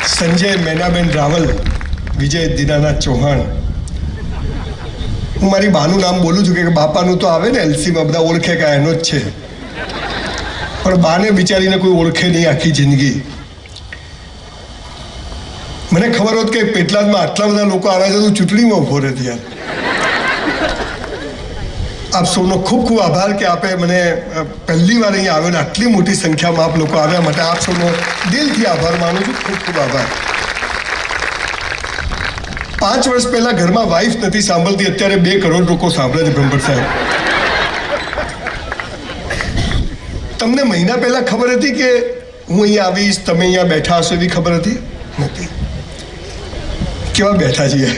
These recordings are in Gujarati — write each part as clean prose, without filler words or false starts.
સંજય મેનાબેન રાવલ, વિજય દીનાનાથ ચૌહાણ. હું મારી બાનું નામ બોલું છું કે બાપાનું તો આવે ને એલસીમાં બધા ઓળખે કે એનો જ છે, પણ બાને બિચારીને કોઈ ઓળખે નહીં આખી જિંદગી. મને ખબર હોત કે પેટલાદમાં આટલા બધા લોકો આવ્યા છે તો ચૂંટણીમાં ઉભો રહેતી યાર. આપ સૌનો ખૂબ ખૂબ આભાર કે આપે મને પહેલી વાર અહીંયા આવ્યો ને આટલી મોટી સંખ્યામાં આપ લોકો આવ્યા માટે આપ સૌનો દિલથી આભાર માનું છું. ખૂબ ખૂબ આભાર. 5 વર્ષ પહેલા ઘરમાં વાઈફ નથી સાંભળતી, અત્યારે 2 કરોડ લોકો સાંભળે છે. બ્રહ્મભટ્ટ સાહેબ, તમને મહિના પહેલા ખબર હતી કે હું અહીંયા આવીશ, તમે અહીંયા બેઠા હશો એવી ખબર હતી? નથી. કેવા બેઠા છીએ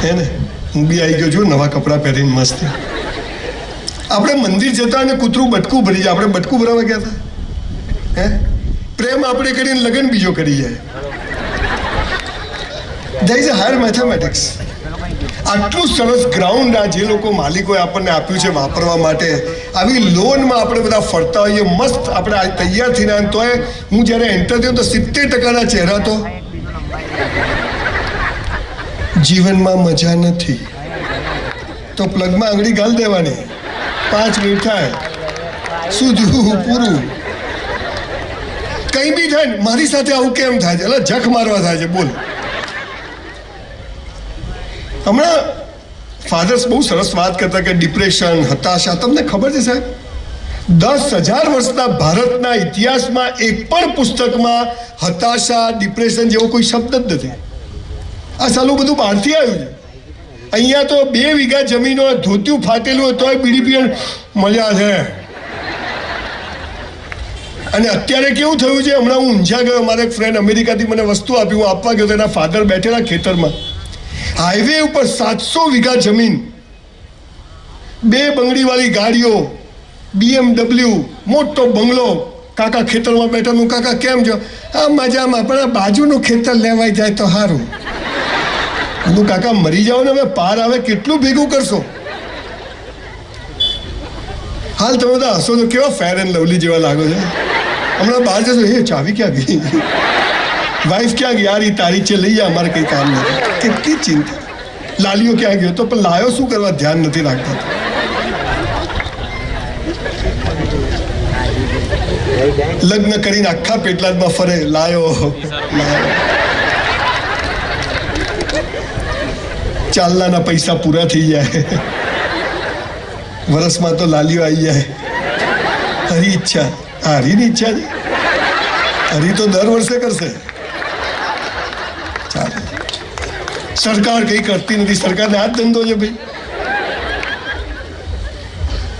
હે ને? હું બી આવી ગયો છું નવા કપડાં પહેરીને મસ્ત. આપણે મંદિર જતા અને કૂતરું બટકું ભરી જાય, આપણે બટકું ભરાવા ગયા હતા હે? પ્રેમ આપણે કરીને લગ્ન બીજો કરી જાય. there is a higher mathematics. આટલું સરસ ગ્રાઉન્ડ આ જે લોકો માલિકોએ આપણને આપ્યું છે વાપરવા માટે, આવી લોનમાં આપણે બધા ફરતા હોઈએ મસ્ત. આપણે આ તૈયાર થઈને આવ્યા તોય હું જ્યારે એન્ટર થયો તો 70% ચહેરા તો જીવનમાં મજા નથી તો પ્લગમાં આંગળી ગાલ દેવાની. 5 મિનિટ થાય શું થયું પૂરું. કંઈ બી થાય ને મારી સાથે આવું કેમ થાય છે? એટલે જખ મારવા થાય છે. બોલ. હમણાં ફાધર્સ બહુ સરસ વાત કરતા કે ડિપ્રેશન, હતાશા. તમને ખબર છે સાહેબ, 10,000 વર્ષના ભારતના ઇતિહાસમાં એક પણ પુસ્તકમાં હતાશા, ડિપ્રેશન જેવો કોઈ શબ્દ જ નથી. આ સાલું બધું બહારથી આવ્યું છે. અહીંયા તો 2 વીઘા જમીન હોય, ધોતિયું ફાટેલું હોય તોય બીડી પીએ મજા છે. અને અત્યારે કેવું થયું છે, હમણાં હું ઊંઝા ગયો, મારા એક ફ્રેન્ડ અમેરિકાથી મને વસ્તુ આપી, હું આપવા ગયો તો એના ફાધર બેઠેલા ખેતરમાં. હાઈવે ઉપર 700 વીઘા જમીન, 2 બંગડીવાળી ગાડીઓ, BMW, મોટો બંગલો. કાકા ખેતરમાં બેઠા. હું કાકા કેમ છો? હા મજામાં, પણ આ બાજુનું ખેતર લેવાઈ જાય તો સારું. હું કાકા મરી જાઓ ને હવે પાર આવે કેટલું ભેગું કરશો? હાલ તમે બધા હસો તો કેવા ફેર એન્ડ લવલી જેવા લાગો છો. હમણાં બહાર જશો, હે ચાવી ક્યાં ગઈ, વાઈફ ક્યાં ગઈ, યાર એ તારી છે લઈ જા, અમારે કંઈ કામ નથી. કેટલી ચિંતા. લાલીઓ ક્યાં ગયો તો પણ લાયો શું કરવા ધ્યાન નથી રાખતા. લગ્ન કરીને આખા પેટલાદમાં ફરે, લાયો લાયો. ચાલનાના પૈસા પૂરા થઈ જાય, વરસમાં તો લાલીઓ આવી જાય. હરી ઈચ્છા, હરીની ઈચ્છા છે. હરી તો દર વર્ષે કરશે. ચાલે. સરકાર કઈ કરતી નથી, સરકારને આ જ ધંધો છે ભાઈ.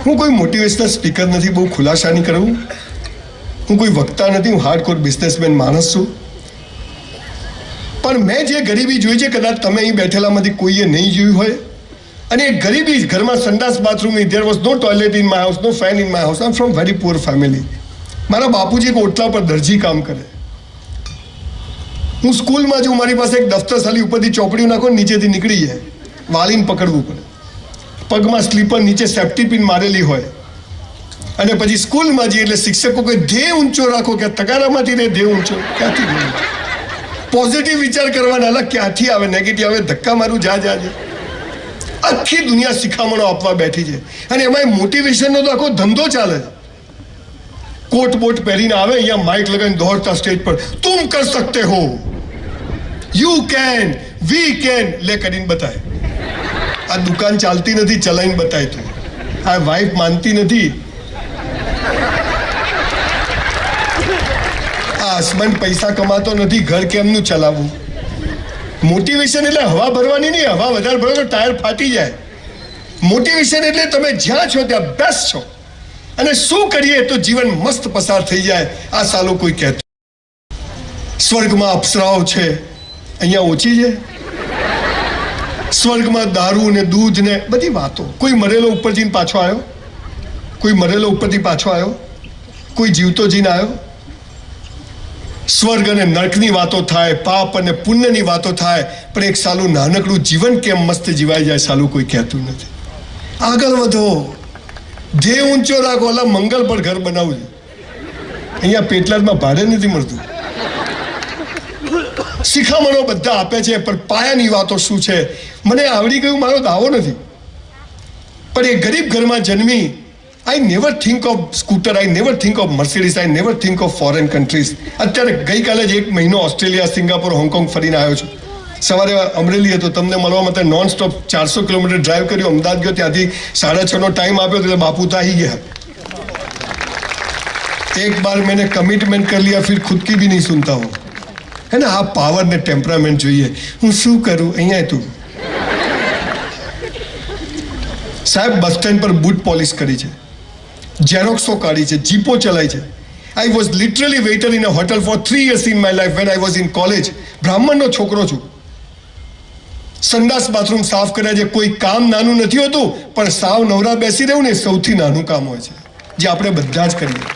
હું કોઈ મોટિવેશનલ સ્પીકર નથી, બહુ ખુલાસા નહીં કરું. હું કોઈ વક્તા નથી, હું હાર્ડકોર બિઝનેસમેન માણસ છું. પણ મેં જે ગરીબી જોઈ છે, કદાચ તમે અહીં બેઠેલામાંથી કોઈએ નહીં જોયું હોય. અને એ ગરીબી, ઘરમાં સંડાસ bathroom, there was no toilet in my house, no fan in my house. I'm from very poor family. મારા બાપુજી એક ઓટલા પર દરજી કામ કરે. હું સ્કૂલમાં છું, મારી પાસે એક દફતર સાલી ઉપરથી ચોપડીઓ નાખો, નીચેથી નીકળી જાય, વાલીને પકડવું પડે. પગમાં સ્લીપર, નીચે સેફ્ટી પિન મારેલી હોય. અને પછી સ્કૂલમાં જઈએ એટલે શિક્ષકો કે ધ્યેય ઊંચો રાખો, કે તગારામાંથી ને ધ્યેય ઊંચો ક્યાંથી? પોઝિટિવ વિચાર કરવાના, અલગ ક્યાંથી આવે નેગેટિવ આવે? ધક્કા મારું જા જા. આખી દુનિયા શિખામણો આપવા બેઠી છે. અને એમાં મોટિવેશનનો તો આખો ધંધો ચાલે છે. કોટ બોટ પહેરીને આવે, અહીંયા માઇક લગાવીને દોડતા સ્ટેજ પર, તુમ કર સકતે હો, યુ કેન, વી કેન, લે કરીને બતાય. આ દુકાન ચાલતી નથી, ચલાવીને બતાય તું. આ વાઈફ માનતી નથી, આ હસબન્ડ પૈસા કમાતો નથી, ઘર કેમનું ચલાવવું? મોટિવેશન એટલે હવા ભરવાની નહીં, હવા વધારે ભરો તો ટાયર ફાટી જાય. મોટિવેશન એટલે તમે જ્યાં છો ત્યાં બેસ્ટ છો, અને શું કરીએ તો જીવન મસ્ત પસાર થઈ જાય. આ સાલો કોઈ કહેતું સ્વર્ગમાં અપ્સરાઓ છે, અહીંયા ઓછી છે. સ્વર્ગમાં દારૂ ને દૂધ ને બધી વાતો. કોઈ મરેલો ઉપર જઈને પાછો આવ્યો? કોઈ મરેલો ઉપરથી પાછો આવ્યો? કોઈ જીવતો જઈને આવ્યો? સ્વર્ગ અને નરકની વાતો થાય, પાપ અને પુણ્યની વાતો થાય, પણ એક સાલું નાનકડું જીવન કેમ મસ્ત જીવાઈ જાય સાલું કોઈ કહેતું નથી. આગળ વધો, ધ્યેય ઊંચો રાખો. ઓલા મંગલ પર ઘર બનાવવું છે, અહીંયા પેટલાદમાં ભાડે નથી મળતું. શિખામણો બધા આપે છે, પણ પાયાની વાતો શું છે મને આવડી ગયું મારો દાવો નથી. પણ એ ગરીબ ઘરમાં જન્મી, I never think of scooter, I never think of Mercedes, I never think of foreign countries. અત્યારે ગઈકાલે જ 1 મહિનો ઓસ્ટ્રેલિયા, સિંગાપોર, હોંગકોંગ ફરીને આવ્યો છું. સવારે અમરેલી હતો, તમને મળવા માટે નોન સ્ટોપ 400 કિલોમીટર ડ્રાઈવ કર્યું. અમદાવાદ ગયો, ત્યાંથી 6:30 ટાઈમ આપ્યો, એટલે બાપુ તો આવી ગયા. एक बार मैंने कमिटमेंट कर लिया, फिर खुद की भी नहीं सुनता हूँ, है ना. આ પાવર ને ટેમ્પરામેન્ટ જોઈએ. હું શું કરું અહીંયા તું સાહેબ. બસ સ્ટેન્ડ પર બૂટ પોલિશ કરી છે, ઝેરોક્સો કાઢી છે, જીપો ચલાવી છે. I was literally waiter in a hotel for 3 years in my life when I was in college. બ્રાહ્મણનો છોકરો છું. સંડાસ બાથરૂમ સાફ કર્યા છે. કોઈ કામ નાનું નથી હોતું, પણ સાવ નવરા બેસી રહેવું ને સૌથી નાનું કામ હોય છે, જે આપણે બધા જ કરીએ.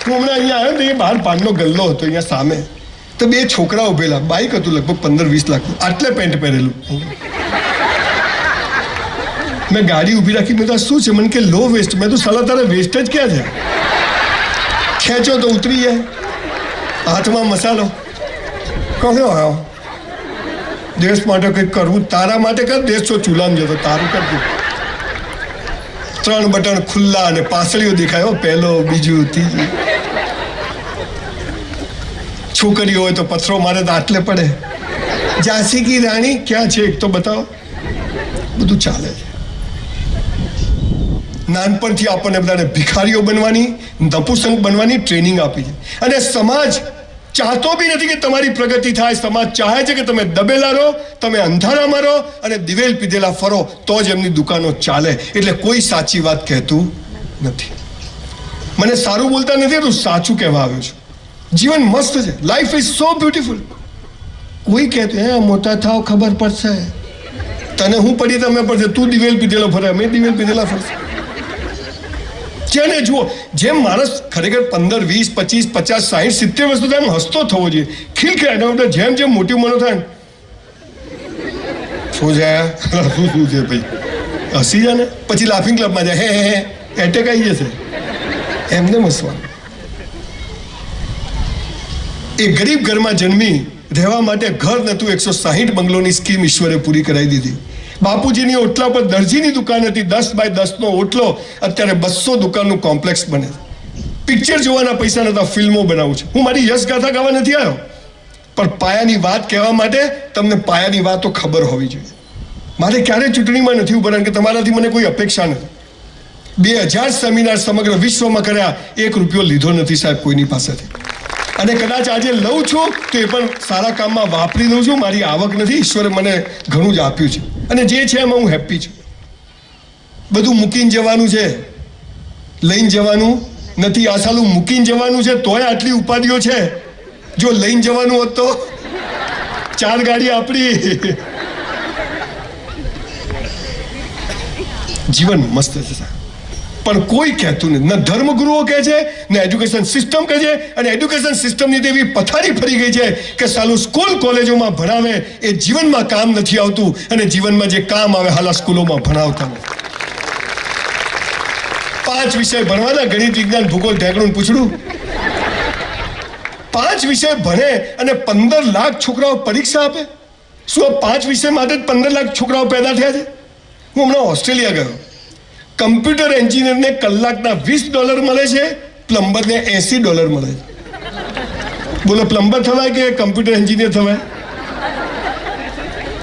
હું હમણાં અહીંયા આવ્યો ને, એ બહાર પાનનો ગલ્લો હતો અહીંયા સામે, તો 2 છોકરા ઉભેલા. બાઈક હતું લગભગ 15-20 લાખ, આટલે પેન્ટ પહેરેલું. મેં ગાડી ઊભી રાખી. મેં તો શું છે? મને કે લો વેસ્ટ. મેં તો સાલા તારે વેસ્ટ જ ક્યાં છે? ખેંચો તો ઉતરી જાય. હાથમાં મસાલો. કહ્યો આવ્યો દેશ માટે કંઈક કરવું. તારા માટે કર, દેશ તો ચૂલામાં જતો, તારું કરતું. 3 બટન ખુલ્લા અને પાસળીઓ દેખાયો, પહેલો, બીજું, ત્રીજું. છોકરીઓ હોય તો પથ્થરો મારે તો આટલે પડે. ઝાંસી કી રાણી ક્યાં છે એક તો બતાવો. બધું ચાલે છે. નાનપણથી આપણને બધાને ભિખારીઓ બનવાની, નપુસંક બનવાની ટ્રેનિંગ આપી છે. અને સમાજ ચાહતો બી નથી કે તમારી પ્રગતિ થાય. સમાજ ચાહે છે કે તમે દબેલા રહો, તમે અંધારામાં રહો અને દિવેલ પીધેલા ફરો, તો જ એમની દુકાનો ચાલે. એટલે કોઈ સાચી વાત કહેતું નથી. મને સારું બોલતા નથી, તું સાચું કહેવા આવ્યો છું. જીવન મસ્ત છે. Life is so beautiful. કોઈ કહેતું હે મોટા થાવ ખબર પડશે. તને હું પડી તમે પડશે. તું દિવેલ પીધેલો ફરે, અમે દિવેલ પીધેલા ફરશે. જેને જુઓ, જેમ માણસ ખરેખર 15, 20, 25, 50, 60, 70 વર્ષ સુધી એમ હસતો થવો જોઈએ, ખીલખીલાટ. જેમ જેમ મોટી ઉંમરનો થાય શું છે શું છે ભાઈ, હસી જાય ને પછી લાફિંગ ક્લબમાં જાય, હે એટેક આવી જશે. એમને હસવાનું. એ ગરીબ ઘરમાં જન્મી, રહેવા માટે ઘર નહોતું, 160 બંગલોની સ્કીમ ઈશ્વરે પૂરી કરાવી દીધી. બાપુજીની ઓટલા પર દરજીની દુકાન હતી, 10 બાય 10નો ઓટલો, અત્યારે 200 દુકાનનું કોમ્પ્લેક્સ બને. પિક્ચર જોવાના પૈસા નતા, ફિલ્મો બનાવું છે. હું મારી યશ ગાથા ગાવા નથી આવ્યો, પણ પાયાની વાત કહેવા માટે તમને પાયાની વાતો ખબર હોવી જોઈએ. મારે ક્યારેય ચૂંટણીમાં નથી ઉભા, કે તમારાથી મને કોઈ અપેક્ષા નથી. 2000 સેમિનાર સમગ્ર વિશ્વમાં કર્યા, 1 રૂપિયો લીધો નથી સાહેબ કોઈની પાસેથી. અને કદાચ આજે લઉં છું તો એ પણ સારા કામમાં વાપરી દઉં છું. મારી આવક નથી, ઈશ્વરે મને ઘણું જ આપ્યું છે, અને જે છે એમાં હું હેપી છું. બધું મૂકીને જવાનું છે, લઈને જવાનું નથી. આ સાલું મૂકીને જવાનું છે, તોય આટલી ઉપાધિઓ છે. જો લઈને જવાનું હોત તો 4 ગાડી આપણી. જીવન મસ્ત છે સાહેબ, પણ કોઈ કહેતું નથી. ન ધર્મગુરુઓ કહે છે, ને એજ્યુકેશન સિસ્ટમ કહે છે. અને એજ્યુકેશન સિસ્ટમની તો એવી પથારી ફરી ગઈ છે કે સાલું સ્કૂલ કોલેજોમાં ભણાવે એ જીવનમાં કામ નથી આવતું, અને જીવનમાં જે કામ આવે હાલા સ્કૂલોમાં ભણાવતા નથી. 5 વિષય ભણવાના, ગણિત, વિજ્ઞાન, ભૂગોળ, ઢેકણું પૂછડું. 5 વિષય ભણે અને 15 લાખ છોકરાઓ પરીક્ષા આપે. શું આ 5 વિષય માટે જ 15 લાખ છોકરાઓ પેદા થયા છે? હું હમણાં ઓસ્ટ્રેલિયા ગયો. કમ્પ્યુટર એન્જિનિયરને કલાકના $20 મળે છે, પ્લમ્બરને $80 મળે છે. બોલો, પ્લમ્બર થવાય કે કમ્પ્યુટર એન્જિનિયર થવાય?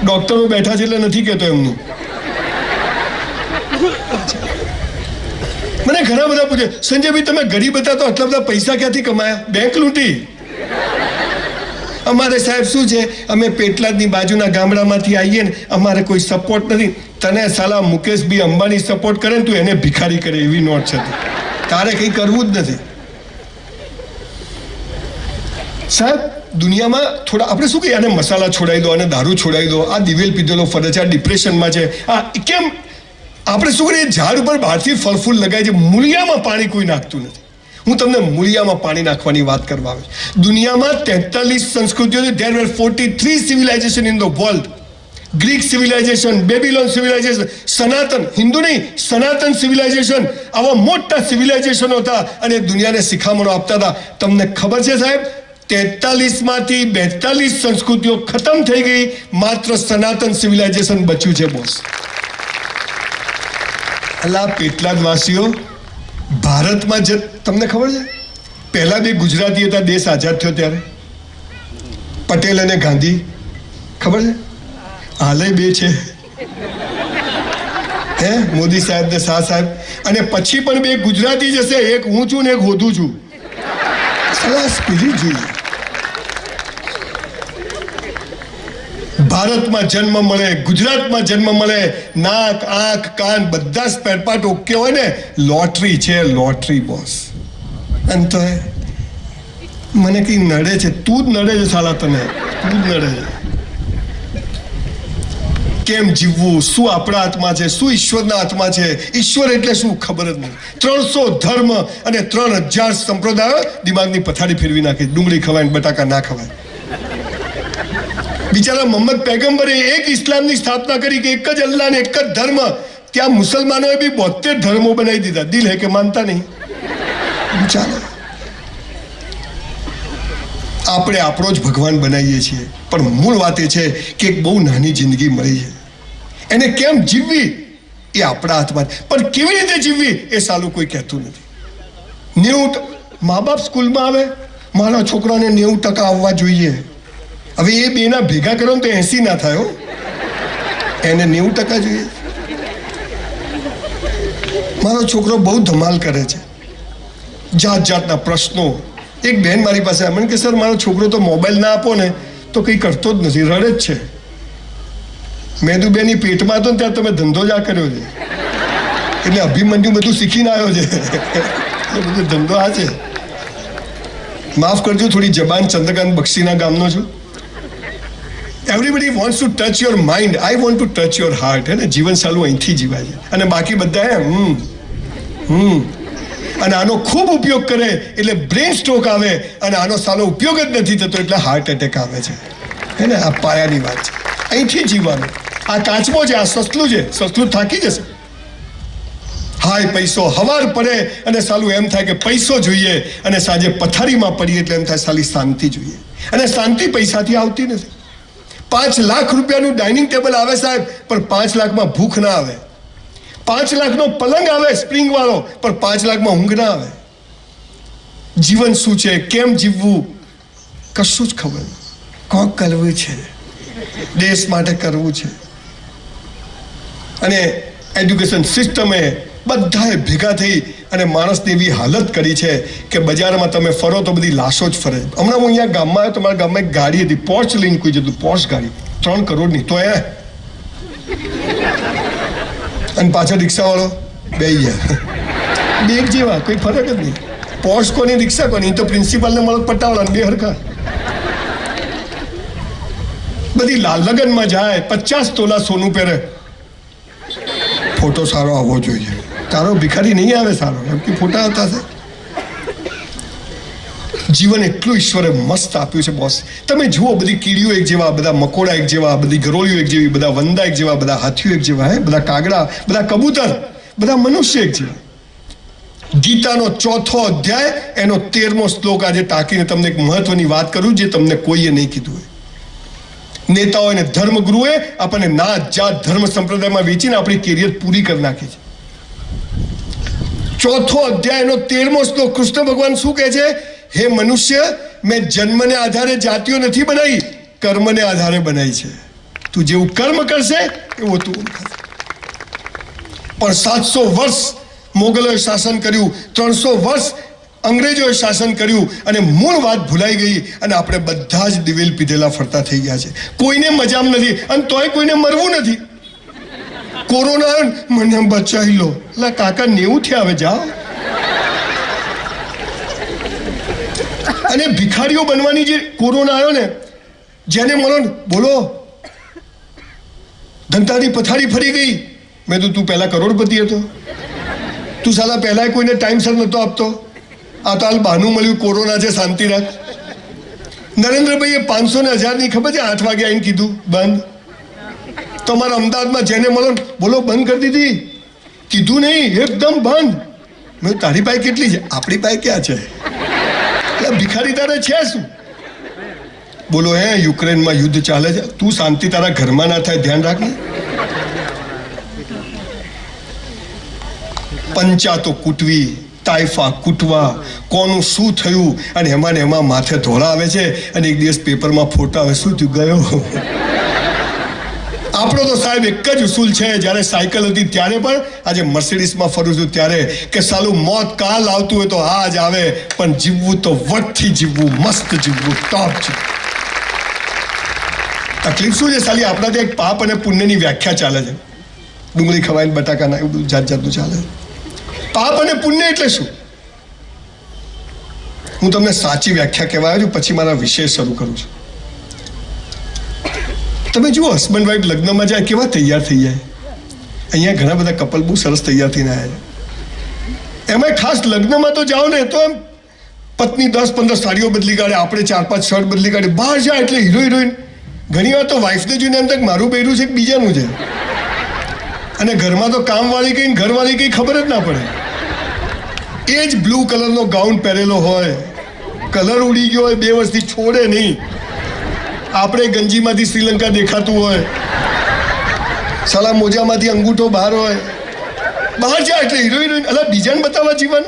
ડોક્ટરો બેઠા છે એટલે નથી કહેતો એમનું. મને ઘણા બધા પૂછે, સંજયભાઈ તમે ગરીબ હતા તો આટલા બધા પૈસા ક્યાંથી કમાયા? બેંક લૂંટી. અમારે સાહેબ શું છે, અમે પેટલાદની બાજુના ગામડામાંથી આવીએ ને, અમારે કોઈ સપોર્ટ નથી. તને સાલા મુકેશભાઈ અંબાણી સપોર્ટ કરે ને, તું એને ભિખારી કરે એવી નોટ છે. તારે કંઈ કરવું જ નથી સાહેબ. દુનિયામાં થોડા આપણે શું કહીએ, આને મસાલા છોડાવી દો, આને દારૂ છોડાવી દો, આ દિવેલ પીધેલો ફરે છે, આ ડિપ્રેશનમાં છે, આ કેમ? આપણે શું કરીએ, ઝાડ ઉપર બહારથી ફળ ફૂલ લગાય છે, મૂળિયામાં પાણી કોઈ નાખતું નથી. હું તમને મૂળિયામાં પાણી નાખવાની વાત કરવા આવે. દુનિયામાં 43 સંસ્કૃતિઓ છે. there were 43 civilization in the world. Greek civilisation, બેબીલોન civilisation, સનાતન, હિન્દુ નહીં, સનાતન સિવિલાઇઝેશન, આવા મોટા સિવિલાઇઝેશનો હતા અને દુનિયાને શિખામણો આપતા હતા. તમને ખબર છે સાહેબ, 43માંથી 42 સંસ્કૃતિઓ ખતમ થઈ ગઈ, માત્ર સનાતન સિવિલાઇઝેશન બચ્યું છે બોસ. અલા પેટલાદ વાસીઓ, ભારતમાં તમને ખબર છે પહેલા બે ગુજરાતી હતા દેશ આઝાદ થયો ત્યારે, પટેલ અને ગાંધી, ખબર છે? હાલે બે છે, હે મોદી સાહેબ ને શાહ સાહેબ. અને પછી પણ બે ગુજરાતી જશે, એક હું છું ને એક હોધું છું. જોઈએ ભારતમાં જન્મ મળે, ગુજરાતમાં જન્મ મળે, નાક આંખ કાન બધા સ્પેર પાર્ટ ઓકે હોય ને, લોટરી છે, લોટરી બોસ. અને તો મને કઈ નડે છે, તું જ નડે છે સાલા, તને તું જ નડે છે. કેમ જીવવું, શું આપણા હાથમાં છે, શું ઈશ્વરના હાથમાં છે? ઈશ્વર એટલે શું ખબર જ નહીં. 300 ધર્મ અને 3000 સંપ્રદાયો દિમાગની પથારી ફેરવી નાખી. ડુંગળી ખવાય ને બટાકા ના ખવાય. બિચારા મોહમ્મદ પૈગંબરે એક ઇસ્લામની સ્થાપના કરી કે એક જ અલ્લાહ ને એક જ ધર્મ. ત્યાં મુસલમાનોએ બી 72 ધર્મો બનાવી દીધા. દિલ હે કે માનતા નહીં. ચાલો, આપણે આપણો જ ભગવાન બનાવીએ છીએ, પણ મૂળ વાત એ છે કે એક બહુ નાની જિંદગી મળી છે, એને કેમ જીવવી એ આપણા હાથમાં. પણ કેવી રીતે જીવવી એ સાલું કોઈ કહેતું નથી. 90 મા બાપ સ્કૂલમાં આવે, મારા છોકરાને 90% આવવા જોઈએ. હવે એ બેના ભેગા કરો ને તો 80 ના થાય, એને 90% જોઈએ. મારો છોકરો બહુ ધમાલ કરે છે, જાત જાતના પ્રશ્નો. એક બહેન મારી પાસે મને કે સર મારો છોકરો તો મોબાઈલ ના આપો ને તો કંઈ કરતો જ નથી, રડે જ છે. મેદુબેની પેટમાં હતો ને ત્યારે તમે ધંધો જ આ કર્યો છે, એટલે અભિમન્યુ બધું શીખીને આવ્યો છે. એ બધો ધંધો આ છે. માફ કરજો, થોડી જબાન ચંદ્રકાંત બક્ષીના ગામનો છું. Everybody wants to touch your mind, I want to touch your heart. હે ને, જીવન સાલું અહીંથી જીવાય છે. અને બાકી બધા અને આનો ખૂબ ઉપયોગ કરે એટલે બ્રેન સ્ટ્રોક આવે, અને આનો સાલો ઉપયોગ જ નથી થતો એટલે હાર્ટ એટેક આવે છે. હે ને, આ પાયાની વાત છે. અહીંથી જીવવાનું. આ કાચબો છે, આ સસલું છે, સસલું થાકી જશે. હાય પૈસો, હવાર પડે અને સાલું એમ થાય કે પૈસો જોઈએ, અને સાંજે પથારીમાં પડીએ એટલે એમ થાય સાલી શાંતિ જોઈએ. અને શાંતિ પૈસાથી આવતી નથી. 5 લાખ રૂપિયાનું ડાઇનિંગ ટેબલ આવે સાહેબ, પણ 5 લાખમાં ભૂખ ના આવે. 5 લાખનો પલંગ આવે સ્પ્રિંગ વાળો, પણ 5 લાખમાં ઊંઘ ના આવે. જીવન શું છે, કેમ જીવવું, કશું જ ખબર નહીં. કોક કરવું છે, દેશ માટે કરવું છે. અને એજ્યુકેશન સિસ્ટમે બધાએ ભેગા થઈ અને માણસને એવી હાલત કરી છે કે બજારમાં તમે ફરો તો બધી લાશો જ ફરે. હમણાં હું અહીંયા ગામમાં આવ્યો, તમારા ગામમાં એક ગાડી હતી, પોર્ચ લઈને કોઈ જતું, પોર્ચ ગાડી 3 કરોડની. તો અને પાછળ રિક્ષાવાળો બે એક જેવા, કોઈ ફરક જ નહીં. પોર્ચ કોની, રિક્ષા કોની? તો પ્રિન્સિપાલને મળો પટાવડા, બે હરખા. બધી લગ્નમાં જાય, 50 તોલા સોનું પહેરે. ફોટો સારો આવવો જોઈએ. તારો ભિખારી નહીં આવે સારો, એમ કે ફોટા આવતા છે. જીવન એટલું ઈશ્વરે મસ્ત આપ્યું છે બોસ. તમે જુઓ, બધી કીડીઓ એક જેવા, બધા મકોડા એક જેવા, બધી ગરોળીઓ એક જેવી, બધા વંદા એક જેવા, બધા હાથીઓ એક જેવા, બધા કાગડા, બધા કબૂતર, બધા મનુષ્ય એક જેવા. ગીતાનો 4થો અધ્યાય એનો 13મો શ્લોક આજે ટાંકીને તમને એક મહત્વની વાત કરું જે તમને કોઈએ નહીં કીધું હોય. નેતાઓ અને ધર્મગુરુએ આપણને નાત જાત ધર્મ સંપ્રદાયમાં વેચીને આપણી કેરિયર પૂરી કરી નાખી છે. 4થો અધ્યાય એનો 13મો શ્લોક કૃષ્ણ ભગવાન શું કહે છે? હે મનુષ્ય, મેં જન્મને આધારે જાતિઓ નથી બનાવી, કર્મને આધારે બનાવી છે. તું જેવું કર્મ કરશે એવું તું ઓળખાશે. પણ 700 વર્ષ મોગલોએ શાસન કર્યું, 300 વર્ષ અંગ્રેજોએ શાસન કર્યું, અને મૂળ વાત ભૂલાઈ ગઈ, અને આપણે બધા જ દિવેલ પીધેલા ફરતા થઈ ગયા છે. કોઈને મજામ નથી, અને તોય કોઈને મરવું નથી. કોરોના મને બચાવી લો, એટલે કાકા 90 થયા, હવે જાઓ. અને ભિખારીઓ બનવાની જે કોરોના આવ્યો ને, જેને મળો ને બોલો ધંધાની પથારી ફરી ગઈ. મેં તો તું પહેલા કરોડપતિ હતો, તું સાલા પહેલા કોઈને ટાઈમસર નતો આપતો. આ તો હાલ બહાનું મળ્યું, કોરોના છે, શાંતિ રાખ. નરેન્દ્રભાઈએ 500 ને 1000 ની ખબર છે 8 વાગે આવીને કીધું બંધ. તમારા અમદાવાદમાં જેને મળો બોલો બંધ કરી દીધી, કીધું નહીં, એકદમ બંધ. મેં તારી પાસે કેટલી છે? આપણી પાસે ક્યાં છે? એટલે ભિખારી તારે છે શું? બોલો હે યુક્રેનમાં યુદ્ધ ચાલે છે, તું શાંતિ તારા ઘરમાં ના થાય ધ્યાન રાખ ને. પંચાતો કૂટવી, તાઇફા કૂટવા, કોનું શું થયું, અને એમાં ને એમાં માથે ધોળા આવે છે, અને એક દિવસ પેપરમાં ફોટા આવે, શું થયું ગયો. આપણો તો સાહેબ એક જ ઉસૂલ છે, જ્યારે સાયકલ હતી ત્યારે પણ, આજે મર્સિડીઝમાં ફરું છું ત્યારે, કે સાલું મોત કાલ આવતું હોય તો આજ આવે, પણ જીવવું તો વટથી જીવવું, મસ્ત જીવવું, ટોપ જીવવું. તકલીફ શું છે સાલી, આપણા ત્યાં એક પાપ અને પુણ્યની વ્યાખ્યા ચાલે છે. ડુંગળી ખવાઈને બટાકા ના, એવું જાત જાતનું ચાલે. પાપ અને પુણ્ય એટલે શું? હું તમને સાચી વ્યાખ્યા કહેવા આવ્યો છું, પછી મારા વિષય શરૂ કરું છું. તમે જુઓ, હસબન્ડ વાઈફ લગ્નમાં જાય કેવા તૈયાર થઈ જાય. અહીંયા ઘણા બધા કપલ બહુ સરસ તૈયાર થઈને આવ્યા છે. એમાં ખાસ લગ્નમાં તો જાઓ ને તો એમ પત્ની 10-15 સાડીઓ બદલી કાઢે, આપણે 4-5 શર્ટ બદલી કાઢે. બહાર જાય એટલે હીરો હિરોઈન. ઘણી વાર તો વાઈફને જોઈને એમ થાય મારું પહેર્યું છે કે બીજાનું છે. અને ઘરમાં તો કામવાળી કઈ ઘરવાળી કઈ ખબર જ ના પડે. એ જ બ્લુ કલરનો ગાઉન પહેરેલો હોય, કલર ઉડી ગયો હોય, 2 વર્ષથી છોડે નહીં. આપણે ગંજીમાંથી શ્રીલંકા દેખાતું હોય, સાલા મોજામાંથી અંગૂઠો બહાર હોય. બહાર જાય એટલે હીરો હિરોઈન. અલા બીજાને બતાવવા જીવન.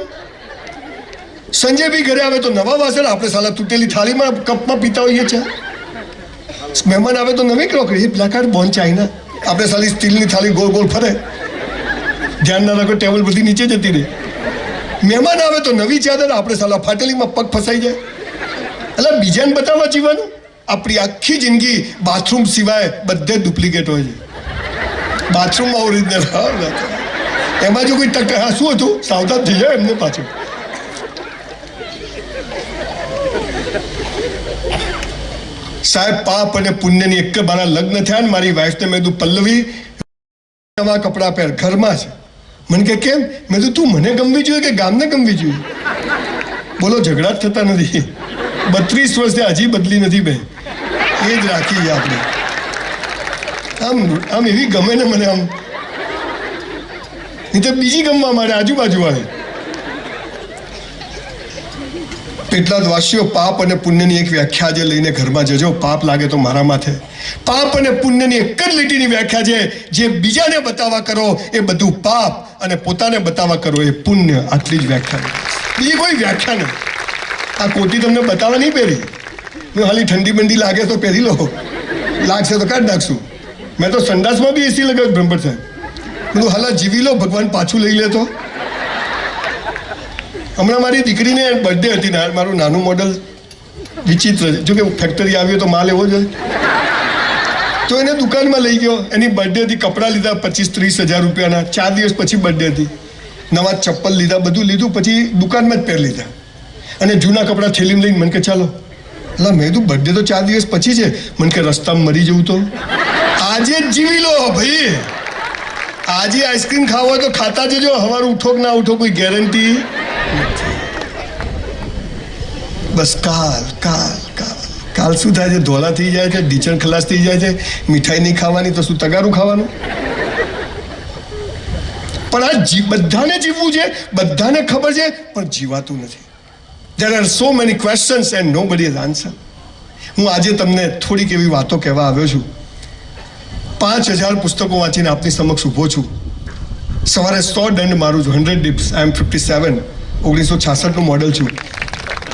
સંજય બી ઘરે આવે તો નવા વાસણ, આપણે સાલા તૂટેલી થાળીમાં કપમાં પીતા હોઈએ છે. મહેમાન આવે તો નવી crockery, black card bone china. આપણે સાલી સ્ટીલની થાળી ગોળ ગોળ ફરે, ધ્યાન ના રાખો ટેબલ બધી નીચે જતી રહે. મહેમાન આવે તો નવી ચાદર, આપણે સાલા ફાટેલીમાં પગ ફસાઈ જાય. એટલે બીજાને બતાવવા જીવવાનું. આપણી આખી જિંદગી બાથરૂમ સિવાય બધે ડુપ્લિકેટ હોય છે. બાથરૂમમાં ઓરિજિનલ, એમાં જો કોઈ ટક, હા શું હતું, સાવધાન થઈ જાય એમને પાછું. સાહેબ પાપ અને પુણ્યની એક મારા લગ્ન થયા ને, મારી વાઈફને મેં કીધું પલ્લવી નવા કપડાં પહેર, ઘરમાં છે. મને કે કેમ? મેં કીધું તું મને ગમવી જોઈએ કે ગામને ગમવી જોઈએ? બોલો ઝઘડા જ થતા નથી. 32 વર્ષથી હજી બદલી નથી ભાઈ, એ જ રાખી આપણે. આમ એવી ગમે ને મને, આમ નહીં તો બીજી ગમવા માંડે આજુબાજુ વાળી. એટલા જ વાસીઓ, પાપ અને પુણ્યની એક વ્યાખ્યા જે લઈને ઘરમાં જજો. પાપ લાગે તો મારા માથે. પાપ અને પુણ્યની એક જ લીટીની વ્યાખ્યા છે, જે બીજાને બતાવવા કરો એ બધું પાપ, અને પોતાને બતાવવા કરો એ પુણ્ય. આટલી જ વ્યાખ્યા, બીજી કોઈ વ્યાખ્યા નહીં. આ કોટી તમને બતાવવા નહીં પહેરી, હાલી ઠંડી બંડી લાગે તો પહેરી લો, લાગશે તો કાઢ નાખશું. મેં તો સંડાસમાં બી એસી લગાવ્યું બ્રહ્મભટ્ટ સાહેબ. બધું હાલા જીવી લો, ભગવાન પાછું લઈ લે તો. હમણાં મારી દીકરીને બર્થડે હતી ને, મારું નાનું મોડલ વિચિત્ર છે, જો કે ફેક્ટરી આવ્યો તો માલ એવો જ તો એને દુકાનમાં લઈ ગયો. એની બર્થડે હતી, કપડાં લીધા 25-30 હજાર રૂપિયાના. 4 દિવસ પછી બર્થડે હતી, નવા ચપ્પલ લીધા, બધું લીધું, પછી દુકાનમાં જ પહેરી લીધા. અને જૂના કપડાં થેલીમાં લઈને મને કે ચાલો. એટલે મેં કીધું બર્થડે તો 4 દિવસ પછી છે. મને કે રસ્તામાં મરી જવું તો આજે જ જીવી લો ભાઈ. આજે આઈસ્ક્રીમ ખાવો હોય તો ખાતા જજો, સવારે ઉઠો કે ના ઉઠો કોઈ ગેરંટી. બસ કાલ કાલ કાલ કાલ શું થાય છે? ધોલા થઈ જાય છે, ઢીચણ ખલાસ થઈ જાય છે. મીઠાઈ નહીં ખાવાની તો શું તગારું ખાવાનું? પણ આ બધાને જીવવું છે, બધાને ખબર છે, પણ જીવાતું નથી. There are so many questions and nobody has answer. હું આજે તમને થોડીક એવી વાતો કહેવા આવ્યો છું. 5000 પુસ્તકો વાંચીને આપની સમક્ષ ઊભો છું. સવારે 100 દંડ મારું છું, 100 dips. I am 57, 1966 નું મોડલ છું.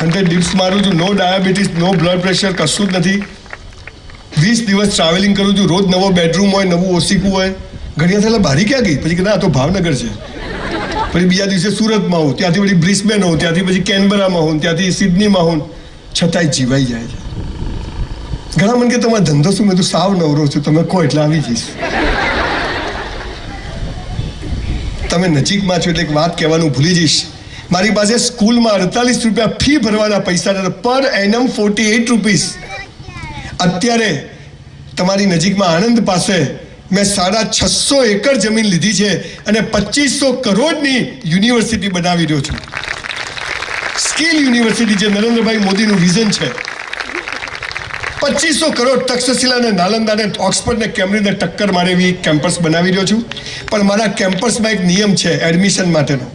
100 dips મારું છું. નો ડાયાબિટીસ, નો બ્લડ પ્રેશર, કશું જ નથી. 20 દિવસ ટ્રાવેલિંગ કરું છું. રોજ નવો બેડરૂમ હોય, નવું ઓસીકું હોય. ઘણી થયેલા ભારી ક્યાં ગઈ? પછી કે ના તો ભાવનગર છે. પછી બીજા દિવસે સુરતમાં હોઉં, ત્યાંથી પછી બ્રિસ્બેન હોઉં, ત્યાંથી પછી કેનબરામાં હોઉં, ત્યાંથી સિડનીમાં હોઉં. છતાંય જીવાઈ જાય છે. ઘણા મને કે તમારો ધંધો શું? મેં તો સાવ નવરો છું, તમે કહો એટલે આવી જઈશ. તમે નજીકમાં છો એટલે એક વાત કહેવાનું ભૂલી જઈશ. મારી પાસે સ્કૂલમાં 48 રૂપિયા ફી ભરવાના પૈસા, પર એનમ 48 રૂપીસ. અત્યારે તમારી નજીકમાં આણંદ પાસે મેં 650 એકર જમીન લીધી છે અને 2500 કરોડની યુનિવર્સિટી બનાવી રહ્યો છું. સ્કિલ યુનિવર્સિટી, જે નરેન્દ્રભાઈ મોદીનું વિઝન છે. 2500 કરોડ તક્ષશિલા ને નાલંદા ને ઓક્સફર્ડ ને કેમ્બ્રિજ ને ટક્કર મારે એવી કેમ્પસ બનાવી રહ્યો છું. પણ મારા કેમ્પસમાં એક નિયમ છે એડમિશન માટેનો.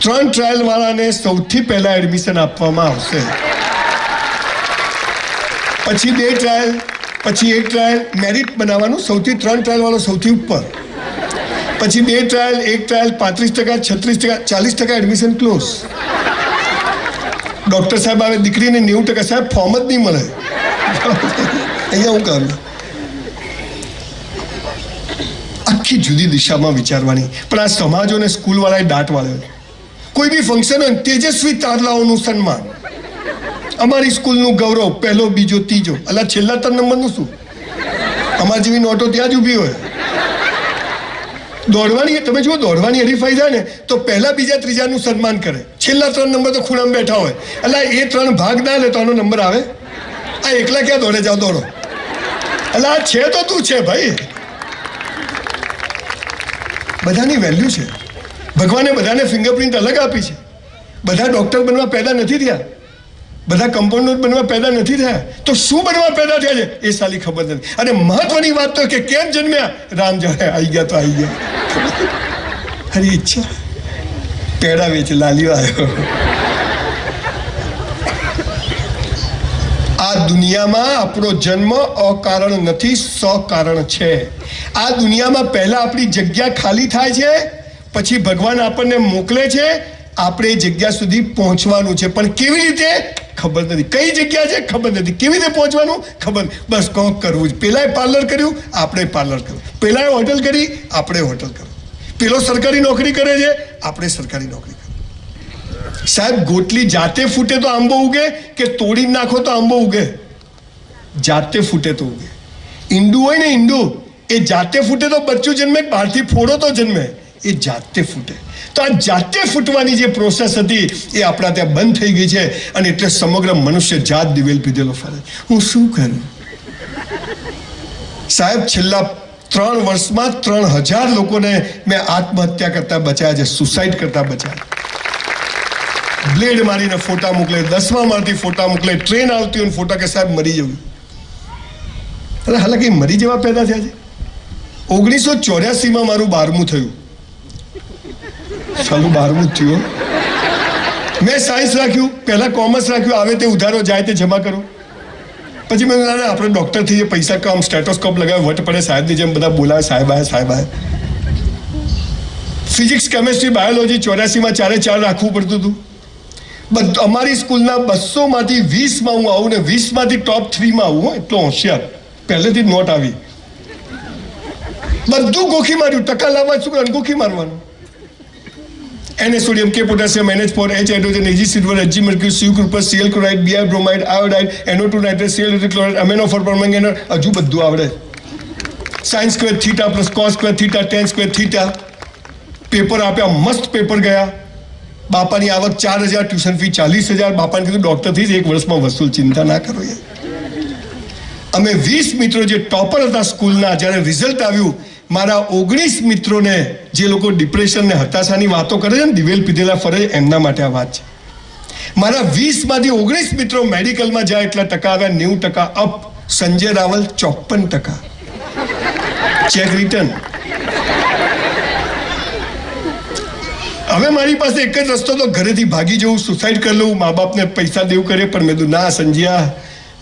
3 ટ્રાયલ વાળાને સૌથી પહેલા એડમિશન આપવામાં આવશે. પછી 2 ટ્રાયલ, પછી 1 ટ્રાયલ. મેરિટ બનાવવાનું, સૌથી 3 ટ્રાયલ વાળો સૌથી ઉપર. પછી 2 trial, 1 trial, 35%, 36%, 40% admission close. Doctor સાહેબ આવે, દીકરીને 90%. સાહેબ ફોર્મ જ નહીં મળે. અહીંયા હું કરું આખી જુદી દિશામાં વિચારવાની. પણ આ સમાજોને સ્કૂલવાળાએ દાટ વાળ્યો. કોઈ બી ફંક્શન હોય તેજસ્વી તારલાઓનું સન્માન, અમારી સ્કૂલનું ગૌરવ, પહેલો, બીજો, ત્રીજો. અલા છેલ્લા 3 નંબરનું શું? અમારી જેવી નોટો ત્યાં જ ઊભી હોય. દોડવાની, તમે જુઓ, દોડવાની હરીફાઈ થાય ને તો પહેલા, બીજા, ત્રીજાનું સન્માન કરે. છેલ્લા 3 નંબર તો ખૂણામાં બેઠા હોય. અલા એ 3 ભાગ ના લે તો આનો નંબર આવે? આ એકલા ક્યાં દોડે? જાઓ દોડો. અલા આ છે તો તું છે ભાઈ. બધાની વેલ્યુ છે. ભગવાને બધાને ફિંગરપ્રિન્ટ અલગ આપી છે. બધા ડૉક્ટર બનવા પેદા નથી થયા, બધા કમ્પાઉન્ડર બનવા પેદા નથી થયા. તો શું બનવા પેદા થયા છે એ સાલી ખબર નથી. અને મહત્વની વાત તો કે કેમ જન્મ્યા? રામ જાણે આવી ગયા તો આવી ગયા. હરી ઈચ્છા પેડા વેચ લાલ્યો આવ્યો. આ દુનિયામાં આપણો જન્મ અકારણ નથી, સકારણ છે. આ દુનિયામાં પહેલા આપણી જગ્યા ખાલી થાય છે, પછી ભગવાન આપણને મોકલે છે. આપણે એ જગ્યા સુધી પહોંચવાનું છે, પણ કેવી રીતે ખબર નથી. કઈ જગ્યા છે ખબર નથી, કેવી રીતે પહોંચવાનું ખબર. બસ કોક કરવું જ. પેલાએ પાર્લર કર્યું, આપણે પાર્લર કર્યું. પેલાએ હોટલ કરી, આપણે હોટલ કર્યું. પેલો સરકારી નોકરી કરે છે, આપણે સરકારી નોકરી કરી. સાહેબ ગોટલી જાતે ફૂટે તો આંબો ઉગે કે તોડી નાખો તો આંબો ઉગે? જાતે ફૂટે તો ઉગે. ઈંડું હોય ને, ઈંડું એ જાતે ફૂટે તો બચ્ચું જન્મે, બહારથી ફોડો તો જન્મે. એ જાતે ફૂટે. તો આ જાતે ફૂટવાની જે પ્રોસેસ હતી એ આપણા ત્યાં બંધ થઈ ગઈ છે. અને એટલે સમગ્ર મનુષ્ય જાત દિવેલ પીધેલો ફરે. હું શું કરું સાહેબ? છેલ્લા 3 વર્ષમાં 3000 લોકોને મેં આત્મહત્યા કરતા બચાયા છે, સુસાઇડ કરતા બચાયા. બ્લેડ મારીને ફોટા મોકલે, 10મા મારથી ફોટા મોકલે, ટ્રેન આવતી હોય ફોટા કે સાહેબ મરી જવું. અરે હાલાકી મરી જવા પેદા થયા છે. 1984માં મારું 12મું થયું. સાલું 12મું જ થયું. મેં સાયન્સ રાખ્યું, પહેલા કોમર્સ રાખ્યું. આવે તે ઉધારો, જાય તે જમા કરો. પછી મેં ના આપણે ડૉક્ટર થઈએ, પૈસા કામ, સ્ટેટોસ્કોપ લગાવે, વટ પડે સાહેબની જેમ બધા બોલાવે, સાહેબ આયા, સાહેબ આયા. ફિઝિક્સ, કેમેસ્ટ્રી, બાયોલોજી 84માં 4 રાખવું પડતું હતું. અમારી સ્કૂલના 200માંથી 20માં હું આવું ને 20માંથી ટોપ 3માં આવું. એટલો હોશિયાર, પહેલેથી નોટ આવી. બધું ગોખી માર્યું. ટકા લાવવા શું કરે? ગોખી મારવાનું. Na sodium, K potassium, NH4, H hydrogen, Ag silver, Hg mercury, Cu copper, Cl chloride, Bi bromide, iodide, NO2 nitrate, Cl chloride, amino permanganate. હજુ બધું આવડે. sin square theta plus cos square theta, tan square theta. Paper આપ્યા, મસ્ત પેપર ગયા. બાપાની આવક 4000, ટ્યુશન ફી 40000. બાપાને કીધું ડૉક્ટર થઈ 1 વર્ષમાં વસૂલ, ચિંતા ના કરો યાર. અમે 20 મિત્રો જે ટોપર હતા સ્કૂલના, જ્યારે રિઝલ્ટ આવ્યું, મારા 19 મિત્રોને, જે લોકો ડિપ્રેશન ને હતાશાની વાતો કરે છે ને, દિવેલ પીધેલા ફરે, એમના માટે આ વાત છે. મારા 20માંથી 19 મિત્રો મેડિકલમાં જાય, એટલા ટકા આવ્યા, 90% up. Sanjay Raval 54%. Check return. હવે મારી પાસે એક જ રસ્તો તો ઘરેથી ભાગી જવું, સુસાઇડ કરી લઉં, મા બાપને પૈસા દેવું કરે. પણ મેં કીધું ના સંજ્યા,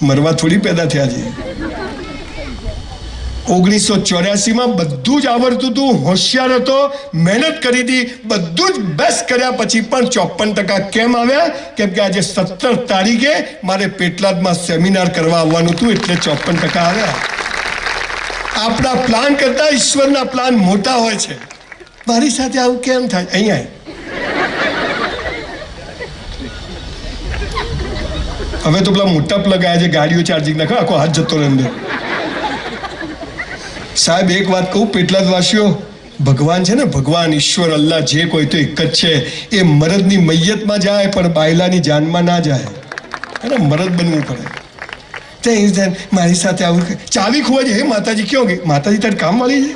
મરવા થોડી પેદા થયા છે. 1984માં બધું જ આવડતું હતું, હોશિયાર હતો, મહેનત કરી હતી, બધું જ બેસ્ટ કર્યા પછી પણ 54% કેમ આવ્યા? કેમ કે આજે 17 તારીખે મારે પેટલાદમાં સેમિનાર કરવા આવવાનું હતું, એટલે 54% આવ્યા. આપણા પ્લાન કરતા ઈશ્વરના પ્લાન મોટા હોય છે. મારી સાથે આવું કેમ થાય? અહીંયા હવે તો પેલા મોટા પ્લગ આવ્યા છે, ગાડીઓ ચાર્જિંગ નાખો, આખો હાથ જતો રહે અંદર. સાહેબ એક વાત કહું, પેટલાદવાસીઓ, ભગવાન છે ને, ભગવાન, ઈશ્વર, અલ્લાહ, જે કોઈ તો એક જ છે. એ મરદની મૈયતમાં જાય પણ બાયલાની જાનમાં ના જાય. એને મરદ બનવું પડે. મારી સાથે આવું ચાવી ખોવા છે. હે માતાજી ક્યાં ગઈ? માતાજી તારી કામ વાળી છે.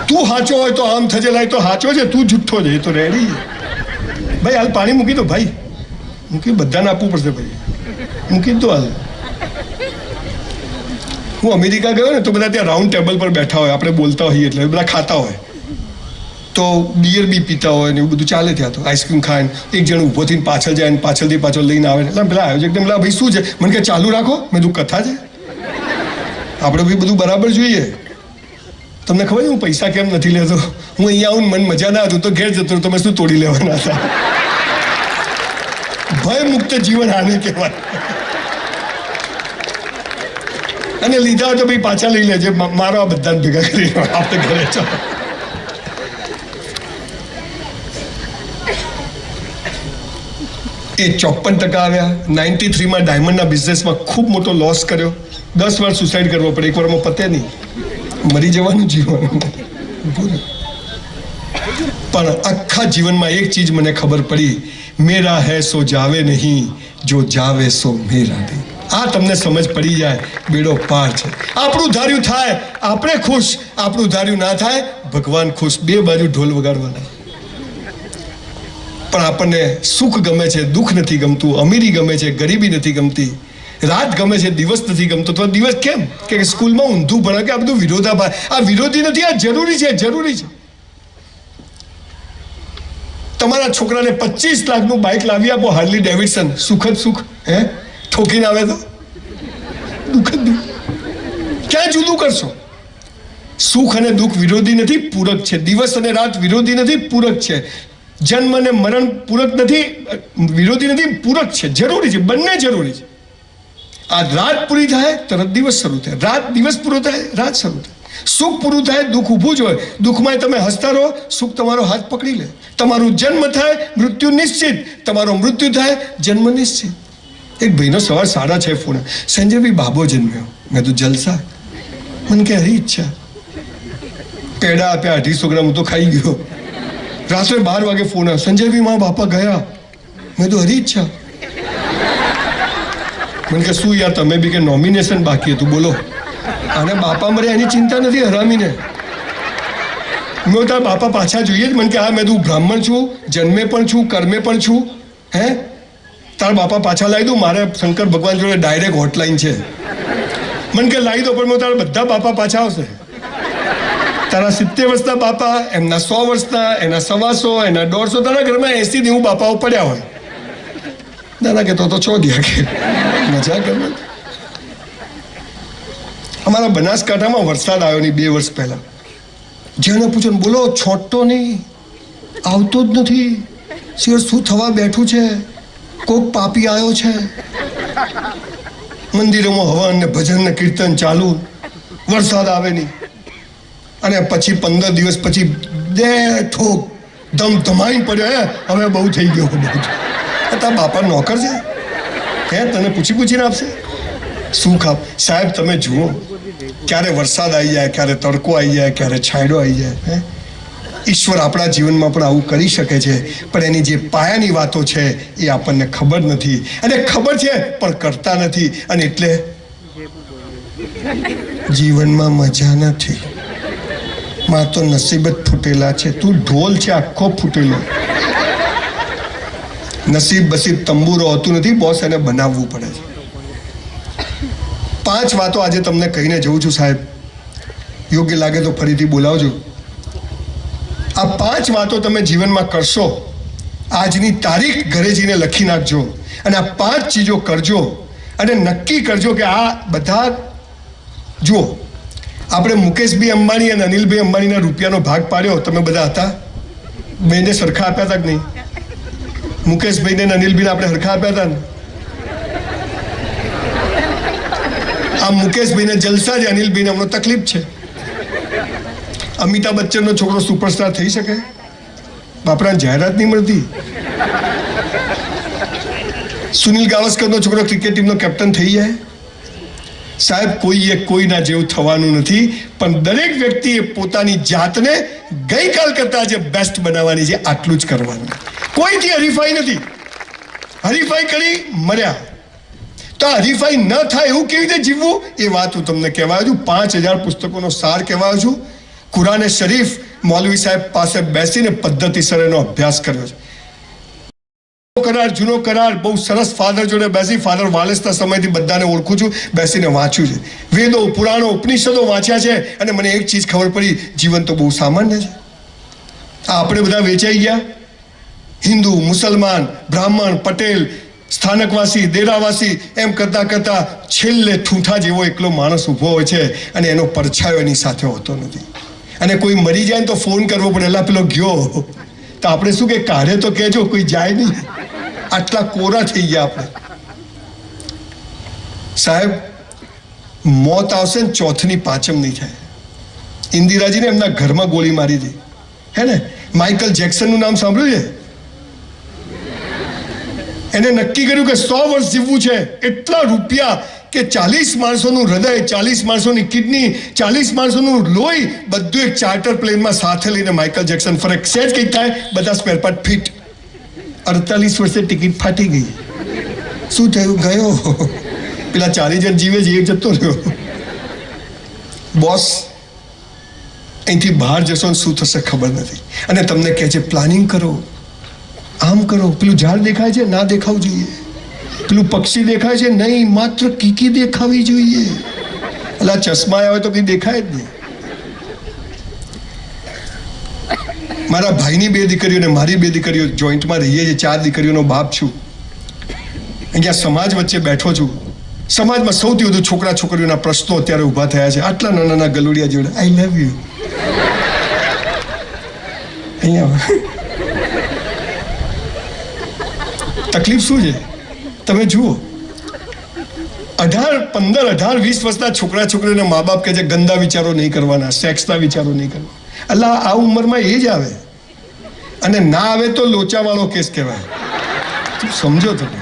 તું હાચો હોય તો આમ થજે, લાય તો હાચો છે, તું જુઠ્ઠો છે, એ તો રેડી છે. ભાઈ હાલ પાણી મૂકી દો, ભાઈ મૂકી, બધાને આપવું પડશે ભાઈ, મૂકી દો હાલ. હું અમેરિકા ગયો ને તો બધા ત્યાં રાઉન્ડ ટેબલ પર બેઠા હોય, આપણે બોલતા હોઈએ એટલે બધા ખાતા હોય. તો બિયર બી પીતા હોય ને એવું બધું ચાલે ત્યાં તો આઈસ્ક્રીમ ખાય ને એક જણ ઊભો થઈને પાછળ જાય ને પાછળથી પાછળ લઈને આવે એટલે પેલા આયોજક એકદમ ભાઈ શું છે મને કે ચાલુ રાખો મેં તું કથા છે આપણે બી બધું બરાબર જોઈએ તમને ખબર છે હું પૈસા કેમ નથી લેતો હું અહીંયા આવું મન મજા ના હતું તો ઘેર જતો તમે શું તોડી લેવાના હતા ભય મુક્ત જીવન આને કહેવાય અને લીધા હોય તો ભાઈ પાછા લઈ લેજે મારો આ બધાને ભેગા કરી આપણે ઘરે ચાલો એ 54% આવ્યા 93 ડાયમંડના બિઝનેસમાં ખૂબ મોટો લોસ કર્યો 10 વાર સુસાઇડ કરવો પડે એક વારમાં પતે નહીં મરી જવાનું જીવન પણ આખા જીવનમાં એક ચીજ મને ખબર પડી મેરા હૈ સો જાવે નહીં જો જાવે સો મેરા નહીં આ તમને સમજ પડી જાય બેડો પાર છે આપણું ધાર્યું થાય આપણે ખુશ આપણું ધાર્યું ના થાય ભગવાન ખુશ બે બાજુ ઢોલ વગાડવાના પણ આપણને સુખ ગમે છે દુઃખ નથી ગમતું અમીરી ગમે છે ગરીબી નથી ગમતી રાત ગમે છે દિવસ નથી ગમતો તો દિવસ કેમ કે સ્કૂલમાં ઊંધું ભણે કે આ બધું વિરોધાભાસ આ વિરોધી નથી આ જરૂરી છે તમારા છોકરાને 25 લાખનું બાઇક લાવી આપો હાર્લી ડેવિડસન સુખદ સુખ હે ઠોકીને આવે તો દુઃખદ ક્યાં જુદું કરશો સુખ અને દુઃખ વિરોધી નથી પૂરક છે દિવસ અને રાત વિરોધી નથી પૂરક છે જન્મ અને મરણ પૂરક નથી વિરોધી નથી પૂરક છે જરૂરી છે બંને જરૂરી છે આ રાત પૂરી થાય તરત દિવસ શરૂ થાય રાત દિવસ પૂરો થાય રાત શરૂ થાય સુખ પૂરું થાય દુઃખ ઊભું જ હોય દુઃખમાં તમે હસતા રહો સુખ તમારો હાથ પકડી લે તમારું જન્મ થાય મૃત્યુ નિશ્ચિત તમારો મૃત્યુ થાય જન્મ નિશ્ચિત એક ભાઈનો સવાર 6:30 ફોન સંજયભાઈ બાબો જન્મ્યો મેં તો જલસા મને કે હરી ઈચ્છા પેડા આપ્યા 250 ગ્રામ હું તો ખાઈ ગયો રાત્રે 12 વાગે ફોન આવ્યો સંજયભાઈ મારા બાપા ગયા મેં તો હરી ઈચ્છા મને કે શું યાર તમે બી કે નોમિનેશન બાકી હતું બોલો અને બાપા મરે એની ચિંતા નથી હરામીને મેં તારા બાપા પાછા જોઈએ જ મને કે હા મેં તું બ્રાહ્મણ છું જન્મે પણ છું કર્મે પણ છું હે તારા બાપા પાછા લાવી દઉં મારે શંકર ભગવાન જોડે ડાયરેક્ટ હોટલાઈન છે મને કે લાવી દો પણ મેં તારા બધા બાપા પાછા આવશે તારા 70 વર્ષના બાપા એમના 100 વર્ષના એના 125 એના 150 તારા ઘરમાં 80 હું બાપાઓ પડ્યા હોય દાદા કે તો છો ગયા કે મજા કરે અમારા બનાસકાંઠામાં વરસાદ આવ્યો નહીં 2 વર્ષ પહેલા જેને પૂછો ને બોલો છોટતો નહીં આવતો જ નથી શિર શું થવા બેઠું છે કોક પાપી આવ્યો છે મંદિરોમાં હવન ને ભજન ને કીર્તન ચાલુ વરસાદ આવે નહીં અને પછી 15 દિવસ પછી બે ઠોક ધમધમાઈને પડ્યો હવે બહુ થઈ ગયો બહુ તારા બાપા નોકર છે હે તને પૂછીને આપશે શું ખાપ સાહેબ તમે જુઓ ક્યારે વરસાદ આવી જાય ક્યારે તડકો આવી જાય ક્યારે છાંયડો આવી જાય હે ઈશ્વર આપણા જીવનમાં પણ આવું કરી શકે છે પણ એની જે પાયાની વાતો છે એ આપણને ખબર નથી અને ખબર છે પણ કરતા નથી અને એટલે જીવનમાં મજા નથી માં તો નસીબ જ ફૂટેલા છે તું ઢોલ છે આખો ફૂટેલો નસીબ બસીબ તંબુરો હોતું નથી બોસ એને બનાવવું પડે છે 5 વાતો આજે તમને કહીને જઉં છું સાહેબ યોગ્ય લાગે તો ફરીથી બોલાવજો આ 5 વાતો તમે જીવનમાં કરશો આજની તારીખ ઘરે જઈને લખી નાખજો અને આ 5 ચીજો કરજો અને નક્કી કરજો કે આ બધા જુઓ આપણે મુકેશભાઈ અંબાણી અને અનિલભાઈ અંબાણીના રૂપિયાનો ભાગ પાડ્યો તમે બધા હતા બેને સરખા આપ્યા હતા કે નહીં મુકેશભાઈને અને અનિલભાઈને આપણે સરખા આપ્યા હતા ને આ મુકેશભાઈને જલસા છે અનિલભાઈને હમણાં તકલીફ છે અમિતાભ બચ્ચનનો છોકરો સુપરસ્ટાર થઈ શકે બાપરાને જાહેરાત નહીં મળતી સુનિલ ગાવસ્કરનો છોકરો ક્રિકેટ ટીમનો કેપ્ટન થઈ જાય સાહેબ કોઈના જેવું થવાનું નથી પણ દરેક વ્યક્તિએ પોતાની જાતને ગઈકાલ કરતા આજે બેસ્ટ બનાવવાની છે આટલું જ કરવાનું કોઈથી હરીફાઈ નથી હરીફાઈ કરી મર્યા તો હરીફાઈ ન થાય એવું કેવી રીતે જીવવું એ વાત હું તમને કહેવાયો છું 5000 પુસ્તકોનો સાર કહેવાયો છું કુરાને શરીફ મૌલવી સાહેબ પાસે બેસીને પદ્ધતિસર એનો અભ્યાસ કર્યો છે જૂનો કરાર બહુ સરસ ફાધર જોડે બેસી ફાધર વાલેસના સમયથી બધાને ઓળખું છું બેસીને વાંચ્યું છે વેદો પુરાણો ઉપનિષદો વાંચ્યા છે અને મને એક ચીજ ખબર પડી જીવન તો બહુ સામાન્ય છે આપણે બધા વેચાઈ ગયા. હિન્દુ, મુસલમાન, બ્રાહ્મણ, પટેલ, સ્થાનકવાસી, દેરાવાસી, એમ કરતા કરતા છેલ્લે ઠૂંઠા જેવો એકલો માણસ ઊભો હોય છે અને એનો પડછાયો એની સાથે હોતો નથી. અને કોઈ મરી જાય ને તો ફોન કરવો પડે, એલા પેલો ગયો. તો આપણે શું કે કાઢે તો કહેજો, કોઈ જાય નહીં. આટલા કોરા થઈ ગયા આપણે. સાહેબ, મોત આવશે ને ચોથની પાંચમ નહીં થાય. ઇન્દિરાજીને એમના ઘરમાં ગોળી મારી હતી, હે ને? માઇકલ જેક્સનનું નામ સાંભળ્યું છે? એને નક્કી કર્યું કે 100 વર્ષ જીવવું છે. એટલા રૂપિયા કે 40 માણસોનું હૃદય, 40 માણસોની કિડની, 40 માણસોનું લોહી બધું એક ચાર્ટર પ્લેનમાં સાથે લઈને માઇકલ જેક્સન ફરે. સેજ કંઈક થાય, બધા સ્પેર પાર્ટ ફિટ. 48 વર્ષે ટિકિટ ફાટી ગઈ. શું થયું? ગયો. પેલા 40 જણ જીવે છે, એક જતો રહ્યો. બોસ, અહીંથી બહાર જશો ને શું થશે ખબર નથી. અને તમને કહે છે પ્લાનિંગ કરો, આમ કરો. પેલું ઝાડ દેખાય છે, ના દેખાવું જોઈએ. પેલું પક્ષી દેખાય છે, નહીં, માત્ર કીકી દેખાવી જોઈએ. એટલે ચશ્મા આવે તો કંઈ દેખાય જ નહીં. મારા ભાઈની 2 દીકરીઓ ને મારી 2 દીકરીઓ જોઈન્ટમાં રહીએ છીએ. 4 દીકરીઓનો બાપ છું. અહીંયા સમાજ વચ્ચે બેઠો છું. સમાજમાં સૌથી વધુ છોકરા છોકરીઓના પ્રશ્નો અત્યારે ઊભા થયા છે. આટલા નાના નાના ગલુડિયા જોડે આઈ લવ યુ. અહીંયા તકલીફ શું છે તમે જુઓ. 18, 15, 18, 20 વર્ષના છોકરા છોકરીઓને મા બાપ કહે છે ગંદા વિચારો નહીં કરવાના, સેક્સના વિચારો નહીં કરવા. એટલે આ ઉંમરમાં એ જ આવે, અને ના આવે તો લોચાવાળો કેસ કહેવાય. સમજો તમે.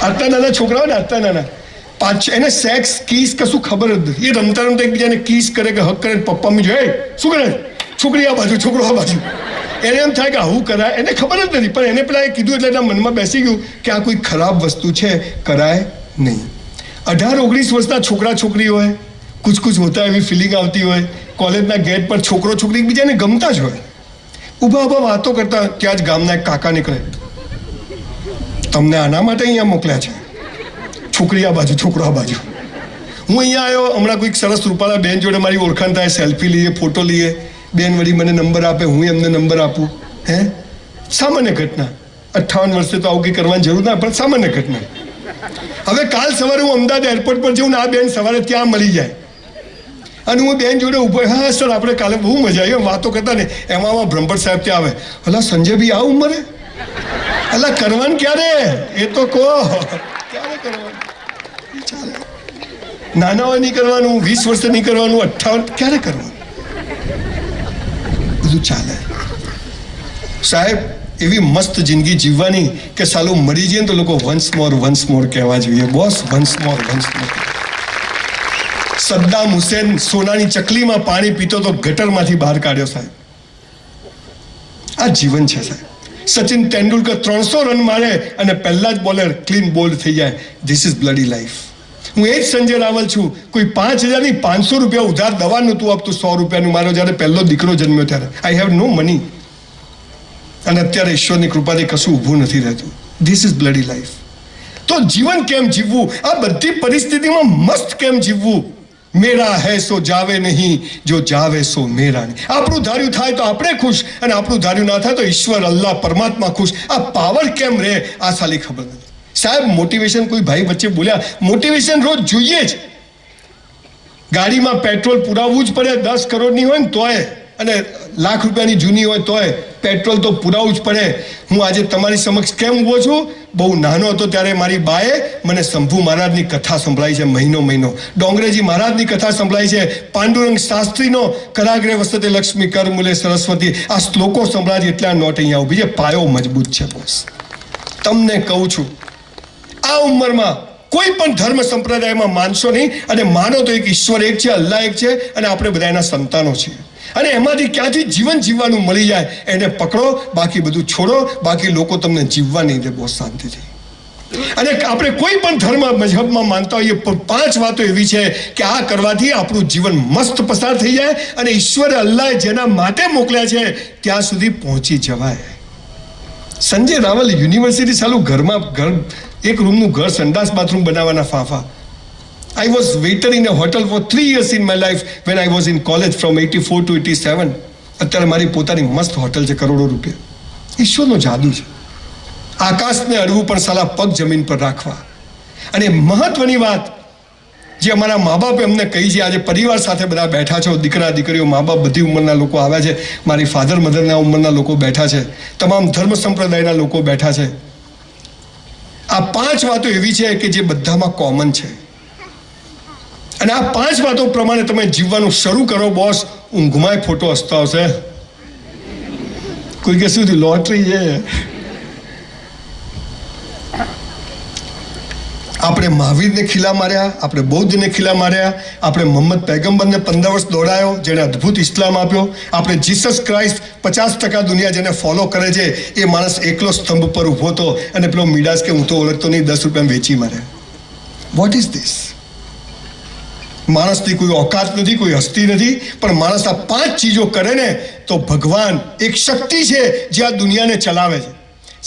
આટલા નાના છોકરાઓ ને, આટલા નાના, એને સેક્સ, કીસ કશું ખબર જ નથી. એ રમતા રમતા એકબીજાને કીસ કરે કે હક કરે. પપ્પા મમ્મી જોઈએ શું કરે, છોકરી આ બાજુ, છોકરો આ બાજુ. એને એમ થાય કે આવું કરાય, એને ખબર જ નથી. પણ એને પેલા એ કીધું એટલે એના મનમાં બેસી ગયું કે આ કોઈ ખરાબ વસ્તુ છે, કરાય નહીં. 18, 19 વર્ષના છોકરા છોકરી હોય, કુછ કુછ હોતા એવી ફિલિંગ આવતી હોય. કોલેજના ગેટ પર છોકરો છોકરી એકબીજાને ગમતા જ હોય. ઊભા ઊભા વાતો કરતા ત્યાં જ ગામના એક કાકા નીકળે, તમને આના માટે અહીંયા મોકલ્યા છે, છોકરી આ બાજુ, છોકરો આ બાજુ. હું અહીંયા આવ્યો, હમણાં કોઈક સરસ રૂપાળા બેન જોડે મારી ઓળખાણ થાય, સેલ્ફી લઈએ, ફોટો લઈએ. બેન વળી મને નંબર આપે, હું એમને નંબર આપું. હે, સામાન્ય ઘટના. 58 વર્ષે તો આવું કંઈ કરવાની જરૂર ના, પણ સામાન્ય ઘટના. હવે કાલ સવારે હું અમદાવાદ એરપોર્ટ પર જઉં ને આ બેન સવારે ત્યાં મળી જાય અને હું બેન જોડે ઉભો, હા સર આપણે કાલે બહુ મજા આવી વાતો કરતા ને. એમાં બ્રહ્મભટ્ટ સાહેબ ત્યાં આવે, હલા સંજયભાઈ આ ઉંમરે, અલા કરવાનું ક્યારે, એ તો કહો ક્યારે કરવાનું? ચાલે, નાના હોય નહીં કરવાનું, 20 વર્ષે નહીં કરવાનું, 58 ક્યારે કરવાનું? બધું ચાલે. સાહેબ, એવી મસ્ત જિંદગી જીવવાની કે સાલું મરી જઈએ તો લોકો વન્સ મોર કહેવા જોઈએ. Boss, once more. Saddam Hussein સોનાની ચકલીમાં પાણી પીતો તો ગટરમાંથી બહાર કાઢ્યો. સાહેબ, આ જીવન છે. સાહેબ, સચિન તેંડુલકર 300 રન મારે અને પહેલા જ બોલર ક્લીન બોલ્ડ થઈ જાય. This is bloody life. હું એ જ સંજય રાવલ છું. કોઈ 5,000 ની 500 રૂપિયા ઉધાર દવા નહોતું આપતું, 100 રૂપિયાનું. મારો જ્યારે પહેલો દીકરો જન્મ્યો ત્યારે આઈ હેવ નો મની. અને અત્યારે ઈશ્વરની કૃપાથી કશું ઊભું નથી રહેતું. This is bloody life. તો જીવન કેમ જીવવું? આ બધી પરિસ્થિતિમાં મસ્ત કેમ જીવવું? મેરા હૈ સો જાવે નહીં, જો જાવે સો મેરા નહીં. આપણું ધાર્યું થાય તો આપણે ખુશ, અને આપણું ધાર્યું ના થાય તો ઈશ્વર, અલ્લાહ, પરમાત્મા ખુશ. આ પાવર કેમ રહે આ સાલી ખબર નથી. સાહેબ, મોટિવેશન, કોઈ ભાઈ વચ્ચે બોલ્યા, મોટિવેશન રોજ જોઈએ જ. ગાડીમાં પેટ્રોલ પુરાવવું જ પડે. 10 કરોડની હોય ને તોય, અને લાખ રૂપિયાની જૂની હોય તોય પેટ્રોલ તો પુરાવવું જ પડે. હું આજે તમારી સમક્ષ કેમ ઊભો છું? બહુ નાનો હતો ત્યારે મારી બાએ મને શંભુ મહારાજની કથા સંભળાઈ છે. મહિનો ડોંગરેજી મહારાજની કથા સંભળાઈ છે. પાંડુરંગ શાસ્ત્રીનો કરાગ્રે વસતે લક્ષ્મી કર મૂલે સરસ્વતી. આ શ્લોકો સંભળાય છે એટલે આ નોટ અહીંયા ઊભી છે. પાયો મજબૂત છે. બોસ, તમને કહું છું, આ ઉંમરમાં કોઈ પણ ધર્મ સંપ્રદાયમાં માનશો નહીં, અને માનો તો એક ઈશ્વર એક છે, અલ્લાહ એક છે, અને આપણે બધા એના સંતાનો છીએ. અને એમાંથી ક્યાંથી જીવન જીવવાનું મળી જાય એને પકડો, બાકી બધું છોડો. બાકી લોકો તમને જીવવા નહીં દે. બહુ શાંતિથી. અને આપણે કોઈ પણ ધર્મ મજહબમાં માનતા હોઈએ, 5 વાતો એવી છે કે આ કરવાથી આપણું જીવન મસ્ત પસાર થઈ જાય, અને ઈશ્વરે, અલ્લાહે જેના માટે મોકલ્યા છે ત્યાં સુધી પહોંચી જવાય. સંજય રાવલ યુનિવર્સિટી સાલું ઘર, એક રૂમનું ઘર, સંડાસ બાથરૂમ બનાવવાના ફાંફા. I was waiter in a hotel for 3 years in my life when I was in college from 84 to 87. અત્યારે મારી પોતાની મસ્ત હોટલ છે, કરોડો રૂપિયા. ઈશ્વરનો જાદુ છે. આકાશને અડવું પણ સાલા પગ જમીન પર રાખવા. અને મહત્વની વાત જે અમારા મા બાપે અમને કહી છે, આજે પરિવાર સાથે બધા બેઠા છો, દીકરા દીકરીઓ, મા બાપ, બધી ઉંમરના લોકો આવ્યા છે, મારી ફાધર મધરના ઉંમરના લોકો બેઠા છે, તમામ ધર્મ સંપ્રદાયના લોકો બેઠા છે. આ 5 વાતો એવી છે કે જે બધામાં કોમન છે. અને આ 5 વાતો પ્રમાણે તમે જીવવાનું શરૂ કરો બોસ, ઊંઘમાં ફોટો હસતો આવશે. કોઈ કે સુધી લોટરી છે. આપણે મહાવીરને ખીલા માર્યા, આપણે બૌદ્ધને ખીલા માર્યા, આપણે મોહમ્મદ પૈગંબરને 15 વર્ષ દોડાયો, જેણે અદ્ભુત ઇસ્લામ આપ્યો. આપણે જીસસ ક્રાઇસ્ટ 50% દુનિયા જેને ફોલો કરે છે, એ માણસ એકલો સ્તંભ પર ઊભો હતો અને પેલો મીડાસ કે હું તો ઓળખતો નહીં, 10 રૂપિયા વેચી માર્યા. What is this? માણસની કોઈ ઓકાત નથી, કોઈ હસ્તી નથી, પણ માણસ આ 5 ચીજો કરે ને તો ભગવાન એક શક્તિ છે જે આ દુનિયાને ચલાવે છે.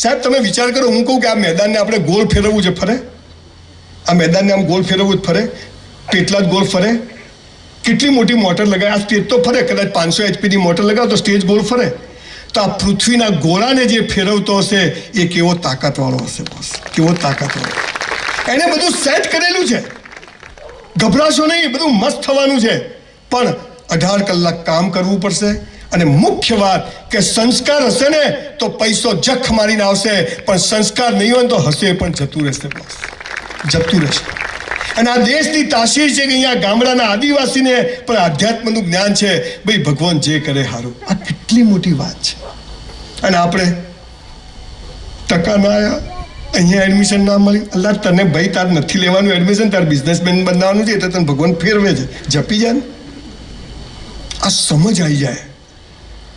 સાહેબ તમે વિચાર કરો, હું કહું કે આ મેદાનને આપણે ગોળ ફેરવવું છે, ફરે? આ મેદાનને આમ ગોળ ફેરવવું જ ફરે? કેટલા જ ગોળ ફરે? કેટલી મોટી મોટર લગાવે? આ સ્ટેજ તો ફરે, કદાચ 500 HP મોટર લગાવો તો સ્ટેજ ગોળ ફરે. તો આ પૃથ્વીના ગોળાને જે ફેરવતો હશે એ કેવો તાકાતવાળો હશે બોસ, કેવો તાકાતવાળો. એને બધું સેટ કરેલું છે. ગભરાશો નહીં, બધું મસ્ત થવાનું છે, પણ 18 કલાક કામ કરવું પડશે. અને મુખ્ય વાત કે સંસ્કાર હશે ને તો પૈસો જખ મારીને આવશે, પણ સંસ્કાર નહીં હોય તો હશે પણ જતું રહેશે બોસ, જતું રહેશે. અને આ દેશની તાસીર છે કે અહીંયા ગામડાના આદિવાસીને પણ આધ્યાત્મનું જ્ઞાન છે. ભાઈ ભગવાન જે કરે સારું. આ કેટલી મોટી વાત છે. અને આપણે ટકા ના આવ્યા, અહીંયા એડમિશન ના મળી. અલ્લાહ તને ભાઈ તાર નથી લેવાનું એડમિશન, તાર બિઝનેસમેન બનાવવાનું છે, એટલે તને ભગવાન ફેરવે છે. જપી જાય ને, આ સમજ આવી જાય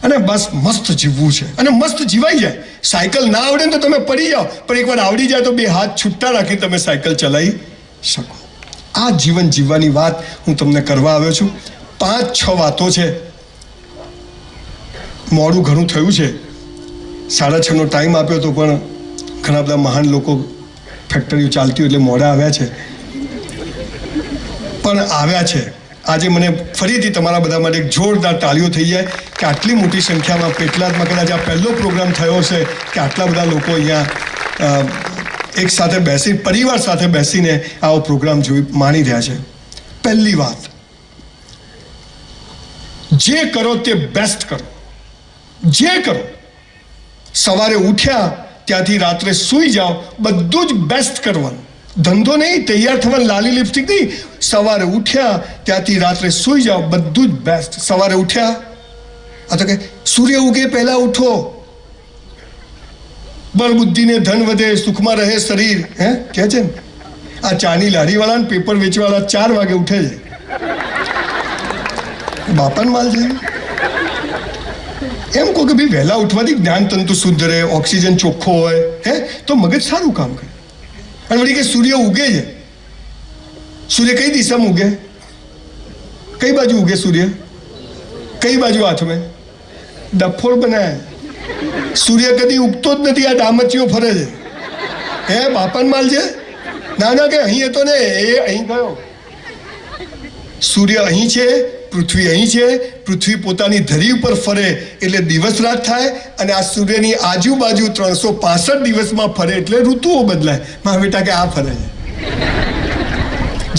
અને બસ મસ્ત જીવવું છે અને મસ્ત જીવાઈ જાય. સાયકલ ના આવડે ને તો તમે પડી જાઓ, પણ એકવાર આવડી જાય તો 2 હાથ છૂટા રાખી તમે સાયકલ ચલાવી શકો. આ જીવન જીવવાની વાત હું તમને કરવા આવ્યો છું. 5-6 વાતો છે. મોડું ઘણું થયું છે, 6:30નો ટાઈમ આપ્યો તો પણ ઘણા બધા મહાન લોકો ફેક્ટરીઓ ચાલતી હોય એટલે મોડા આવ્યા છે, પણ આવ્યા છે. આજે મને ફરીથી તમારા બધા માટે એક જોરદાર તાળીઓ થઈ જાય કે આટલી મોટી સંખ્યામાં પેટલાદમાં કદાચ આ પહેલો પ્રોગ્રામ થયો છે કે આટલા બધા લોકો અહીંયા એક સાથે બેસી, પરિવાર સાથે બેસીને આવો પ્રોગ્રામ માણી રહ્યા છે. પહેલી વાત, જે કરો તે બેસ્ટ કરો. જે કરો, સવારે ઉઠ્યા ત્યાંથી રાત્રે સૂઈ જાઓ, બધું જ બેસ્ટ કરવાનું. ધંધો નહીં, તૈયાર થવાનું, લાલી લિપસ્ટિક નહીં. સવારે ઉઠ્યા ત્યાંથી રાત્રે સૂઈ જાઓ, બધું જ બેસ્ટ. સવારે ઉઠ્યા, આ તો કે સૂર્ય ઉગે પહેલા ઉઠો, બળ બુદ્ધિને ધન વધે, સુખમાં રહે શરીર. હે કે છે ને આ ચાની લારીવાળા ને પેપર વેચવાળા 4 વાગે ઉઠે છે, બાપાને માલ છે. એમ કહો કે ભાઈ વહેલા ઉઠવાથી જ્ઞાન તંતુ શુદ્ધ રહે, ઓક્સિજન ચોખ્ખો હોય, હે તો મગજ સારું કામ કરે. અને વળી કે સૂર્ય ઉગે છે, સૂર્ય કઈ દિશામાં ઉગે? કઈ બાજુ ઉગે સૂર્ય? કઈ બાજુ હાથમાં? ડફોળ બનાય. સૂર્ય કદી ઉગતો જ નથી, આ ડામચીઓ ફરે છે. હે બાપાન માલ છે? ના ના કે અહીં હતો ને, એ અહીં ગયો. સૂર્ય અહીં છે, પૃથ્વી અહીં છે. પૃથ્વી પોતાની ધરી ઉપર ફરે એટલે દિવસ રાત થાય, અને આ સૂર્યની આજુબાજુ 365 દિવસમાં ફરે એટલે ઋતુઓ બદલાય. મારા બેટા કે આ ફરે છે.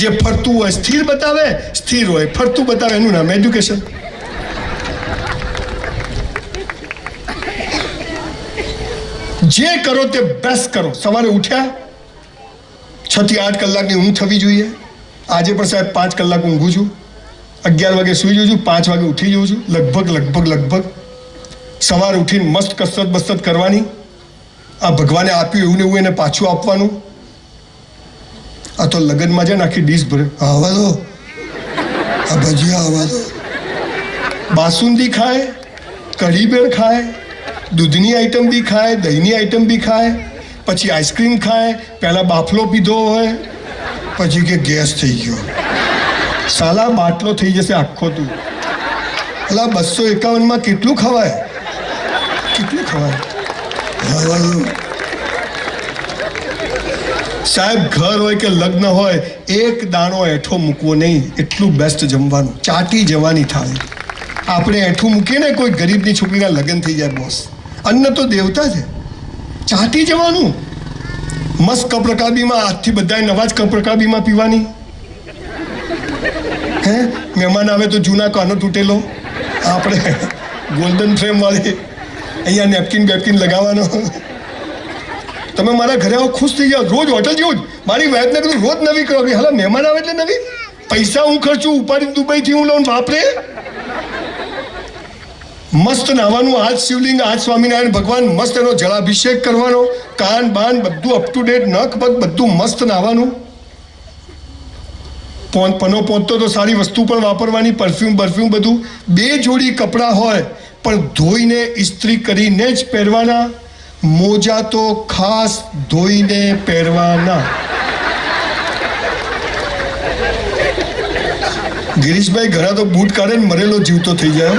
જે ફરતું હોય સ્થિર બતાવે, સ્થિર હોય ફરતું બતાવે, એનું નામ એજ્યુકેશન. જે કરો તે બેસ્ટ કરો. સવારે ઉઠ્યા 6 થી 8 કલાકની ઊંઘ થવી જોઈએ. આજે પણ સાહેબ 5 કલાક ઊંઘું છું. 11 વાગે સૂઈ જઉં છું, 5 વાગે ઉઠી જઉં છું, લગભગ. સવારે ઉઠીને મસ્ત કસરત બસરત કરવાની. આ ભગવાને આપ્યું એવું ને એવું એને પાછું આપવાનું. આ તો લગ્નમાં છે ને આખી ડીશ ભરે, આવા દો, આ ભજીયા આવા દો. બાસુંદી ખાય, કઢી બેર ખાય, દૂધની આઈટમ બી ખાય, દહીંની આઈટમ બી ખાય, પછી આઈસ્ક્રીમ ખાય. પહેલાં બાફલો પીધો હોય, પછી કે ગેસ થઈ ગયો. સાલા બાટલો થઈ જશે આખો તું. અલા 251માં કેટલું ખવાય? કેટલું ખવાય? સાહેબ ઘર હોય કે લગ્ન હોય, એક દાણો એઠો મૂકવો નહીં, એટલું બેસ્ટ જમવાનું, ચાટી જવાની થાળી. આપણે એઠું મૂકીએ ને કોઈ ગરીબની છોકરીના લગ્ન થઈ જાય બોસ, અન્ન તો દેવતા છે, ચાટી જવાનું. મસ્ત કપ રકાબીમાં, આજથી બધાએ નવા જ કપ રકાબીમાં પીવાની. હે મહેમાન આવે તો જૂના કાનો તૂટેલો, આપણે ગોલ્ડન ફ્રેમ વાળી અહીંયા નેપકિન બેપકિન લગાવવાનો. તમે મારા ઘરે આવો ખુશ થઈ જાઓ, રોજ હોટલ જેવું જ. મારી વાઈફને કીધું રોજ નવી કરો કે હાલા મહેમાન આવે એટલે નવી. પૈસા હું ખર્ચું, ઉપાડી દુબઈથી હું લઉં, બાપરે. મસ્ત નાવાનું, આજ શિવલિંગ, આજ સ્વામિનારાયણ ભગવાન, મસ્ત એનો જળાભિષેક કરવાનો, કાન બાન બધું અપ ટુ ડેટ, નખ પગ બધું મસ્ત નાવાનું. પનો પહોંચતો તો સારી વસ્તુ પણ વાપરવાની, પરફ્યુમ બરફ્યુમ બધું. 2 જોડી કપડાં હોય પણ ધોઈને ઇસ્ત્રી કરીને જ પહેરવાના. મોજા તો ખાસ ધોઈને પહેરવાના. ગિરીશભાઈ ઘણા તો બૂટ કાઢે ને મરેલો જીવતો થઈ જાય.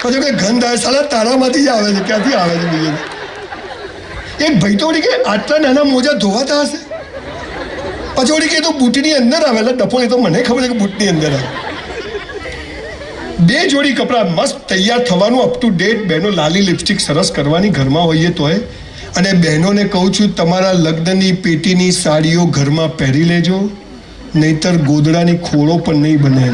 પછી કઈ ગંધ આવે, સાલા તારામાંથી જ આવે છે, ક્યાંથી આવે છે બીજે. એક ભાઈ તો કે આટલા નાના મોજા ધોવાતા હશે. પછી ઓળી કે તો બૂટની અંદર આવે, એટલે ડફો એ તો મને ખબર છે કે બૂટની અંદર આવે. 2 જોડી કપડાં મસ્ત તૈયાર થવાનું, અપ ટુ ડેટ. બહેનો લાલી લિપસ્ટિક સરસ કરવાની ઘરમાં હોઈએ તોય. અને બહેનોને કહું છું, તમારા લગ્નની પેટીની સાડીઓ ઘરમાં પહેરી લેજો, નહીતર ગોદડાની ખોળો પણ નહીં બને.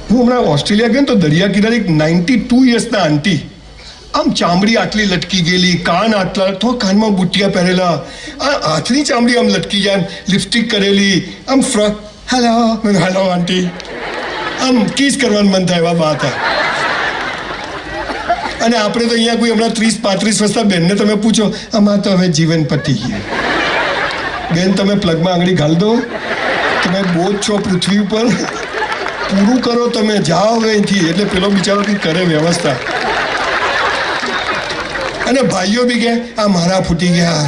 હું હમણાં ઓસ્ટ્રેલિયા ગયો તો દરિયા કિનારે એક 92 યર્સના આંટી, આમ ચામડી આટલી લટકી ગયેલી, કાન આટલા, તો કાનમાં બુટિયા પહેરેલા, હાથની ચામડી આમ લટકી જાય, લિપસ્ટિક કરેલી, આમ ફ્રોક. હેલો હેલો આંટી, આમ કિસ કરવાનું મન થાય એવા વાત. અને આપણે તો અહીંયા કોઈ હમણાં 30-35 વર્ષના બેનને તમે પૂછો, આમાં તો હવે જીવન પતી ગયું. બેન તમે પ્લગમાં આંગળી ઘાલ દો, તમે બોજ છો પૃથ્વી ઉપર, પૂરું કરો, તમે જાઓ હવે અહીંથી. એટલે પેલો બિચારો કંઈ કરે વ્યવસ્થા. અને ભાઈઓ બી કે આ મારા ફૂટી ગયા,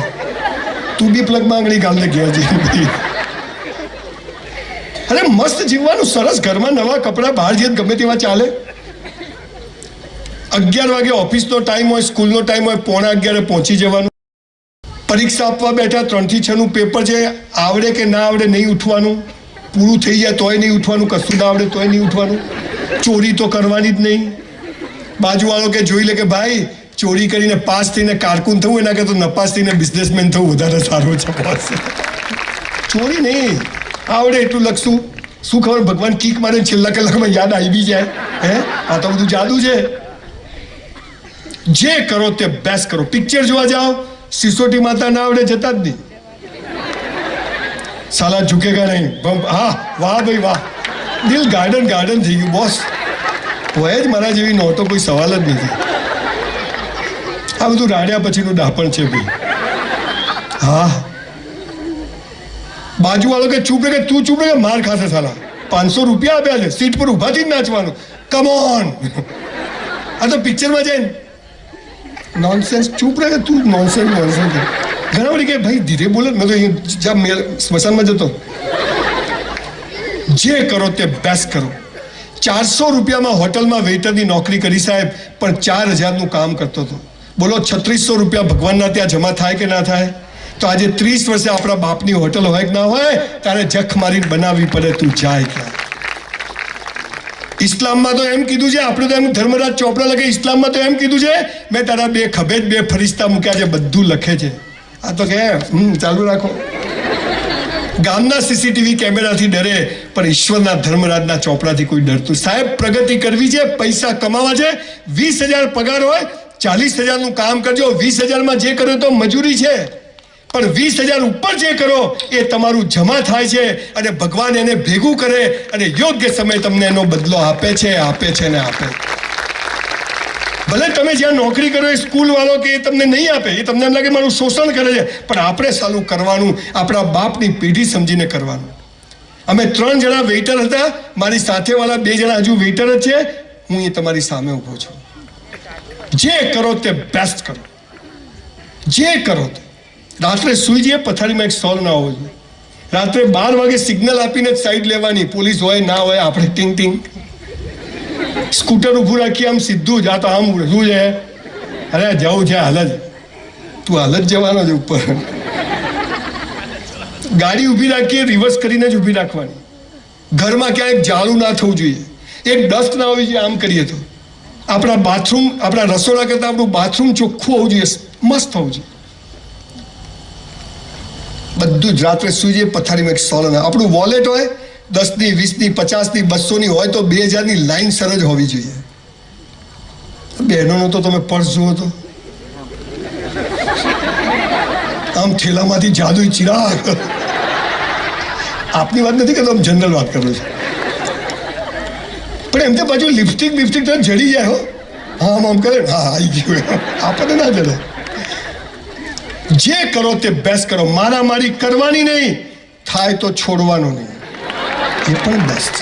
તું બી પ્લગમાં આંગળી ગાલ ને ગયા જઈ. અરે મસ્ત જીવવાનું, સરસ, ઘરમાં નવા કપડાં, બહાર જઈએ ગમે તેવા ચાલે. 11 વાગે ઓફિસનો ટાઈમ હોય, સ્કૂલનો ટાઈમ હોય, 11:15 પહોંચી જવાનું. પરીક્ષા આપવા બેઠા, 3 થી 6 નું પેપર છે, આવડે કે ના આવડે નહીં ઉઠવાનું, પૂરું થઈ જાય તોય નહીં ઉઠવાનું, કશું ના આવડે તોય નહીં ઉઠવાનું. ચોરી તો કરવાની જ નહીં. બાજુવાળો કે જોઈ લે કે ભાઈ ચોરી કરીને પાસ થઈને કારકુન થવું એના કરતાં નપાસ થઈને બિઝનેસમેન થવું વધારે સારું છે. ચોરી નહીં, આવડે એટલું લખશું. શું ખબર ભગવાન કીક મારે છેલ્લા કલાકમાં યાદ આવી બી જાય. હે આ તો બધું જાદુ છે. જે કરો તે બેસ્ટ કરો. પિક્ચર જોવા જાઓ, સિસોટી માતા ના આવડે જતા જ નહીં. સાલા ઝુકેગા નહીં. હા વાહ ભાઈ વાહ, દિલ ગાર્ડન ગાર્ડન થઈ ગયું બોસ. હોય જ મારા જેવી નોટો, કોઈ સવાલ જ નથી. આ બધું રાડ્યા પછીનું ડાપણ છે ભાઈ. હા બાજુવાળો કે ચૂપ રે, તું ચૂપ રે, માર ખાશે સાલા. 500 રૂપિયા આપ્યા છે, સીટ પર ઊભાથી જ નાચવાનું. Come on. આ તો પિક્ચરમાં જાય નોનસેન્સ. ચૂપ રહે તું, નોનસેન્સ નોનસેન્સ. ઘણા વળી કે ભાઈ ધીરે બોલે. મેં તો જ્યાં સ્મશાનમાં જતો, જે કરો તે બેસ્ટ કરો. 400 રૂપિયામાં હોટલમાં વેઇટરની નોકરી કરી સાહેબ, પણ 4000નું કામ કરતો હતો. બોલો 3600 રૂપિયા ભગવાનના ત્યાં જમા થાય કે ના થાય? તો આજે 30 વર્ષે આપણા બાપની હોટલ હોય કે ના હોય, તારે જખ મારીને બનાવવી પડે. તું જાય ક્યાં? ઇસ્લામમાં તો એમ કીધું છે, આપણે તો એમ ધર્મરાજ ચોપડા લખે. ઇસ્લામમાં તો એમ કીધું છે, મેં તારા 2 ખભે 2 ફરિશ્તા મૂક્યા છે, બધું લખે છે. આ તો કે ચાલુ રાખો. ગામના સીસીટીવી કેમેરાથી ડરે, પણ ઈશ્વરના ધર્મરાજના ચોપડાથી કોઈ ડરતું. સાહેબ પ્રગતિ કરવી છે, પૈસા કમાવા છે. 20,000 પગાર હોય, 40,000નું કામ કરજો. 20,000માં જે કરો તો મજૂરી છે, પણ 20,000 ઉપર જે કરો એ તમારું જમા થાય છે, અને ભગવાન એને ભેગું કરે અને યોગ્ય સમય તમને એનો બદલો આપે છે, આપે છે ને આપે. ભલે તમે જ્યાં નોકરી કરો એ સ્કૂલ વાળો કે એ તમને નહીં આપે, એ તમને એમ લાગે મારું શોષણ કરે છે, પણ આપણે સાલું કરવાનું, આપણા બાપની પેઢી સમજીને કરવાનું. અમે 3 જણા વેઇટર હતા, મારી સાથેવાળા 2 જણા હજુ વેઇટર જ છે. હું એ તમારી સામે ઊભો છું. જે કરો તે બેસ્ટ કરો. જે કરો તે. રાત્રે સુઈ જઈએ, પથારીમાં એક સોલ ના હોવો જોઈએ. રાત્રે 12 વાગે સિગ્નલ આપીને જ સાઈડ લેવાની. પોલીસ હોય ના હોય, આપણે ટીંગ ટીંગ સ્કૂટર ઊભું રાખીએ, આમ સીધું જ. આ તો આમ શું છે, અરે જવું છે હાલ જ, તું હાલ જ જવાનો છે ઉપર. ગાડી ઊભી રાખીએ રિવર્સ કરીને જ ઊભી રાખવાની. ઘરમાં ક્યાંય જાળું ના થવું જોઈએ, એક ડસ્ટ ના હોવી જોઈએ. આમ કરીએ તો આપણા બાથરૂમ, આપણા રસોડા કરતાં આપણું બાથરૂમ ચોખ્ખું હોવું જોઈએ, મસ્ત હોવું જોઈએ. બધું જ રાત્રે સુઈ જઈએ પથારીમાં એક સોલ. આપણું વોલેટ હોય 10ની 20ની 50ની 200ની હોય તો 2000ની લાઈન સર જ હોવી જોઈએ. બહેનોનો તો તમે પર્સ જુઓ તો આમ થેલામાંથી જાદુઈ ચિરાગ. આપની વાત નથી કરતો, આમ જનરલ વાત કરું છું. પણ એમ તો પાછું લિપસ્ટિક તો જડી જાય હો. હા આમ કરે, હા આવી ગયું, આપણને ના જડે. જે કરો તે બેસ્ટ કરો, મારામારી કરવાની નહીં, થાય તો છોડવાનું નહીં, એ પણ બેસ્ટ.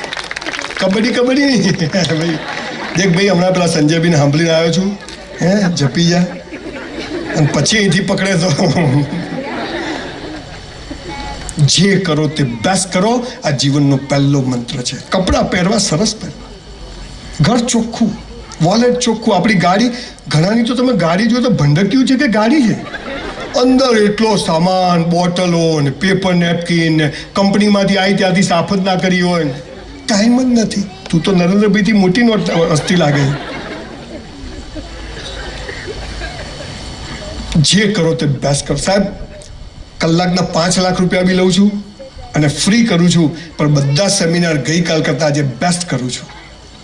કબડ્ડી નહીં ભાઈ. દેખ ભાઈ, હમણાં પેલા સંજયબીને સાંભળીને આવ્યો છું, હે જપી જા અને પછી અહીંથી પકડે તો. જે કરો તે બેસ્ટ કરો, આ જીવનનો પહેલો મંત્ર છે. કપડાં પહેરવા સરસ પહેરવા, ઘર ચોખ્ખું, વોલેટ ચોખ્ખું. આપણી ગાડી, ઘણાની તો તમે ગાડી જો તો ભંડક્યું છે કે ગાડી છે, અંદર એટલો સામાન, બોટલો ને પેપર નેપકિન ને કંપનીમાંથી આવી ત્યાંથી સાફ જ ના કરી હોય, ટાઈમ જ નથી. તું તો નરેન્દ્રભાઈથી મોટી નોટ હસ્તી લાગે. જે કરો તે બેસ્ટ કરો. સાહેબ, કલાકના 5 લાખ રૂપિયા બી લઉં છું અને ફ્રી કરું છું, પણ બધા સેમિનાર ગઈકાલ કરતાં આજે બેસ્ટ કરું છું.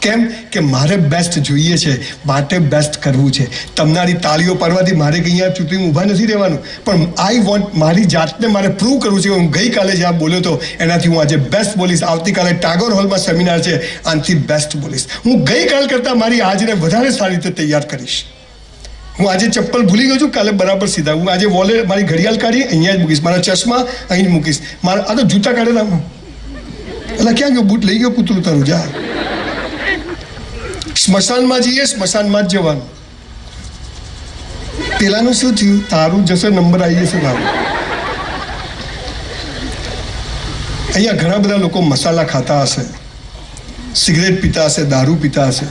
કેમ કે મારે બેસ્ટ જોઈએ છે, માટે બેસ્ટ કરવું છે. તમારી તાળીઓ પાડવાથી મારે કંઈ અહીંયા ચૂંટણી ઊભા નથી રહેવાનું, પણ આઈ વોન્ટ, મારી જાતને મારે પ્રૂવ કરવું છે. હું ગઈકાલે જ્યાં બોલ્યો હતો એનાથી હું આજે બેસ્ટ બોલીશ. આવતીકાલે ટાગોર હોલમાં સેમિનાર છે, આનાથી બેસ્ટ બોલીશ. હું ગઈકાલ કરતાં મારી આજને વધારે સારી રીતે તૈયાર કરીશ. હું આજે ચપ્પલ ભૂલી ગયો છું, કાલે બરાબર સીધા. હું આજે વોલેટ, મારી ઘડિયાળ કાઢી અહીંયા જ મૂકીશ, મારા ચશ્મા અહીં જ મૂકીશ. મારા આ તો જૂતા કાઢેલા, એટલે ક્યાં ગયો બૂટ લઈ ગયો કૂતરું તારું, જા. સ્મશાનમાં જઈએ, સ્મશાનમાં જ જવાનું. પેલાનું શું થયું, તારું જશે નંબર આવી જશે તારું. અહીંયા ઘણા બધા લોકો મસાલા ખાતા હશે, સિગરેટ પીતા હશે, દારૂ પીતા હશે.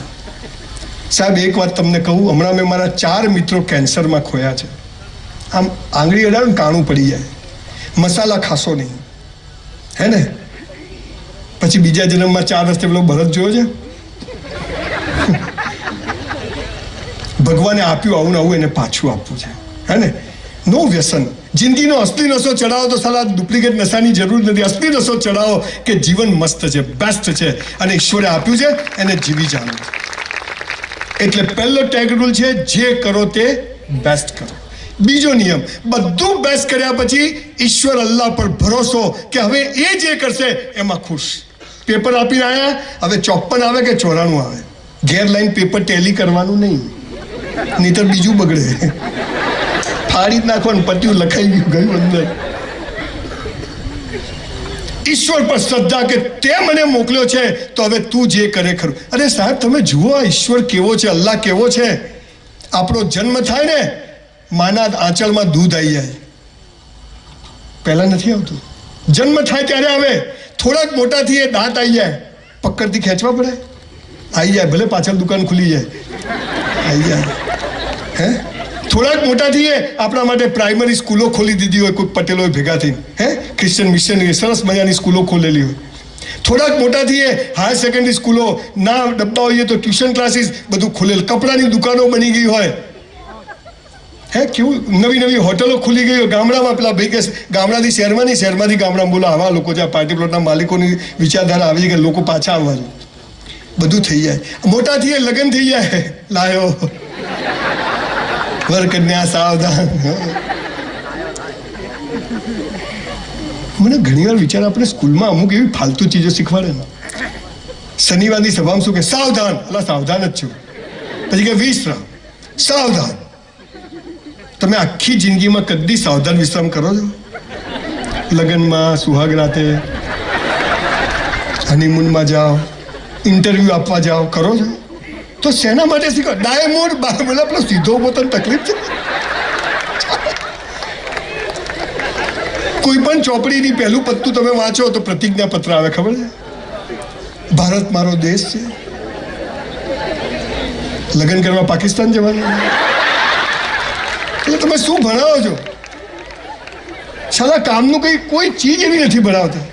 સાહેબ, એક વાત તમને કહું, હમણાં મેં મારા 4 મિત્રો કેન્સરમાં ખોયા છે. આમ આંગળી અડાડો ને કાણું પડી જાય. મસાલા ખાશો નહીં, હે ને? પછી બીજા જન્મમાં 4 રસ્તે પેલો ભરત જોયો છે, ભગવાને આપ્યું આવું ને આવું, એને પાછું આપવું છે, હે ને? નો વ્યસન. જિંદગીનો અસલી નશો ચડાવો તો સાલા ડુપ્લિકેટ નશાની જરૂર નથી. અસલી નશો ચડાવો કે જીવન મસ્ત છે, બેસ્ટ છે અને ઈશ્વરે આપ્યું છે, એને જીવી જાણો. એટલે પહેલો ટેગ રૂલ છે, જે કરો તે બેસ્ટ કરો. બીજો નિયમ, બધું બેસ્ટ કર્યા પછી ઈશ્વર અલ્લાહ પર ભરોસો કે હવે એ જે કરશે એમાં ખુશ. પેપર આપીને આવ્યા, હવે 54 આવે કે 94 આવે, ઘેર લાઈન પેપર ટેલી કરવાનું નહીં, નહીતર બીજું બગડે. ફાડી જ નાખવાનું, પત્યું લખાઈ ગયું, ગયું અંદર. ઈશ્વર પર શ્રદ્ધા કે તે મને મોકલ્યો છે તો હવે તું જે કરે ખરું. અરે સાહેબ, તમે જુઓ આ ઈશ્વર કેવો છે, અલ્લાહ કેવો છે. આપણો જન્મ થાય ને, માના આંચળમાં દૂધ આવી જાય, પહેલા નથી આવતું. જન્મ થાય ત્યારે આવે, થોડાક મોટા થઈએ દાંત આવી જાય, પકડથી ખેંચવા પડે, આવી જાય. ભલે પાછળ દુકાન ખુલી જાય, આવી જાય. હે, થોડાક મોટા થઈએ, આપણા માટે પ્રાઇમરી સ્કૂલો ખોલી દીધી હોય કોઈ પટેલોએ ભેગા થઈને, હે, ક્રિશ્ચન મિશનરી સરસ મજાની સ્કૂલો ખોલેલી હોય. થોડાક મોટા થઈએ, હાયર સેકન્ડરી સ્કૂલો ના ડબ્બા હોઈએ તો ટ્યુશન ક્લાસીસ બધું ખુલેલ, કપડાની દુકાનો બની ગઈ હોય, હે, કેવું નવી નવી હોટલો ખુલી ગઈ હોય. ગામડામાં પેલા ભાઈ કે ગામડાથી શહેરમાં નહીં, શહેરમાંથી ગામડામાં, બોલો આવા લોકો છે. પાર્ટી પ્લોટના માલિકોની વિચારધારા આવી કે લોકો પાછા આવવા છે, બધું થઈ જાય. મોટા થઈએ, લગ્ન થઈ જાય, લાયો વર કન્યા સાવધાન. મને ઘણીવાર વિચાર, આપણે સ્કૂલમાં અમુક એવી ફાલતુ ચીજો શીખવાડે ને. શનિવારની સભામાં શું કે, સાવધાન, એટલે સાવધાન જ છું. પછી કે વિશ્રામ, સાવધાન. તમે આખી જિંદગીમાં કદી સાવધાન વિશ્રામ કરો છો? લગ્નમાં, સુહાગ રાતે, હનીમૂનમાં જાઓ, ઇન્ટરવ્યુ આપવા જાઓ, કરો છો? તો શેના માટે શીખો? ડાયમોડ બોલે પેલો સીધો પોતાને તકલીફ છે. કોઈ પણ ચોપડીની પહેલું પત્તું તમે વાંચો તો પ્રતિજ્ઞા પત્ર આવે, ખબર છે? ભારત મારો દેશ છે. લગ્ન કરવા પાકિસ્તાન જવાનું, એટલે તમે શું ભણાવો છો? સાલા કામનું કઈ કોઈ ચીજ એવી નથી ભણાવતા.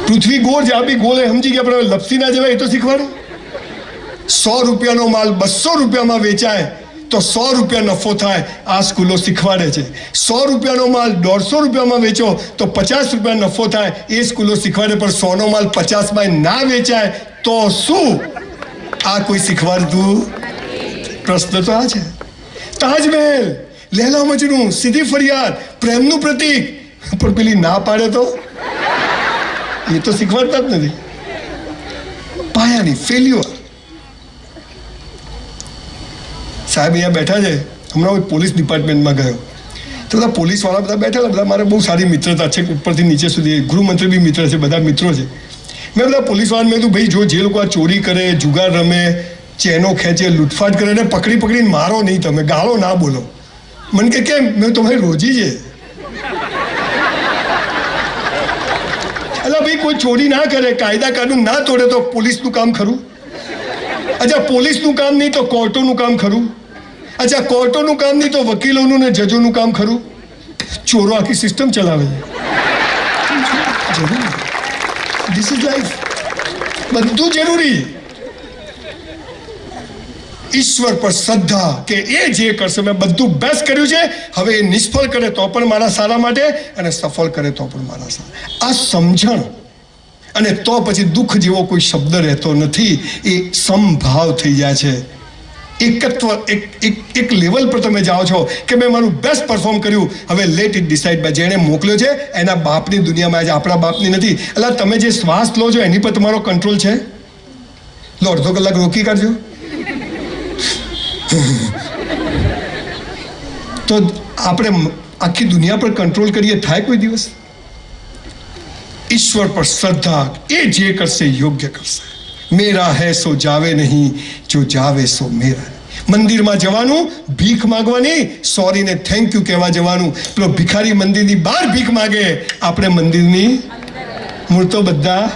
પૃથ્વી ગોળ છે, આપી ગોળ સમજી ગયા, પણ લપસી ના જવાય એ તો શીખવાડો. 100 રૂપિયાનો માલ 200 રૂપિયામાં વેચાય તો 100 રૂપિયા નફો થાય, આ સ્કૂલો શીખવાડે છે. 100 રૂપિયાનો માલ 150 રૂપિયામાં વેચો તો 50 રૂપિયા નફો થાય, એ સ્કૂલો શીખવાડે. પણ 100નો માલ 50માં ના વેચાય તો શું? આ કોઈ શીખવાડતું? પ્રશ્ન તો આ છે. તાજમહેલ, લૈલા મજનુ, સીધી ફરિયાદ, પ્રેમનું પ્રતીક, પણ પેલી ના પાડે તો એ તો શીખવાડતા જ નથી. પાયાની ફેલ્યુઅર. સાહેબ અહીંયા બેઠા છે, હમણાં હું પોલીસ ડિપાર્ટમેન્ટમાં ગયો તો બધા પોલીસવાળા બધા બેઠેલા, બધા મારે બહુ સારી મિત્રતા છે, ઉપરથી નીચે સુધી. ગૃહમંત્રી બી મિત્ર છે, બધા મિત્રો છે. મેં બધા પોલીસવાળાને મેં કીધું, ભાઈ જો જે લોકો આ ચોરી કરે, જુગાર રમે, ચેનો ખેંચે, લૂંટફાટ કરે ને પકડીને મારો નહીં, તમે ગાળો ના બોલો. મને કે કેમ? મેં તમારી રોજી છે. એટલે ભાઈ કોઈ ચોરી ના કરે, કાયદા કાનૂન ના તોડે તો પોલીસનું કામ ખરું? અચ્છા, પોલીસનું કામ નહીં તો કોર્ટોનું કામ ખરું? અચ્છા, કોર્ટોનું કામ નહીં તો વકીલોનું ને જજોનું કામ ખરું? ચોરો આખી સિસ્ટમ ચલાવે છે. This is life. બધું જરૂરી. ઈશ્વર પર શ્રદ્ધા કે એ જે કરશે, મેં બધું બેસ્ટ કર્યું છે, હવે એ નિષ્ફળ કરે તો પણ મારા સારા માટે અને સફળ કરે તો પણ મારા સારા. આ સમજણ, અને તો પછી દુઃખ જેવો કોઈ શબ્દ રહેતો નથી. એ સમભાવ થઈ જાય છે. એકત્વ, એક લેવલ પર તમે જાઓ છો કે મેં મારું બેસ્ટ પરફોર્મ કર્યું, હવે લેટ ઇટ ડિસાઇડ બાય. જેણે મોકલ્યો છે એના બાપની દુનિયામાં, આજે આપણા બાપની નથી. એટલે તમે જે શ્વાસ લો છો એની પર તમારો કંટ્રોલ છે? લો, અડધો કલાક રોકી કાઢજો તો આપણે આખી દુનિયા પર કંટ્રોલ કરીએ, થાય કોઈ દિવસ? ઈશ્વર પર શ્રદ્ધા, એ જે કરશે યોગ્ય કરશે. મેરા હૈ સો જાવે નહીં, જો જાવે સો મેરા. મંદિરમાં જવાનું ભીખ માંગવાની, સોરીને થેન્ક યુ કહેવા જવાનું. પેલો ભિખારી મંદિરની બહાર ભીખ માગે, આપણે મંદિરની મૂળ તો બધા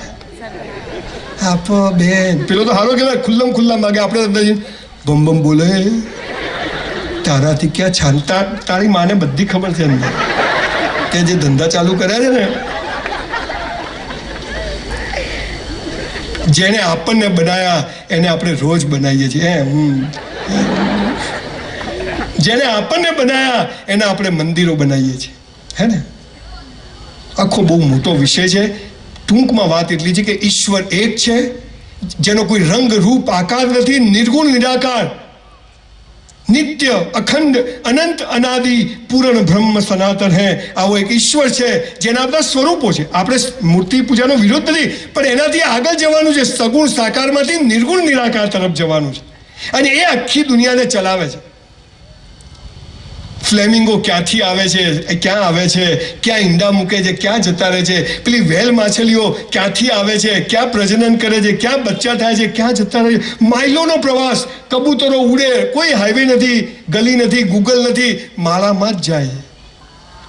આપો બેન. પેલો તો હારો કહેવાય, ખુલ્લા માગે, આપણે અંદર બમ બમ બોલે. તારાથી ક્યાં છાનતા? તારી માને બધી ખબર છે અંદર કે જે ધંધા ચાલુ કર્યા છે ને, જેને આપણને બનાયા એને આપણે રોજ બનાવીએ છીએ. જેને આપણને બનાયા એને આપણે મંદિરો બનાવીએ છીએ, હે ને? આખો બહુ મોટો વિષય છે. ટૂંકમાં વાત એટલી છે કે ઈશ્વર એક છે, જેનો કોઈ રંગ રૂપ આકાર નથી, નિર્ગુણ નિરાકાર, નિત્ય અખંડ અનંત અનાદિ પૂર્ણ બ્રહ્મ સનાતન હે. આવો એક ઈશ્વર છે જેના બધા સ્વરૂપો છે. આપણે મૂર્તિ પૂજાનો વિરોધ નથી, પણ એનાથી આગળ જવાનું છે. સગુણ સાકારમાંથી નિર્ગુણ નિરાકાર તરફ જવાનું છે, અને એ આખી દુનિયાને ચલાવે છે. ફ્લેમિંગો ક્યાંથી આવે છે, ક્યાં આવે છે, ક્યાં ઈંડા મૂકે છે, ક્યાં જતા રહે છે. પેલી વ્હેલ માછલીઓ ક્યાંથી આવે છે, ક્યાં પ્રજનન કરે છે, ક્યાં બચ્ચા થાય છે, ક્યાં જતા રહે છે. માઇલોનો પ્રવાસ, કબૂતરો ઉડે, કોઈ હાઈવે નથી, ગલી નથી, ગૂગલ નથી, માળામાં જ જાય.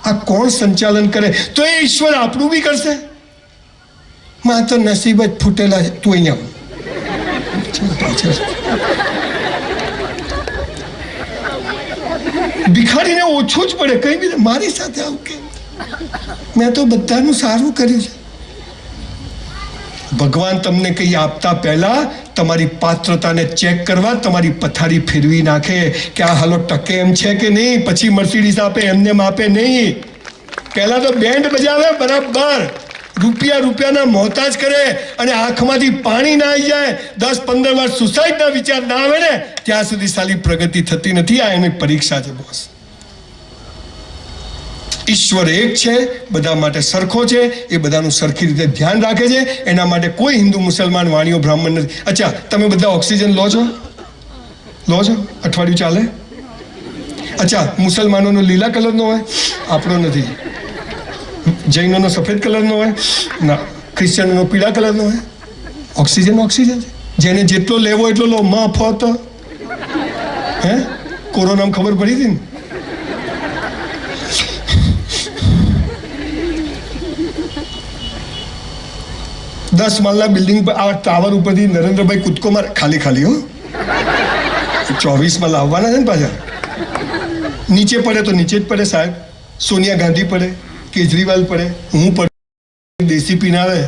આ કોણ સંચાલન કરે? તો એ ઈશ્વર આપણું બી કરશે? માં તો નસીબ જ ફૂટેલા છે. તું અહીંયા ભિખારીને ઓછું જ પડે, કઈ બી મારી સાથે આવું કેમ? મેં તો બધાનું સારું કર્યું છે. ભગવાન તમને કંઈ આપતા પહેલા તમારી પાત્રતાને ચેક કરવા તમારી પથારી ફેરવી નાખે કે આ હાલો ટકે એમ છે કે નહીં. પછી મર્સિડીઝ આપે, એમને આપે નહીં. પહેલા તો બેન્ડ બજાવે બરાબર, રૂપિયાના મોહતાજ કરે, અને આંખમાંથી પાણી ના આવી જાય, 10-15 વાર સુસાઇડના વિચાર ના આવે ને ત્યાં સુધી સાલી પ્રગતિ થતી નથી. આ એની પરીક્ષા છે બોસ. ઈશ્વર એક છે, બધા માટે સરખો છે, એ બધાનું સરખી રીતે ધ્યાન રાખે છે. એના માટે કોઈ હિન્દુ, મુસલમાન, વાણીઓ, બ્રાહ્મણ નથી. અચ્છા, તમે બધા ઓક્સિજન લો છો? અઠવાડિયું ચાલે? અચ્છા, મુસલમાનોનો લીલા કલરનો હોય, આપણો નથી. જૈનોનો સફેદ કલરનો હોય ના, ક્રિશ્ચિયનોનો પીળા કલરનો હોય. ઓક્સિજન છે. જેને જેટલો લેવો એટલો લો, મફત. હે, કોરોનામાં ખબર પડી હતી ને? દસ માળના બિલ્ડિંગ પર, આ ટાવર ઉપરથી નરેન્દ્રભાઈ કૂદકો મારે, ખાલી હો, 24માં લાવવાના છે ને પાછા. નીચે પડે તો નીચે જ પડે સાહેબ. સોનિયા ગાંધી પડે, કેજરીવાલ પડે, હું પડે, દેશી પીન આવે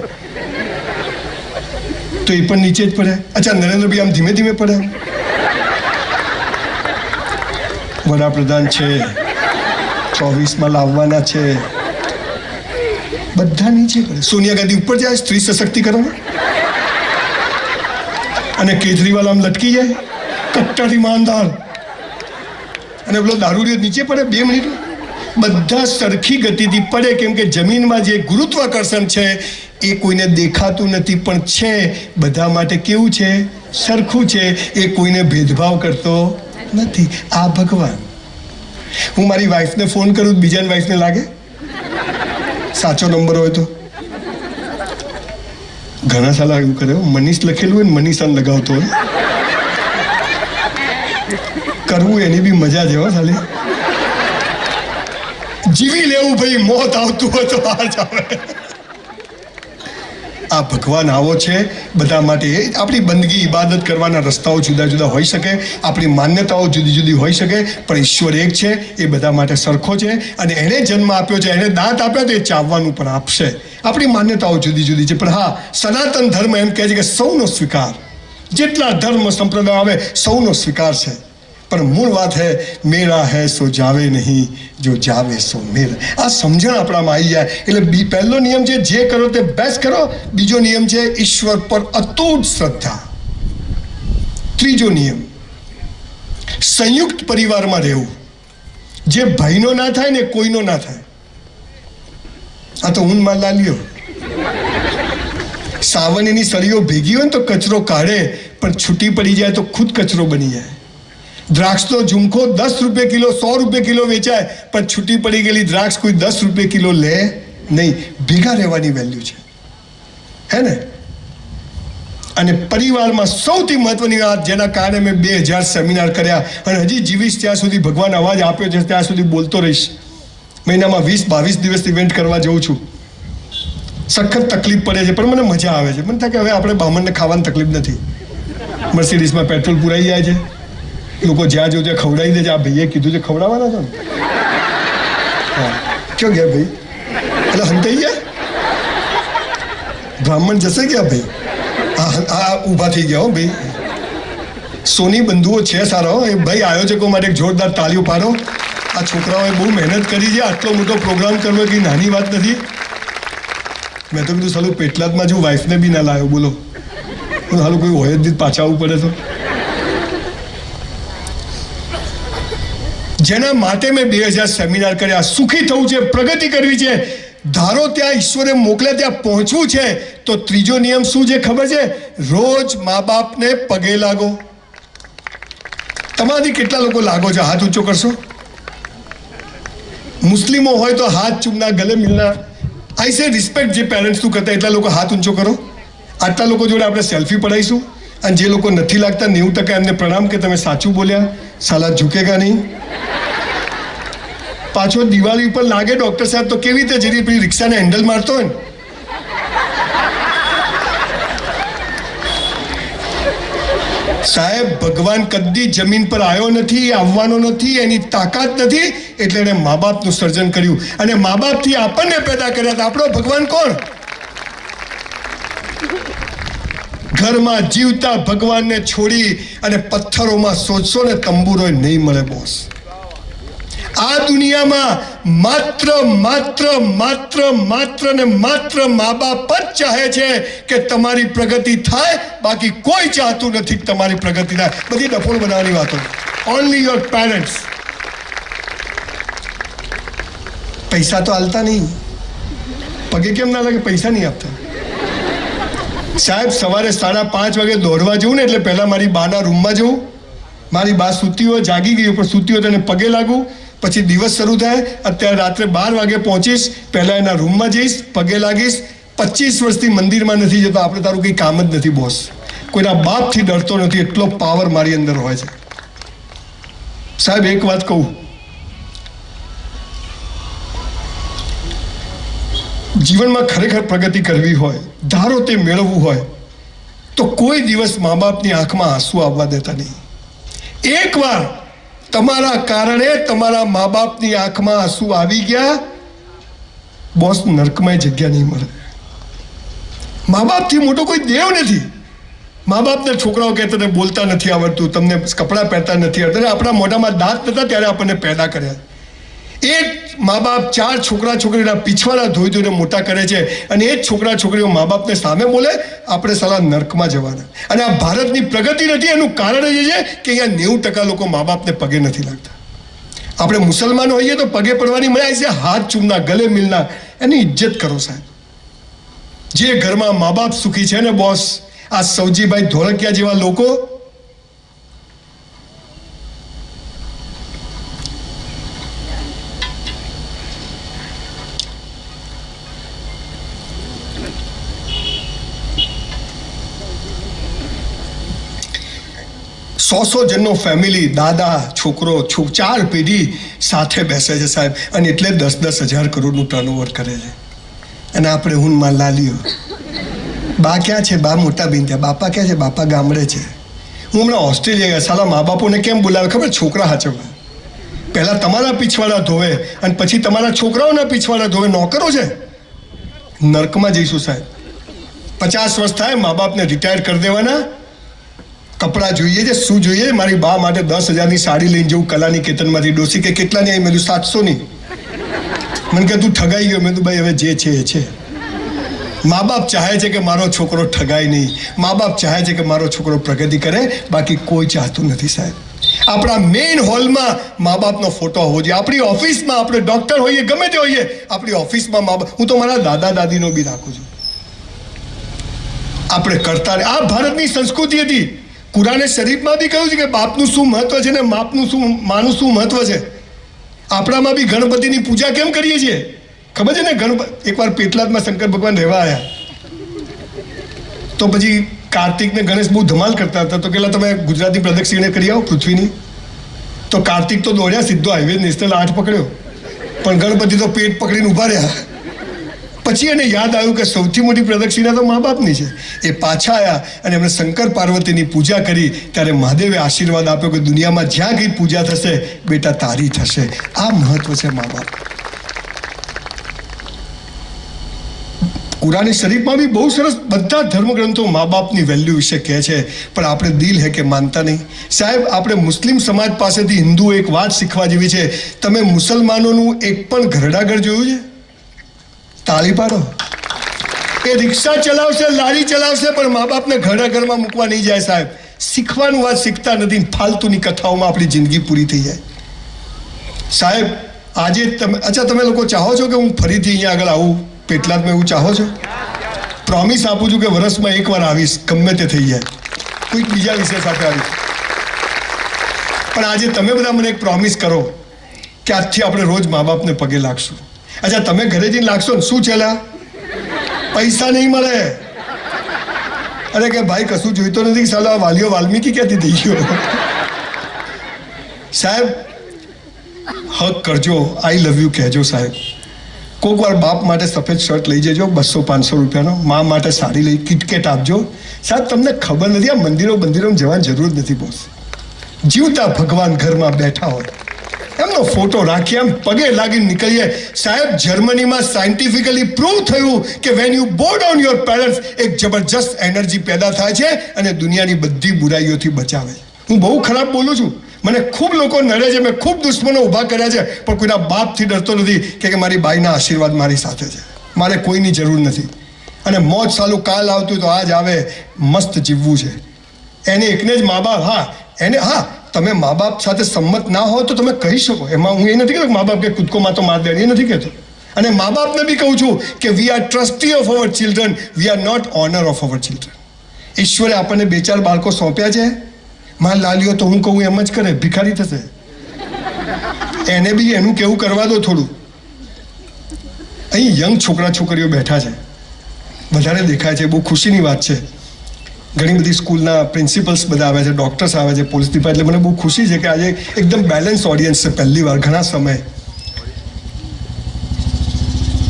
તો એ પણ નીચે જ પડે. અચ્છા, નરેન્દ્રભાઈ આમ ધીમે ધીમે પડે. વડાપ્રધાન છે, 24માં લાવવાના છે, બધા નીચે પડે. સોનિયા ગાંધી ઉપર જાય સ્ત્રી સશક્તિકરણ, અને કેજરીવાલ આમ લટકી જાય કટ્ટર ઈમાનદાર, અને પેલો દારૂડિયો નીચે પડે 2 મિનિટ. બધા સરખી ગતિથી પડે, કેમ કે જમીનમાં જે ગુરુત્વાકર્ષણ છે એ કોઈને દેખાતું નથી, પણ છે બધા માટે કેવું છે? સરખું છે. એ કોઈને ભેદભાવ કરતો નથી. આ ભગવાન. હું મારી વાઈફને ફોન કરું, બીજાની વાઈફને લાગે સાચો નંબર હોય તો. ઘણા સાલા એવું કરે, મનીષ લખેલું હોય ને મનીષાને લગાવતો હોય. કરવું એની બી મજા છે હો સાલી. જીવી લેવું ભાઈ, મોત આવતું હોય તો બહાર જાવે. આ ભગવાન આવો છે બધા માટે. આપણી બંદગી ઇબાદત કરવાના રસ્તાઓ જુદા જુદા હોઈ શકે, આપણી માન્યતાઓ જુદી જુદી હોઈ શકે, પણ ઈશ્વર એક છે, એ બધા માટે સરખો છે. અને એણે જન્મ આપ્યો છે, એણે દાંત આપ્યા તો એ ચાવવાનું પણ આપશે. આપણી માન્યતાઓ જુદી જુદી છે, પણ હા, સનાતન ધર્મ એમ કહે છે કે સૌનો સ્વીકાર. જેટલા ધર્મ સંપ્રદાય આવે સૌનો સ્વીકાર છે, પણ મૂળ વાત હે મેરા હે સો જાવે નહીં, જો જાવે સો મેરા. આ સમજણ આપણામાં આવી જાય એટલે પહેલો નિયમ છે જે કરો તે બેસ્ટ કરો. બીજો નિયમ છે ઈશ્વર પર અતૂટ શ્રદ્ધા. ત્રીજો નિયમ સંયુક્ત પરિવારમાં રહેવું. જે ભાઈનો ના થાય ને કોઈનો ના થાય. આ તો ઊન માં લાલ્યો. સાવનીની સળીઓ ભેગી હોય ને તો કચરો કાઢે, પણ છૂટી પડી જાય તો ખુદ કચરો બની જાય. દ્રાક્ષનો ઝુમખો 10 રૂપિયા કિલો, 100 રૂપિયા કિલો વેચાય, પણ છૂટી પડી ગયેલી દ્રાક્ષ કોઈ 10 રૂપિયા કિલો લે નહીં. ભેગા રહેવાની વેલ્યુ છે, હે ને? અને પરિવારમાં સૌથી મહત્વની વાત, જેના કારણે મેં 2000 સેમિનાર કર્યા અને હજી જીવીશ ત્યાં સુધી, ભગવાન અવાજ આપ્યો છે ત્યાં સુધી બોલતો રહીશ. મહિનામાં 20-22 દિવસ ઇવેન્ટ કરવા જઉં છું. સખત તકલીફ પડે છે, પણ મને મજા આવે છે. મને થાય કે હવે આપણે બામણને ખાવાની તકલીફ નથી. મર્સિડીઝમાં પેટ્રોલ પુરાઈ જાય છે, લોકો જ્યાં જો ત્યાં ખવડાવી દે છે. આ ભાઈએ કીધું છે ખવડાવવાના છો ને? હા, ક્યાં ગયા ભાઈ? એટલે હંતાઈ ગયા. બ્રાહ્મણ જશે ગયા ભાઈ? આ ઊભા થઈ ગયા હો ભાઈ. સોની બંધુઓ છે સારા હો. એ ભાઈ આયોજકો માટે એક જોરદાર તાળીઓ પાડો. આ છોકરાઓએ બહુ મહેનત કરી છે. આટલો મોટો પ્રોગ્રામ કરવો કંઈ નાની વાત નથી. મેં તો કીધું સાલું પેટલાદમાં જો વાઈફને બી ના લાવ્યો, બોલો. સાલું કોઈ હોય જ નહીં, પાછા આવવું પડે તો. જેના માટે મેં 2000 સેમિનાર કર્યા. સુખી થવું છે, પ્રગતિ કરવી છે, ધારો ત્યાં ઈશ્વરે મોકલે ત્યાં પહોંચવું છે, તો ત્રીજો નિયમ શું છે ખબર છે? રોજ મા બાપને પગે લાગો. તમારાથી કેટલા લોકો લાગો છો? હાથ ઊંચો કરશો. મુસ્લિમો હોય તો હાથ ચૂમના, ગલે મિલના. આઈ સે રિસ્પેક્ટ. જે પેરેન્ટ્સ તું કરતા એટલા લોકો હાથ ઊંચો કરો. આટલા લોકો જોડે આપણે સેલ્ફી પડાવીશું, અને જે લોકો નથી લાગતા 90% એમને પ્રણામ કે તમે સાચું બોલ્યા, સાલા ઝૂકેગા નહીં. પાછો દિવાળી ઉપર લાગે ડોક્ટર સાહેબ તો કેવી રીતે જેની પેલી રિક્ષાને હેન્ડલ મારતો હોય ને. સાહેબ, ભગવાન કદી જમીન પર આવ્યો નથી, આવવાનો નથી, એની તાકાત નથી, એટલે એણે મા બાપનું સર્જન કર્યું. અને મા બાપથી આપણને પેદા કર્યા હતા. આપણો ભગવાન કોણ? ઘરમાં જીવતા ભગવાનને છોડી અને પથ્થરોમાં શોધશો ને તંબુરો નહીં મળે બોસ. આ દુનિયામાં માત્ર ને માત્ર મા બાપ જ ચાહે છે કે તમારી પ્રગતિ થાય. બાકી કોઈ ચાહતું નથી કે તમારી પ્રગતિ થાય. બધી ડફોળ બનાવવાની વાતો. Only your parents. પૈસા તો હાલતા નહીં. પગે કેમ ના લાગે? પૈસા નહીં આપતા. સાહેબ, સવારે 5:30 વાગે દોડવા જવું ને એટલે પહેલા મારી બાના રૂમમાં જવું. મારી બા સૂતી હોય, જાગી ગઈ પણ સૂતી હોય તો એને પગે લાગવું. પછી દિવસ શરૂ થાય. અત્યારે રાત્રે 12 વાગે પહોંચીશ, પહેલા એના રૂમમાં જઈશ, પગે લાગીશ. 25 વર્ષથી મંદિરમાં નથી જતો. આપણે તારું કંઈ કામ જ નથી બોસ. કોઈના બાપથી ડરતો નથી, એટલો પાવર મારી અંદર હોય છે. સાહેબ, એક વાત કહું, જીવનમાં ખરેખર પ્રગતિ કરવી હોય, ધારો તે મેળવવું હોય, તો કોઈ દિવસ મા બાપની આંખમાં આંસુ આવવા દેતા નહીં. એકવાર તમારા કારણે તમારા મા બાપની આંખમાં આંસુ આવી ગયા, બોસ નરકમાં જગ્યા નહીં મળે. મા બાપથી મોટો કોઈ દેવ નથી. મા બાપના છોકરાઓ કહેતા તને બોલતા નથી આવડતું, તમને કપડાં પહેરતા નથી આવડતા, આપણા મોઢામાં દાંત નતા ત્યારે આપણને પેદા કર્યા. એ મા બાપ 4 છોકરા છોકરીના પીછવાડા ધોઈ ધોઈને મોટા કરે છે, અને એ જ છોકરા છોકરીઓ મા બાપને સામે બોલે, આપણે સાલા નર્કમાં જવાના. અને આ ભારતની પ્રગતિ નથી, એનું કારણ એ છે કે અહીંયા 90% લોકો મા બાપને પગે નથી લાગતા. આપણે મુસલમાનો હોઈએ તો પગે પડવાની મજા છે, હાથ ચૂમના, ગલે મિલના, એની ઇજ્જત કરો સાહેબ. જે ઘરમાં મા બાપ સુખી છે ને બોસ, આ સૌજીભાઈ ધોળકિયા જેવા લોકો સો જણનો ફેમિલી, દાદા, છોકરો, 4 પેઢી સાથે બેસે છે સાહેબ, અને એટલે 10-10 હજાર કરોડનું ટર્નઓવર કરે છે. અને આપણે હુનમાં લાલીઓ, બા ક્યાં છે? બા મોટા બેન ત્યાં. બાપા ક્યાં છે? બાપા ગામડે છે. હું હમણાં ઓસ્ટ્રેલિયા ગયા, સાલા મા બાપોને કેમ બોલાવે ખબર? છોકરા હાચવવા. પહેલાં તમારા પીછવાડા ધોવે અને પછી તમારા છોકરાઓના પીછવાડા ધોવે. નોકરો છે. નર્કમાં જઈશું સાહેબ. 50 વર્ષ થાય, મા બાપને રિટાયર કરી દેવાના. કપડાં જોઈએ છે, શું જોઈએ? મારી બા માટે 10,000ની સાડી લઈને જવું કલાની કેતનમાંથી. ડોસી કે કેટલાની આવી? મેં કીધું 700ની. મને કે તું ઠગાઈ ગયો. મેં કીધું ભાઈ હવે જે છે એ છે. મા બાપ ચાહે છે કે મારો છોકરો ઠગાય નહીં, મા બાપ ચાહે છે કે મારો છોકરો પ્રગતિ કરે, બાકી કોઈ ચાહતું નથી સાહેબ. આપણા મેઇન હોલમાં મા બાપનો ફોટો હોવો જોઈએ. આપણી ઓફિસમાં, આપણે ડોક્ટર હોઈએ, ગમે તે હોઈએ, આપણી ઓફિસમાં મા બાપ. હું તો મારા દાદા દાદીનો બી રાખું છું. આપણે કરતા રહે. આ ભારતની સંસ્કૃતિ હતી. કુરાને શરીફમાં બી કહ્યું છે કે બાપનું શું મહત્વ છે ને માનું શું મહત્વ છે. આપણામાં બી ગણપતિની પૂજા કેમ કરીએ છીએ ખબર છે ને? એકવાર પેટલાદમાં શંકર ભગવાન રહેવા આવ્યા, તો પછી કાર્તિક ને ગણેશ બહુ ધમાલ કરતા હતા, તો પેલા તમે ગુજરાતી પ્રદક્ષિણા કરી આવો પૃથ્વીની. તો કાર્તિક તો દોડ્યા સીધો હાઈવે નેશનલ 8 પકડ્યો, પણ ગણપતિ તો પેટ પકડીને ઊભા રહ્યા. પછી એને યાદ આવ્યું કે સૌથી મોટી પ્રદક્ષિણા તો મા બાપની છે. એ પાછા આવ્યા અને એમણે શંકર પાર્વતીની પૂજા કરી. ત્યારે મહાદેવે આશીર્વાદ આપ્યો કે દુનિયામાં જ્યાં કંઈ પૂજા થશે બેટા તારી થશે. આ મહત્વ છે મા બાપ. કુરાન શરીફમાં બી બહુ સરસ બધા ધર્મગ્રંથો મા બાપની વેલ્યુ વિશે કહે છે, પણ આપણે દિલ હે કે માનતા નહીં સાહેબ. આપણે મુસ્લિમ સમાજ પાસેથી હિન્દુઓ એક વાત શીખવા જેવી છે. તમે મુસલમાનોનું એક પણ ઘરડાઘર જોયું છે? તાળી પાડો. એ રિક્ષા ચલાવશે, લારી ચલાવશે, પણ મા બાપને ઘરડાઘરમાં મૂકવા નહીં જાય સાહેબ. શીખવાનું વાત શીખતા નથી, ફાલતુની કથાઓમાં આપણી જિંદગી પૂરી થઈ જાય સાહેબ. આજે તમે લોકો ચાહો છો કે હું ફરીથી અહીંયા આગળ આવું પેટલાદમાં? એવું ચાહો છો? પ્રોમિસ આપું છું કે વર્ષમાં એકવાર આવીશ, ગમે તે થઈ જાય, કોઈક બીજા વિષય સાથે આવીશ. પણ આજે તમે બધા મને એક પ્રોમિસ કરો કે આજથી આપણે રોજ મા બાપને પગે લાગશું. અચ્છા, તમે ઘરે જઈને લાગશો ને શું ચલા? પૈસા નહીં મળે. અરે કે ભાઈ કશું જોઈતો નથી, સાલા વાલીઓ વાલ્મીકી ક્યાંથી થઈ ગયો સાહેબ. હક કરજો, આઈ લવ યુ કહેજો સાહેબ. કોઈક વાર બાપ માટે સફેદ શર્ટ લઈ જજો 200-500 રૂપિયાનો. મા માટે સાડી લઈ કિટકેટ આપજો સાહેબ. તમને ખબર નથી આ મંદિરોમાં જવાની જરૂર નથી બોસ. જીવતા ભગવાન ઘરમાં બેઠા હોય, એમનો ફોટો રાખી એમ પગે લાગીને નીકળીએ સાહેબ. જર્મનીમાં સાયન્ટિફિકલી પ્રૂવ થયું કે વેન યુ બો ડાઉન યોર પેરેન્ટ્સ, એક જબરજસ્ત એનર્જી પેદા થાય છે અને દુનિયાની બધી બુરાઈઓથી બચાવે. હું બહુ ખરાબ બોલું છું, મને ખૂબ લોકો નડે છે, મેં ખૂબ દુશ્મનો ઊભા કર્યા છે, પણ કોઈના બાપથી ડરતો નથી કે મારી બાઈના આશીર્વાદ મારી સાથે છે. મારે કોઈની જરૂર નથી. અને મોજ સાલું કાલ આવતું તો આજ આવે, મસ્ત જીવવું છે. એને એકને જ મા બાપ, હા તમે મા બાપ સાથે સંમત ના હો તો તમે કહી શકો. એમાં હું એ નથી કહેતો મા બાપ કે કૂદકો માં તો માર દે, એ નથી કહેતો. અને મા બાપને બી કહું છું કે we are trustee of our children, we are not owner of our children. ઈશ્વરે આપણને 2-4 બાળકો સોંપ્યા છે. માર લાલ્યો તો હું કહું એમ જ કરે, ભિખારી થશે. એને બી એનું કેવું કરવા દો થોડું. અહીં યંગ છોકરા છોકરીઓ બેઠા છે, વધારે દેખાય છે, બહુ ખુશીની વાત છે. ઘણી બધી સ્કૂલના પ્રિન્સિપલ્સ બધા આવે છે, ડૉક્ટર્સ આવે છે, પોલીસ ડિપાર્ટમેન્ટ. એટલે મને બહુ ખુશી છે કે આજે એકદમ બેલેન્સ ઓડિયન્સ છે પહેલી વાર ઘણા સમય.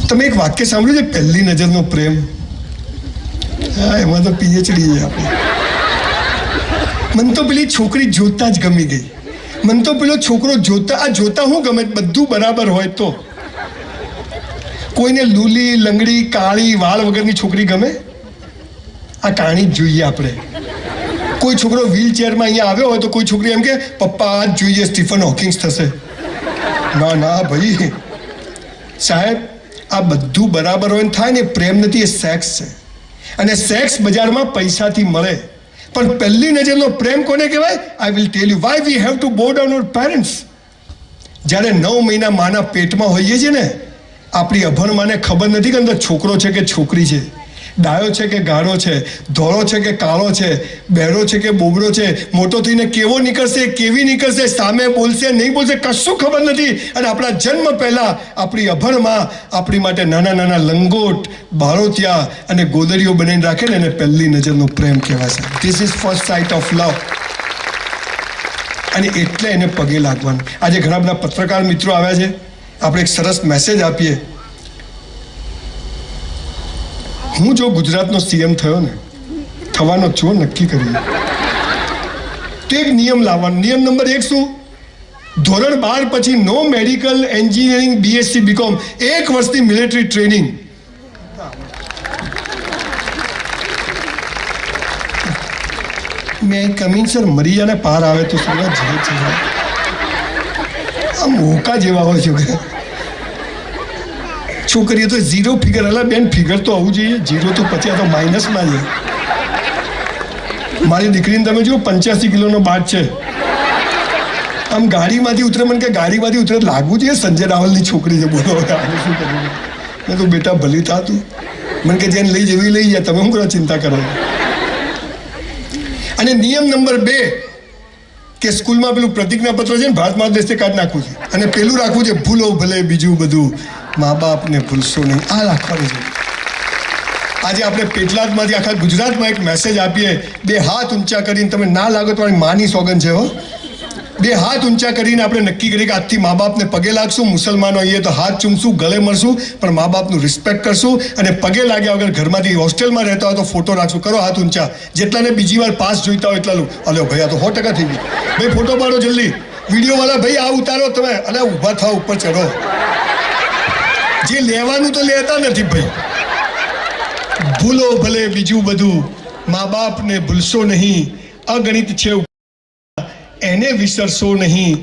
તમે એક વાક્ય સાંભળ્યું છે, પહેલી નજરનો પ્રેમ? હા, એમાં તો પીએચડી છે આપણે. મને તો પેલી છોકરી જોતા જ ગમી ગઈ. મને તો પેલો છોકરો જોતા હું ગમે, બધું બરાબર હોય તો. કોઈને લૂલી લંગડી કાળી વાળ વગરની છોકરી ગમે? આ કાણી જ જોઈએ આપણે. કોઈ છોકરો વ્હીલચેરમાં અહીંયા આવ્યો હોય તો કોઈ છોકરી એમ કે પપ્પા આ જ જોઈએ, સ્ટીફન હોકિંગ્સ થશે. ના ના ભાઈ સાહેબ, આ બધું બરાબર હોય થાય ને, પ્રેમ નથી, એ સેક્સ છે. અને સેક્સ બજારમાં પૈસાથી મળે, પણ પહેલી નજરનો પ્રેમ કોને કહેવાય? I will tell you why we have to બો ડાઉન અવર પેરેન્ટ્સ. જ્યારે 9 મહિના માના પેટમાં હોઈએ છીએ ને, આપણી અભણ માને ખબર નથી કે અંદર છોકરો છે કે છોકરી છે, ડાયો છે કે ગાળો છે, ધોળો છે કે કાળો છે, બહેરો છે કે બોબડો છે, મોટો થઈને કેવો નીકળશે, કેવી નીકળશે, સામે બોલશે નહીં બોલશે, કશું ખબર નથી. અને આપણા જન્મ પહેલા આપણી અભણમાં આપણી માટે નાના નાના લંગોટ, બાળોતિયા અને ગોદડીઓ બનાવીને રાખે ને, એને પહેલી નજરનો પ્રેમ કહેવાય છે. This is first site of લવ. અને એટલે એને પગે લાગવાનું. આજે ઘણા બધા પત્રકાર મિત્રો આવ્યા છે, આપણે એક સરસ મેસેજ આપીએ. હું જો ગુજરાતનો સીએમ થયો ને, થવાનો છો નક્કી કર્યું, તો એક નિયમ લાવવાનો. નિયમ નંબર 1 શું? ધોરણ 12 પછી નો મેડિકલ, એન્જિનિયરિંગ, બીએસસી, બીકોમ, 1 વર્ષની મિલિટરી ટ્રેનિંગ. મેં કમિંગ સર, મરીજાને પાર આવે તો સુરત જાય છે. આ મોકા જેવા હોય છે. છોકરીઓ તો 0 ફિગર, અલા બેન ફિગર તો આવવું જોઈએ. 0 તો પછી આ તો માઇનસમાં છે. મારી દીકરીને તમે જુઓ, 85 કિલોનો બાટ છે. આમ ગાડીમાંથી ઉતરે, મને કે ગાડીમાંથી ઉતરે લાગવું જોઈએ સંજય રાવલની છોકરી છે. બોલો શું કરવું? મેં તો બેટા ભલી થાતું. મને કે જેને લઈ જવી લઈ જાય, તમે શું કરો ચિંતા કરો. અને નિયમ નંબર 2 કે સ્કૂલમાં પેલું પ્રતિજ્ઞાપત્ર છે ને, ભારત મારા દેશને કાઢી નાખવું છે. અને પેલું રાખવું છે, ભૂલો ભલે બીજું બધું, મા બાપને ભૂલશો નહીં. આ રાખવાનું છે. આજે આપણે પેટલાદમાંથી આખા ગુજરાતમાં એક મેસેજ આપીએ, 2 હાથ ઊંચા કરીને, તમે ના લાગો તમારી માની સોગન છે હો, 2 હાથ ઊંચા કરીને આપણે નક્કી કરીએ કે આજથી મા બાપને પગે લાગશું. મુસલમાનો આવીએ તો હાથ ચૂમશું, ગળે મળશું, પણ મા બાપનું રિસ્પેક્ટ કરશું. અને પગે લાગ્યા વગર ઘરમાંથી હોસ્ટેલમાં રહેતા હોય તો ફોટો રાખશું. કરો હાથ ઊંચા. જેટલાને બીજી વાર પાસ જોઈતા હોય એટલા. અલ્યો ભાઈ, આ તો 100% થઈ ગયું. ભાઈ ફોટો પાડો જલ્દી. વિડીયોવાળા ભાઈ આ ઉતારો તમે. અલ્યા ઊભા થાવ, ઉપર ચડો. જે લેવાનું તો લેતા નથી ભાઈ. ભૂલો ભલે બીજું બધું, મા બાપને ભૂલશો નહીં. અગણિત છે એને વિસરશો નહીં.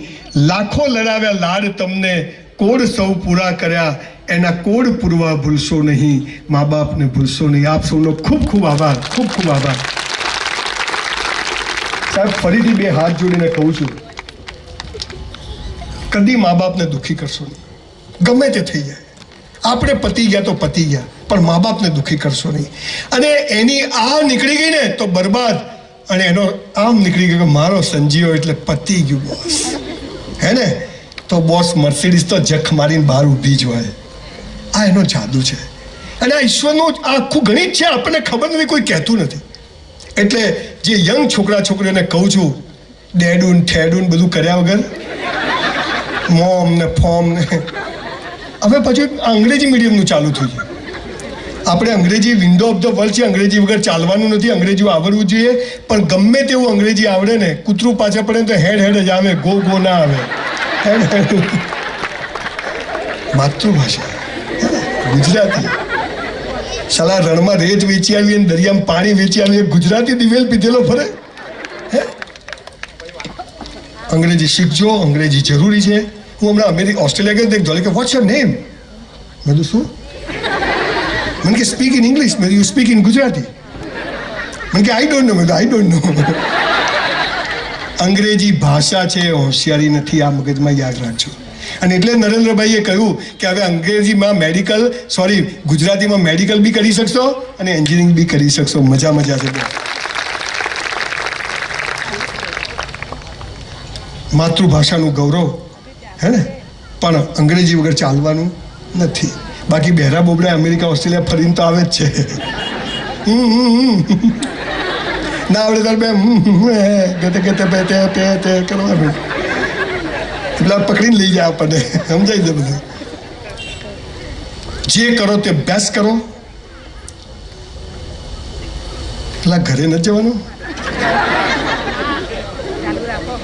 લાખો લડાવ્યા લાડ તમને, કોડ સૌ પૂરા કર્યા, એના કોડ પૂરવા ભૂલશો નહીં. મા બાપને ભૂલશો નહીં. આપ સૌનો ખૂબ ખૂબ આભાર, ખૂબ ખૂબ આભાર. સાહેબ, ફરીથી 2 હાથ જોડીને કહું છું, કદી મા બાપને દુઃખી કરશો નહીં. ગમે તે થઈ જાય, આપણે પતી ગયા તો પતી ગયા, પણ મા બાપને દુઃખી કરશો નહીં. અને એની આ નીકળી ગઈ ને તો બરબાદ. અને એનો આમ નીકળી ગયો કે મારો સંજીવો એટલે પતી ગયું બોસ. હે ને? તો બોસ મર્સિડીઝ તો જખ મારીને બહાર ઊભી જ હોય. આ એનો જાદુ છે. અને આ ઈશ્વરનું આખું ગણિત છે, આપણને ખબર નથી, કોઈ કહેતું નથી. એટલે જે યંગ છોકરા છોકરીઓને કહું છું, ડેડુન ઠેડુન બધું કર્યા વગર, મોમ ને ફોર્મ ને, હવે પછી અંગ્રેજી મીડિયમનું ચાલુ થયું છે. આપણે અંગ્રેજી વિન્ડો ઓફ ધ વર્લ્ડ છે, અંગ્રેજી વગર ચાલવાનું નથી. અંગ્રેજી આવડવું જોઈએ, પણ ગમે તેવું અંગ્રેજી આવડે ને, કૂતરું પાછળ પડે તો હેડ હેડ જ આવે, ગો ગો ના આવે. હેડ હેડ. માતૃભાષા ગુજરાતી. સાલા રણમાં રેત વેચી આવી અને દરિયામાં પાણી વેચી આવી, ગુજરાતી દિવેલ પીધેલો ફરે. હે? અંગ્રેજી શીખજો, અંગ્રેજી જરૂરી છે. હું હમણાં ઓસ્ટ્રેલિયા ગયો, ધોલે કે વોટ્સ યોર નેમ? મેં શું? મને કે સ્પીક ઇન ઇંગ્લિશ. મેં યુ સ્પીક ઇન ગુજરાતી. મને કે આઈ ડોન્ટ નો. મેં આઈ ડોન્ટ નો. અંગ્રેજી ભાષા છે, હોશિયારી નથી. આ મગજમાં યાદ રાખજો. અને એટલે નરેન્દ્રભાઈએ કહ્યું કે હવે અંગ્રેજીમાં ગુજરાતીમાં મેડિકલ બી કરી શકશો અને એન્જિનિયરિંગ બી કરી શકશો. મજા છે. માતૃભાષાનું ગૌરવ, હે ને? પણ અંગ્રેજી વગર ચાલવાનું નથી. બાકી બહેરા બોબડા અમેરિકા ઓસ્ટ્રેલિયા ફરીને તો આવે જ છે. ના આવડે તાર બે કરવાનું, પેલા પકડીને લઈ જાય આપણને. સમજાય છે બધું. જે કરો તે બેસ્ટ કરો. પેલા ઘરે નથી જવાનું.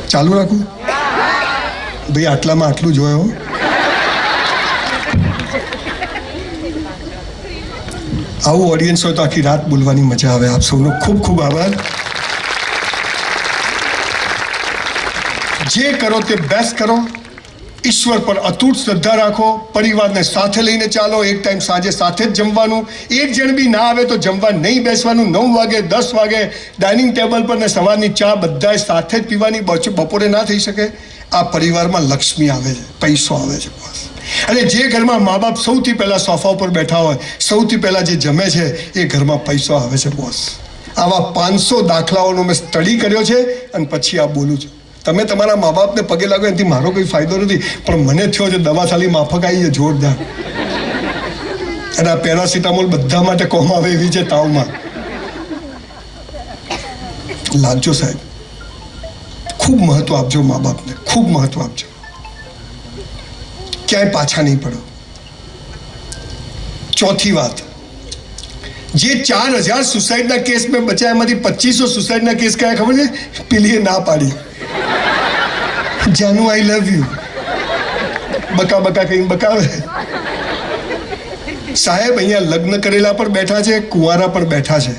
ચાલુ રાખું ભાઈ? આટલામાં આટલું જોયો. આવું ઓડિયન્સ હોય તો આખી રાત બોલવાની મજા આવે. આપ સૌનો ખૂબ ખૂબ આભાર. જે કરો તે બેસ્ટ કરો. ઈશ્વર પર અતૂટ શ્રદ્ધા રાખો. પરિવારને સાથે લઈને ચાલો. એક ટાઈમ સાંજે સાથે જ જમવાનું. એક જણ બી ના આવે તો જમવા નહીં બેસવાનું. 9 વાગે 10 વાગે ડાઇનિંગ ટેબલ પર ને સવારની ચા બધાએ સાથે જ પીવાની. બપોરે ના થઈ શકે. આ પરિવારમાં લક્ષ્મી આવે છે, પૈસો આવે છે બસ. અને જે ઘરમાં મા બાપ સૌથી પહેલા સોફા ઉપર બેઠા હોય, સૌથી પહેલા જે જમે છે એ ઘરમાં પૈસો આવે છે બોસ. આવા 500 દાખલાઓનો મેં સ્ટડી કર્યો છે અને પછી આ બોલું છું. તમે તમારા મા બાપને પગે લાગો એનાથી મારો કોઈ ફાયદો નથી, પણ મને થયો છે દવા સાલી માફક આવી છે જોરદાર. અને આ પેરાસિટામોલ બધા માટે કોમ આવે એવી છે તાવમાં. લાગજો સાહેબ, ખૂબ મહત્વ આપજો મા બાપને, ખૂબ મહત્વ આપજો. ક્યાંય પાછા નહીં પડો. ચોથી વાત, જે 4000 સુસાઇડના કેસ મેં બચાયા એમાંથી 2500 સુસાઇડના કેસ કયા ખબર છે? પેલીએ ના પાડી, જાનુ આઈ લવ યુ, બકા બકા કઈ બકાવે. સાહેબ અહીંયા લગ્ન કરેલા પણ બેઠા છે, કુંવારા પણ બેઠા છે.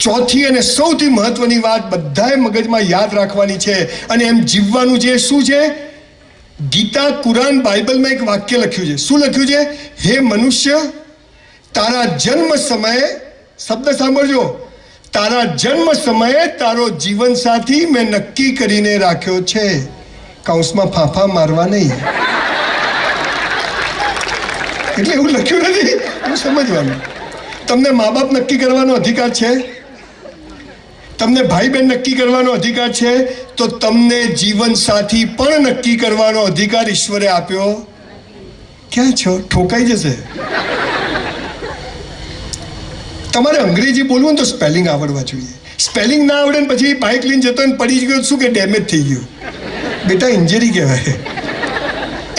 ચોથી અને સૌથી મહત્વની વાત બધાએ મગજમાં યાદ રાખવાની છે અને એમ જીવવાનું છે. શું છે? ગીતા, કુરાન, બાઇબલમાં એક વાક્ય લખ્યું છે. શું લખ્યું છે? હે મનુષ્ય, તારા જન્મ સમયે, શબ્દ સાંભળજો, તારા જન્મ સમયે તારો જીવન સાથી મેં નક્કી કરીને રાખ્યો છે. કૌંસમાં ફાંફા મારવા નહીં. એટલે એવું લખ્યું નથી, એવું સમજવાનું. તમને મા બાપ નક્કી કરવાનો અધિકાર છે, તમને ભાઈ બહેન નક્કી કરવાનો અધિકાર છે, તો તમને જીવન સાથી પણ નક્કી કરવાનો અધિકાર ઈશ્વરે આપ્યો. ક્યાં છો? ઠોકાઈ જશે. તમારે અંગ્રેજી બોલવું ને તો સ્પેલિંગ આવડવા જોઈએ. સ્પેલિંગ ના આવડે ને પછી બાઇક લઈને જતો ને પડી ગયો શું કે ડેમેજ થઈ ગયું, બેટા ઇન્જરી કહેવાય.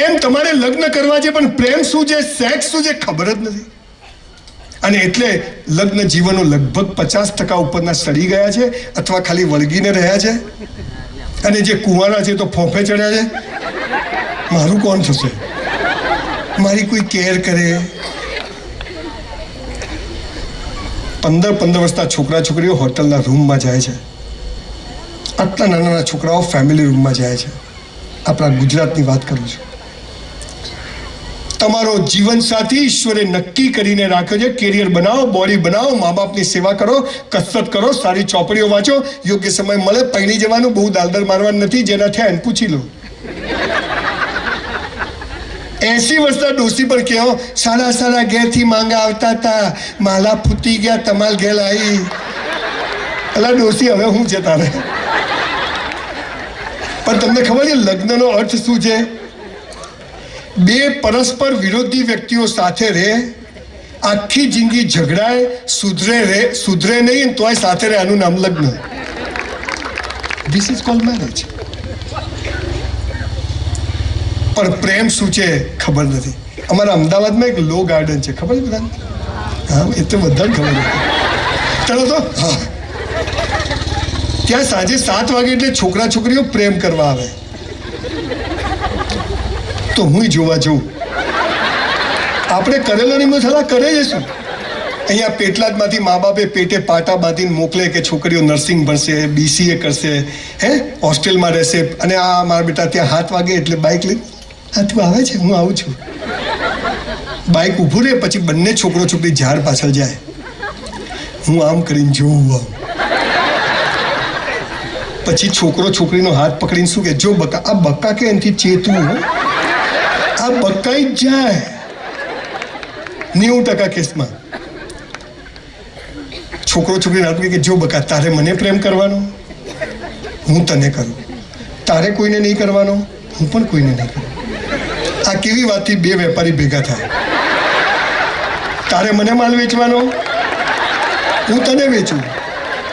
એમ તમારે લગ્ન કરવા છે પણ પ્રેમ શું છે, સેક્સ શું છે ખબર જ નથી. અને એટલે લગ્ન જીવનો લગભગ 50% ઉપરના સડી ગયા છે અથવા ખાલી વળગીને રહ્યા છે. અને જે કુંવારા છે તો ફોફે ચડ્યા છે. મારું કોણ થશે, મારી કોઈ કેર કરે. 15 વર્ષના છોકરા છોકરીઓ હોટલના રૂમમાં જાય છે. આટલા નાના છોકરાઓ ફેમિલી રૂમમાં જાય છે. આપણા ગુજરાતની વાત કરું છું. તમારો જીવન સાથી ઈશ્વરે નક્કી કરીને રાખ્યો છે. કેરિયર બનાવો, બોડી બનાવો, મા બાપની સેવા કરો, કસરત કરો, સારી ચોપડીઓ વાંચો, યોગ્ય સમય મળે પૈણી જવાનું. બહુ દાલદર મારવાનું નથી. જેના થયા એને પૂછી લો. 80 વર્ષના ડોસી પર કહો, સારા ઘેરથી માંગા આવતા હતા, માલા ફૂટી ગયા, તમાલ ઘેર આવી. અલા ડોસી હવે શું છે તારે? પણ તમને ખબર છે લગ્નનો અર્થ શું છે? બે પરસ્પર વિરોધી વ્યક્તિઓ સાથે રહે, આખી જિંદગી ઝઘડાય, સુધરે નહીં તોય સાથે રહે, આનું નામ લગ્ન. This is called marriage. પણ પ્રેમ શું છે ખબર નથી. અમારા અમદાવાદમાં એક લો ગાર્ડન છે, ખબર છે બધાને? હા, એ તો બધાને ખબર છે. ચાલો તો હા, ત્યાં સાંજે 7 વાગે એટલે છોકરા છોકરીઓ પ્રેમ કરવા આવે. તો હું જોવા જઉં. આપણે કરેલો નહીં મસાલા કરે જશું. અહીંયા પેટલાદમાંથી મા બાપે પેટે પાટા બાંધીને મોકલે કે છોકરીઓ નર્સિંગ ભણશે, BCA કરશે, હોસ્ટેલમાં રહેશે. અને આ મારા બેટા ત્યાં 7 વાગે એટલે બાઇક લઈને, હા તું આવે છે, હું આવું છું. બાઇક ઊભું રહે, પછી બંને છોકરો છોકરી ઝાડ પાછળ જાય. હું આમ કરીને જોઉં આમ. પછી છોકરો છોકરીનો હાથ પકડીને શું કે, જો બકા, આ બકા કે એનાથી ચેતવું, આ બકાઈ જ જાય 90% કેસમાં. છોકરો છોકરી હાથ કે જો બકા, તારે મને પ્રેમ કરવાનો, હું તને કરું. તારે કોઈને નહીં કરવાનો, હું પણ કોઈને નહીં કરું. આ કેવી વાતથી બે વેપારી ભેગા થાય? તારે મને માલ વેચવાનો, હું તને વેચું.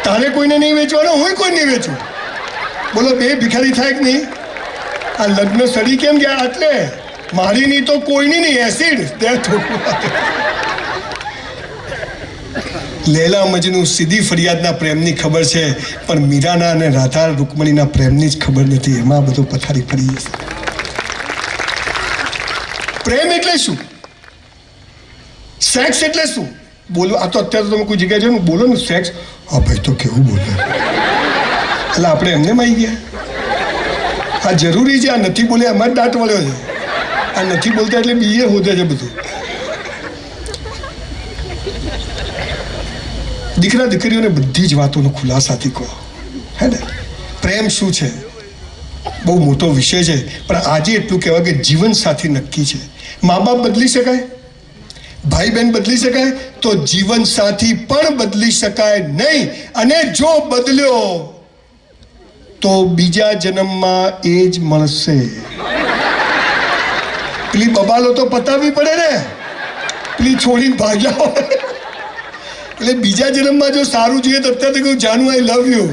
તારે કોઈને નહીં વેચવાનો, હું કોઈ નહીં વેચું. બોલો બે ભિખારી થાય કે નહીં? આ લગ્ન સડી કેમ ગયા? એટલે મારી નહીં તો કોઈની નહીં, એસિડ. લૈલા મજનુ સીધી ફરિયાદના પ્રેમની ખબર છે, પણ મીરાના અને રાધા રૂકમણીના પ્રેમની જ ખબર નથી. એમાં બધું પથારી ફરી જશે. પ્રેમ એટલે શું? સેક્સ એટલે શું? બોલો. આ તો અત્યારે તમે કોઈ જગ્યાએ જો બોલો ને સેક્સ, હા ભાઈ તો કેવું બોલે, એટલે આપણે એમને માં આવી ગયા. આ જરૂરી છે, આ નથી બોલ્યા એમાં જ દાંત વળ્યો છે. આ નથી બોલતા એટલે બીએ હોદે છે બધું. દીકરા દીકરીઓને બધી જ વાતોનો ખુલાસાથી કહો, હે ને. પ્રેમ શું છે બહુ મોટો વિષય છે, પણ આજે એટલું કહેવાય કે જીવન સાથી નક્કી છે. મા બાપ બદલી શકાય, ભાઈ બહેન બદલી શકાય, તો જીવન સાથી પણ બદલી શકાય નહીં. અને જો બદલ્યો તો બીજા જન્મમાં એ જ મળશે. પેલી બબાલો તો પતાવવી પડે ને, પેલી છોડીને ભાગ્યા હોય. એટલે બીજા જન્મમાં જો સારું જોઈએ તો અત્યારે કહું જાનુ આઈ લવ યુ.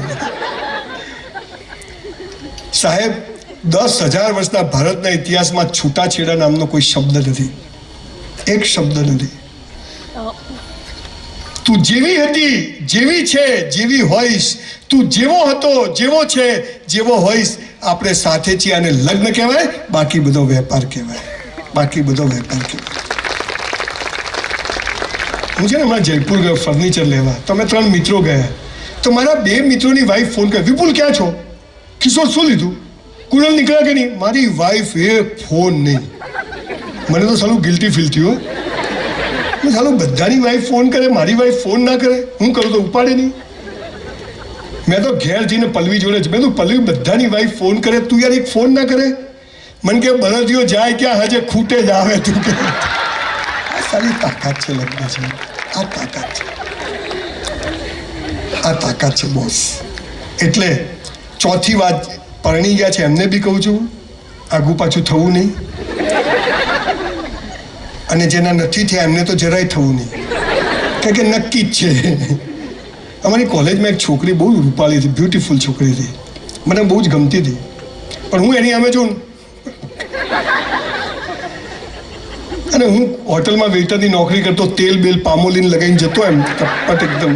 સાહેબ 10,000 વર્ષના ભારતના ઇતિહાસમાં છૂટાછેડા નામનો કોઈ શબ્દ નથી, એક શબ્દ નથી. તું જેવી હતી, જેવી છે, જેવી હોઈશ, તું જેવો હતો, જેવો છે, જેવો હોઈશ, આપણે સાથે છીએ. આને લગ્ન કહેવાય, બાકી બધો વેપાર કહેવાય, બાકી બધો વેપાર કહેવાય. હું છે ને હમણાં જયપુર ગયો ફર્નિચર લેવા, તો અમે 3 મિત્રો ગયા. તો મારા 2 મિત્રોની વાઈફ ફોન કરે, વિપુલ ક્યાં છો? કિશોર શું લીધું? કુણલ નીકળ્યા કે નહીં? મારી વાઈફ એક ફોન નહીં. મને તો સાલું ગિલ્ટી ફીલ થયું. સાલું બધાની વાઈફ ફોન કરે, મારી વાઈફ ફોન ના કરે. હું કરું તો ઉપાડે નહીં. મેં તો ઘેર જઈને પલ્લવી જોડે જ મેં તો પલ્લવી બધાની વાઈફ ફોન કરે, તું યાર એક ફોન ના કરે? મને કે બળદિયો જાય ક્યાં હજે ખૂટે જ આવે. તું કે આ સારી તાકાત છે લગ્ન છે. આ તાકાત છે, આ તાકાત છે બોસ. એટલે ચોથી વાત, પરણી ગયા છે એમને બી કહું છું, આગુ પાછું થવું નહીં. અને જેના નથી થયા એમને તો જરાય થવું નહીં, કારણ કે નક્કી જ છે. અમારી કોલેજમાં એક છોકરી બહુ રૂપાળી હતી, બ્યુટીફુલ છોકરી હતી, મને બહુ જ ગમતી હતી. પણ હું એની સામે જોઉં, અને હું હોટલમાં વેઇટરની નોકરી કરતો, તેલ બેલ પામોલીન લગાવીને જતો એમ કપટ એકદમ.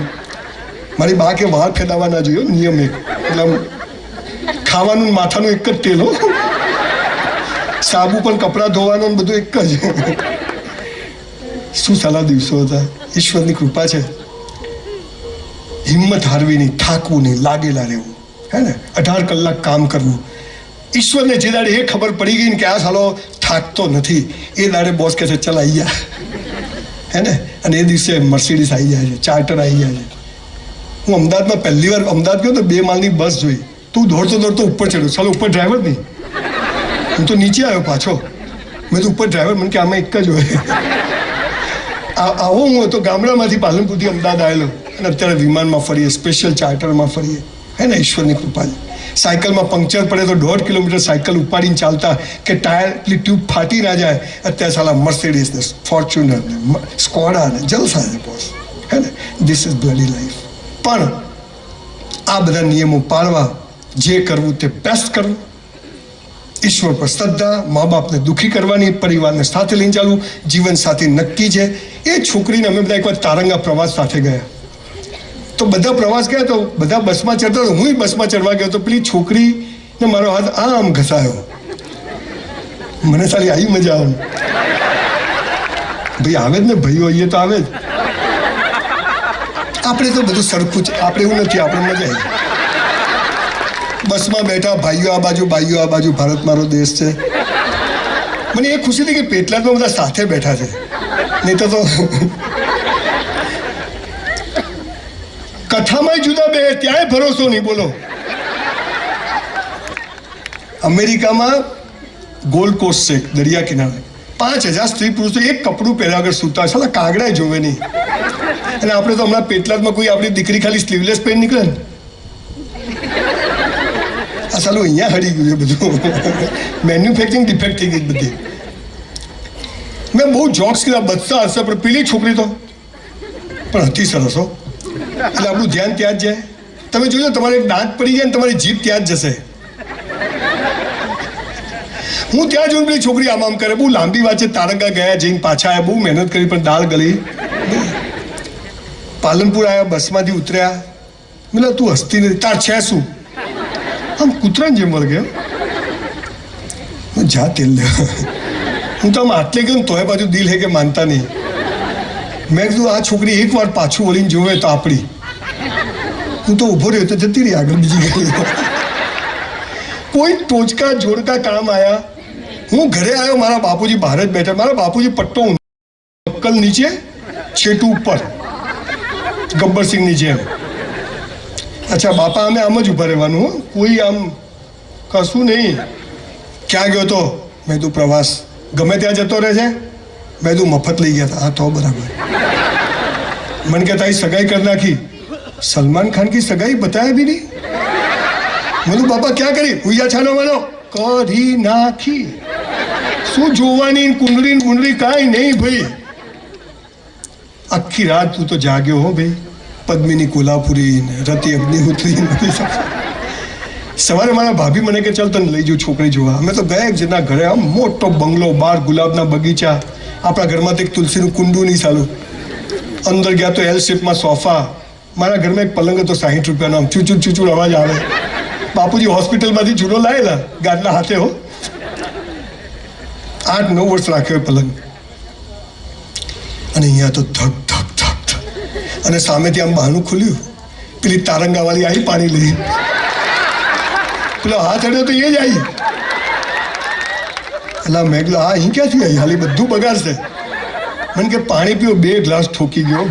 મારી બા કે વાળ ફેદાવા ના જોઈએ, નિયમ એક. એટલે ખાવાનું માથાનું એક જ તેલ હો, સાબુ પણ કપડાં ધોવાનું બધું એક જ. શું સાલા દિવસો હતા. ઈશ્વરની કૃપા છે. હિંમત હારવી નહીં, થાકવું નહીં, લાગેલા રહેવું, હે ને. 18 કલાક કામ કરવું. ઈશ્વરને જે દાડે એ ખબર પડી ગઈ ને કે આ સાલો થાકતો નથી, એ દાડે બોસ કહે છે ચાલ આવી જા, હે ને. અને એ દિવસે મર્સિડીઝ આવી જાય છે, ચાર્ટર આવી જાય છે. હું અમદાવાદમાં પહેલી વાર અમદાવાદ ગયો તો 2 માળની બસ જોઈ. તું દોડતો દોડતો ઉપર ચડ્યો, ચાલો ઉપર ડ્રાઈવર નહીં. હું તો નીચે આવ્યો પાછો. મેં તો ઉપર ડ્રાઈવર, મને કે આમાં એક જ હોય. આવો હું હતો ગામડામાંથી પાલનપુરથી અમદાવાદ આવેલો, અને અત્યારે વિમાનમાં ફરીએ, સ્પેશિયલ ચાર્ટરમાં ફરીએ, હે ને. ઈશ્વરની કૃપા છે. સાયકલમાં પંક્ચર પડે તો 1.5 કિલોમીટર સાયકલ ઉપાડીને ચાલતા કે ટાયર પેલી ટ્યુબ ફાટી ના જાય. અત્યારે સાલા મર્સિડીઝ ને ફોર્ચ્યુનર ને સ્કોડા ને જલસા છે બોસ, હે ને. This is bloody life. પણ આ બધા નિયમો પાળવા, જે કરવું તે બેસ્ટ કરવું, ઈશ્વર પર શ્રદ્ધા, મા બાપને દુઃખી કરવાની, પરિવારને સાથે લઈને ચાલવું, જીવન સાથી નક્કી છે. એ છોકરીને અમે બધા એકવાર તારંગા પ્રવાસ સાથે ગયા. તો બધા પ્રવાસ ગયા તો બધા બસમાં ચડતા, તો હું બસમાં ચડવા ગયો તો પેલી છોકરીને મારો હાથ આમ ઘસાયો. મને સારી આવી મજા આવે. ભાઈ આવે જ ને, ભાઈઓ અહીંયા તો આવે જ. આપણે તો બધું સરખું છે, આપણે એવું નથી, આપણે મજા આવી. બસમાં બેઠા, ભાઈઓ આ બાજુ, ભાઈઓ આ બાજુ, ભારત મારો દેશ છે. મને એ ખુશી હતી કે પેટલાદમાં બધા સાથે બેઠા છે, નહીં તો કથામાં જુદા બે, ત્યાંય ભરોસો નહીં. બોલો. અમેરિકામાં ગોલ્ડ કોસ્ટ છે, દરિયા કિનારે 5,000 સ્ત્રી પુરુષો એક કપડું પહેર્યા વગર સૂતા, સાલા કાગડા જોવે નહીં. અને આપણે તો હમણાં પેટલાદમાં કોઈ આપણી દીકરી ખાલી સ્લીવલેસ પહેરી નીકળે ને, આ સાલું અહીંયા હળી ગયું છે બધું. મેન્યુફેક્ચરિંગ ડિફેક્ટ થઈ ગઈ બધી. મેં બહુ જોક્સ કીધા, બધા હશે, પણ પેલી છોકરી તો પણ હતી સરસ હો. એટલે આપણું ધ્યાન ત્યાં જ જાય. તમે જોજો, તમારે એક દાંત પડી જાય ને તમારી જીભ ત્યાં જ જશે. હું ત્યાં જોઈને પેલી છોકરી આમ આમ કરે. બહુ લાંબી વાત છે. તારંગા ગયા, જઈને પાછા આવ્યા, બહુ મહેનત કરી, પણ દાળ ગળી. પાલનપુર આવ્યા, બસમાંથી ઉતર્યા. મેલા તું હસતી નથી, તાર છે શું? આમ કૂતરાને જેમ વળગે. જા તેલ લે. હું તો આમ આટલે ગયો તોય બાજુ દિલ હે કે માનતા નહીં. મેં કીધું આ છોકરી એકવાર પાછું વળીને જોવે તો આપણી. હું તો ઊભો રહ્યો તો જતી રહી આગળ બીજી ગઈ. કોઈ ટોચકા જોડકા કામ આયા. હું ઘરે આવ્યો, મારા બાપુજી બહાર જ બેઠા. મારા બાપુજી પટ્ટો અક્કલ નીચે, છેટું ઉપર, ગબ્બરસિંહની જેમ. અચ્છા બાપા અમે આમ જ ઊભા રહેવાનું, કોઈ આમ કશું નહીં. ક્યાં ગયો તો? મેં તું પ્રવાસ. ગમે ત્યાં જતો રહે છે? મેં તું મફત લઈ ગયા હતા. હા તો બરાબર. મને કે તારી સગાઈ કરી નાખી. સલમાન ખાન કી સગાઈ બતાયા બી નહીં. બોલું બાપા ક્યાં કરી? હુઈયા છાનો માનો કરી નાખી. શું જોવાની કુંડળી કુંડળી કાંઈ નહીં ભાઈ. આખી રાત તું તો જાગ્યો હો ભાઈ. પદ્મિની કોલ્હાપુરી ને રતિ અગ્નિહોત્રી નથી. સવારે મારા ભાભી મને કે ચાલ તને લઈ જાઉં છોકરી જોવા. અમે તો ગયા એક જણા ઘરે, આમ મોટો બંગલો, બહાર ગુલાબના બગીચા, આપણા ઘરમાં તો એક તુલસીનું કુંડું નહીં સાલું. અંદર ગયા તો એલ શેપમાં સોફા. મારા ઘરમાં એક પલંગ હતો 60 રૂપિયાનો, આમ ચૂચુડ ચૂચુડ અવાજ આવે. બાપુજી હોસ્પિટલમાંથી જૂનો લાવેલા ગાદલા હાથે હો. 8-9 વર્ષ રાખ્યો પલંગ. અને અહીંયા તો ધક ધક ધક ધક. અને સામેથી આમ બહાનું ખુલ્યું, પેલી તારંગાવાળી આવી પાણી લઈ. પેલો હાથ અડ્યો તો એ જ આવી. એટલે મેં કીધું હા અહીં ક્યાંથી આવી? હાલી બધું બગાડશે. મને કે પાણી પીઓ. 2 ગ્લાસ ઠોકી ગયો.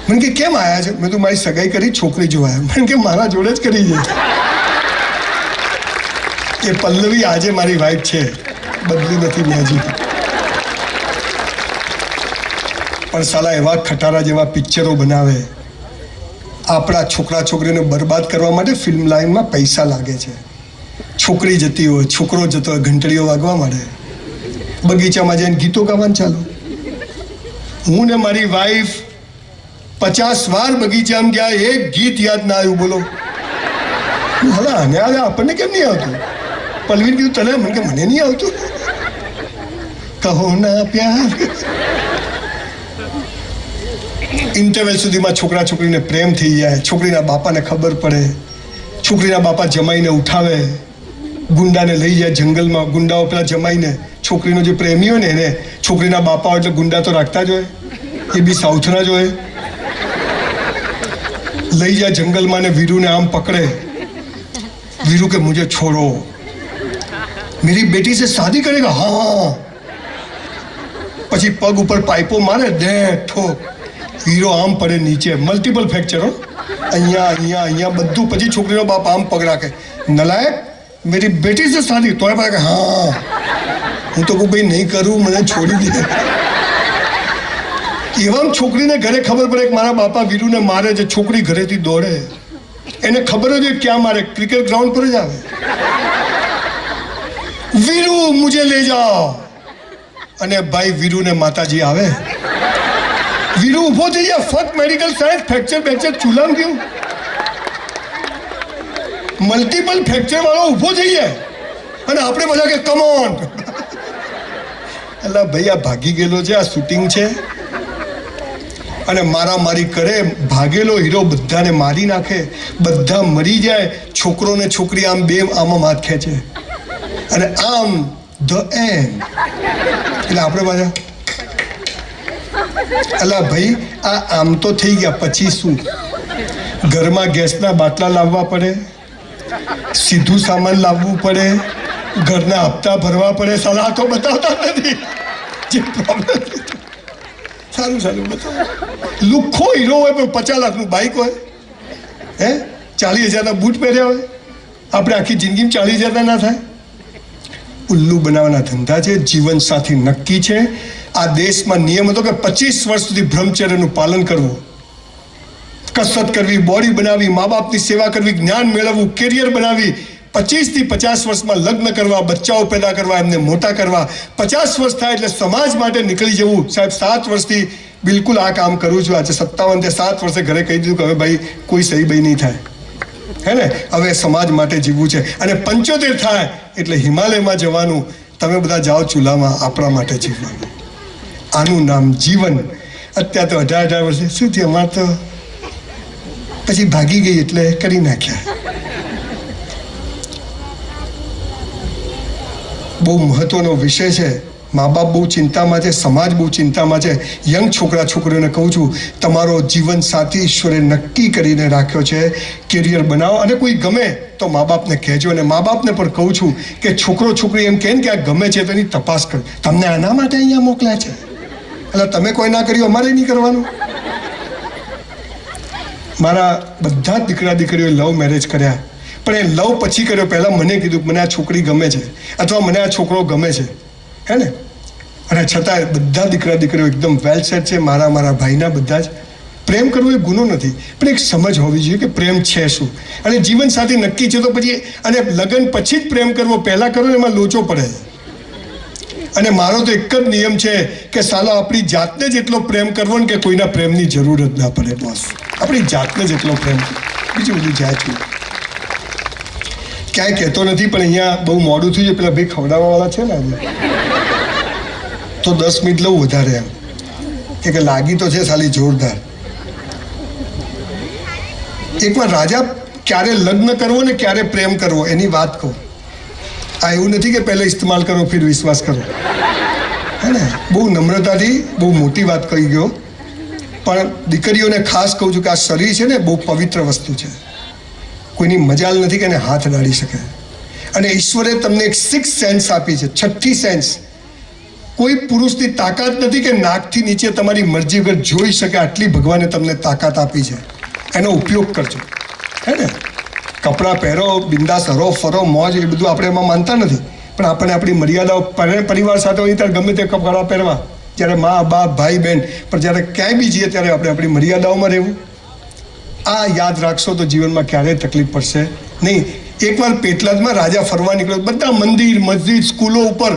મને કે કેમ આવ્યા છે? મેં તો મારી સગાઈ કરી, છોકરી જોવાયા. મને કે મારા જોડે જ કરી છે. એ પલ્લવી આજે મારી વાઈફ છે, બદલી નથી મેં હજી. પણ સાલા એવા ખટારા જેવા પિક્ચરો બનાવે. આપણા છોકરા છોકરીને બરબાદ કરવા માટે ફિલ્મ લાઈનમાં પૈસા લાગે છે. છોકરી જતી હોય, છોકરો જતો હોય, ઘંટડીઓ વાગવા માંડે, બગીચામાં જઈને ગીતો ગાવાનું ચાલુ. હું ને મારી વાઈફ 50 વાર બગીચામાં ગયા, એક ગીત યાદ ના આવ્યું. બોલો હલા અને હવે આપણને કેમ નહીં આવતું? પલવીન કીધું તને? મને કે મને નહીં આવતું. કહો ના પ્યાર. ઇન્ટરવેલ સુધીમાં છોકરા છોકરીને પ્રેમ થઈ જાય. છોકરીના બાપાને ખબર પડે. છોકરીના બાપા જમાઈને ઉઠાવે, ગુંડાને લઈ જાય જંગલમાં. ગુંડાઓ પેલા જમાઈને, છોકરીનો જે પ્રેમી હોય ને એને, છોકરીના બાપા એટલે ગુંડા તો રાખતા જ હોય, એ બી સાઉથના જ હોય. લઈ જાય જંગલમાં ને વીરુને આમ પકડે. વીરુ કે મુझे छोड़ो, मेरी बेटी से शादी करेगा? हाँ. પછી પગ ઉપર પાઇપો મારે, દે ઠોક. હીરો આમ પડે નીચે. મલ્ટિપલ ફ્રેક્ચરો, અહીંયા અહીંયા અહીંયા બધું. પછી છોકરીનો બાપ આમ પગ રાખે, નલાયક મેરી બેટી સે શાદી. તોય પાકે હા. હું તો કહું ભાઈ નહીં કરું, મને છોડી દે. એવા છોકરીને ઘરે ખબર પડે કે મારા બાપા વીરુને મારે છે. છોકરી ઘરેથી દોડે. એને ખબર જ હોય ક્યાં મારે, ક્રિકેટ ગ્રાઉન્ડ પર જ આવે. વીરુ મુझे ले जाओ. અને ભાઈ વીરુને માતાજી આવે. વીરુ ઉભો થઈ જાય. ફક મેડિકલ સાયન્સ, ફ્રેક્ચર બેક્ચર ચૂલામ ગયું. મલ્ટિપલ ફ્રેક્ચર વાળો ઉભો થઈ જાય. અને આપણે બધા કે કમ ઓન. એટલે ભાઈ આ ભાગી ગયેલો છે, આ શૂટિંગ છે. અને મારામારી કરે. ભાગેલો હીરો બધાને મારી નાખે, બધા મરી જાય. છોકરો ને છોકરી આમ બે આમાં હાથ ખેંચે અને આમ ધ એન્ડ. એટલે આપણે બધા અલા ભાઈ આ આમ તો થઈ ગયા. પછી શું? ઘરમાં ગેસના બાટલા લાવવા પડે, સીધું સામાન લાવવું પડે, ઘરના હપ્તા ભરવા પડે. સાલા તો બતાવતા નથી જે પ્રોબ્લેમ. સારું સારું બતાવો. લુખ્ખો હીરો હોય પણ 50 લાખનું બાઇક હોય, હે 40,000ના બૂટ પહેર્યા હોય. આપણે આખી જિંદગીમાં 40,000ના ના થાય. ઉલ્લુ બનાવવાના ધંધા છે. જીવન સાથી નક્કી છે. આ દેશમાં નિયમ હતો કે 25 વર્ષ સુધી બ્રહ્મચર્યનું પાલન કરવું, કસરત કરવી, બોડી બનાવી, મા બાપની સેવા કરવી, જ્ઞાન મેળવવું, કેરિયર બનાવી. 25 થી 50 વર્ષમાં લગ્ન કરવા, બચ્ચાઓ પેદા કરવા, એમને મોટા કરવા. 50 વર્ષ થાય એટલે સમાજ માટે નીકળી જવું. સાહેબ 7 વર્ષથી બિલકુલ આ કામ કરું છું. આજે 57 થી 7 વર્ષે ઘરે કહી દીધું કે હવે ભાઈ કોઈ સહી ભાઈ નહીં થાય, હે ને. હવે સમાજ માટે જીવવું છે. અને 75 થાય એટલે હિમાલયમાં જવાનું. તમે બધા જાઓ ચૂલામાં, આપણા માટે જીવવાનું. આનું નામ જીવન. અત્યારે તો 18 વર્ષે શું થયું અમારે તો પછી ભાગી ગઈ એટલે કરી નાખ્યા. બહુ મહત્વનો વિષય છે. મા બાપ બહુ ચિંતામાં છે, સમાજ બહુ ચિંતામાં છે. યંગ છોકરા છોકરીઓને કહું છું, તમારો જીવન સાથી ઈશ્વરે નક્કી કરીને રાખ્યો છે. કેરિયર બનાવો, અને કોઈ ગમે તો મા બાપને કહેજો. અને મા બાપને પણ કહું છું કે છોકરો છોકરી એમ કહે ને કે આ ગમે છે તો એની તપાસ કરો. તમને આના માટે અહીંયા મોકલ્યા છે, એટલે તમે કોઈ ના કર્યું અમારે નહીં કરવાનું. મારા બધા જ દીકરા દીકરીઓએ લવ મેરેજ કર્યા, પણ એ લવ પછી કર્યો. પહેલાં મને કીધું મને આ છોકરી ગમે છે અથવા મને આ છોકરો ગમે છે, હે ને. અને છતાં બધા દીકરા દીકરીઓ એકદમ વેલ સેટ છે. મારા ભાઈના બધા જ. પ્રેમ કરવો એ ગુનો નથી, પણ એક સમજ હોવી જોઈએ કે પ્રેમ છે શું, અને જીવન સાથે નક્કી છે તો પછી, અને લગ્ન પછી જ પ્રેમ કરવો, પહેલાં કરો એમાં લોચો પડે. અને મારો તો એક જ નિયમ છે કે સાલો આપણી જાતને જેટલો પ્રેમ કરવો ને કે કોઈના પ્રેમની જરૂર જ ના પડે. બોસ આપણી જાતને જેટલો પ્રેમ, બીજું બધું જાય છે. ક્યાંય કહેતો નથી, પણ અહીંયા બહુ મોડું થયું છે. પેલા ભાઈ ખવડાવવાવાળા છે ને આજે, તો 10 મિનિટ લઉં વધારે, એમ કે લાગી તો છે સાલી જોરદાર. એકવાર રાજા ક્યારે લગ્ન કરવો ને ક્યારે પ્રેમ કરવો એની વાત કહું. આ એવું નથી કે પહેલાં ઇસ્તેમાલ કરો ફિર વિશ્વાસ કરો, હે ને. બહુ નમ્રતાથી બહુ મોટી વાત કહી ગયો, પણ દીકરીઓને ખાસ કહું છું કે આ શરીર છે ને બહુ પવિત્ર વસ્તુ છે. કોઈની મજાલ નથી કે એને હાથ અડાડી શકે. અને ઈશ્વરે તમને એક 6th સેન્સ આપી છે, 6ઠ્ઠી સેન્સ. કોઈ પુરુષની તાકાત નથી કે નાકથી નીચે તમારી મરજી વગર જોઈ શકે. આટલી ભગવાને તમને તાકાત આપી છે, એનો ઉપયોગ કરજો, હે ને. કપડાં પહેરો, બિંદાસ હરો ફરો, મોજ, એ બધું આપણે એમાં માનતા નથી, પણ આપણે આપણી મર્યાદાઓ, પરિવાર સાથે હોય ત્યારે ગમે તે કપડાં પહેરવા, જ્યારે મા બાપ ભાઈ બહેન, પણ જ્યારે ક્યાંય બી જઈએ ત્યારે આપણે આપણી મર્યાદાઓમાં રહેવું. આ યાદ રાખશો તો જીવનમાં ક્યારેય તકલીફ પડશે નહીં. એકવાર પેટલાદમાં રાજા ફરવા નીકળ્યો, બધા મંદિર મસ્જિદ સ્કૂલો ઉપર,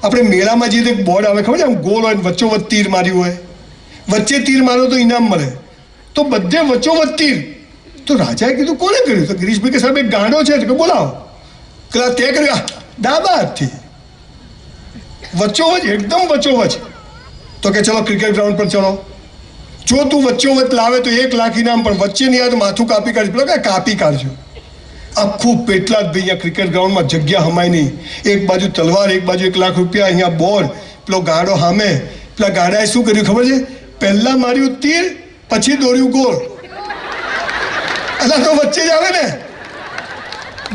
આપણે મેળામાં જઈએ તો એક બોર્ડ આવે ખબર છે, આમ ગોળ હોય, વચ્ચોવચ્ચ તીર માર્યું હોય, વચ્ચે તીર મારો તો ઇનામ મળે, તો બધે વચ્ચોવચ્ચ તીર. તો રાજાએ કીધું કોને કર્યું? તો ગિરીશભાઈ કે સાહેબ એક ગાંડો છે કે બોલાવો. પેલા તે કર્યું ડાબા હાથથી વચ્ચોવચ્ચ, એકદમ વચ્ચોવચ્ચ. તો કે ચલો ક્રિકેટ ગ્રાઉન્ડ પર ચલો, જો તું વચ્ચોવચ્ચ લાવે તો 1 લાખ ઇનામ, પણ વચ્ચે નહીં આવે તો માથું કાપી કાઢજો. પેલો કે કાપી કાઢજો. આખું પેટલાદ ભાઈ અહીંયા ક્રિકેટ ગ્રાઉન્ડમાં જગ્યા હમાય નહીં. એક બાજુ તલવાર, એક બાજુ 1 લાખ રૂપિયા, અહીંયા બોર્ડ. પેલો ગાડો સામે, પેલા ગાડાએ શું કર્યું ખબર છે? પહેલા માર્યું તીર, પછી દોર્યું ગોળ. અલા તો વચ્ચે જ આવે ને.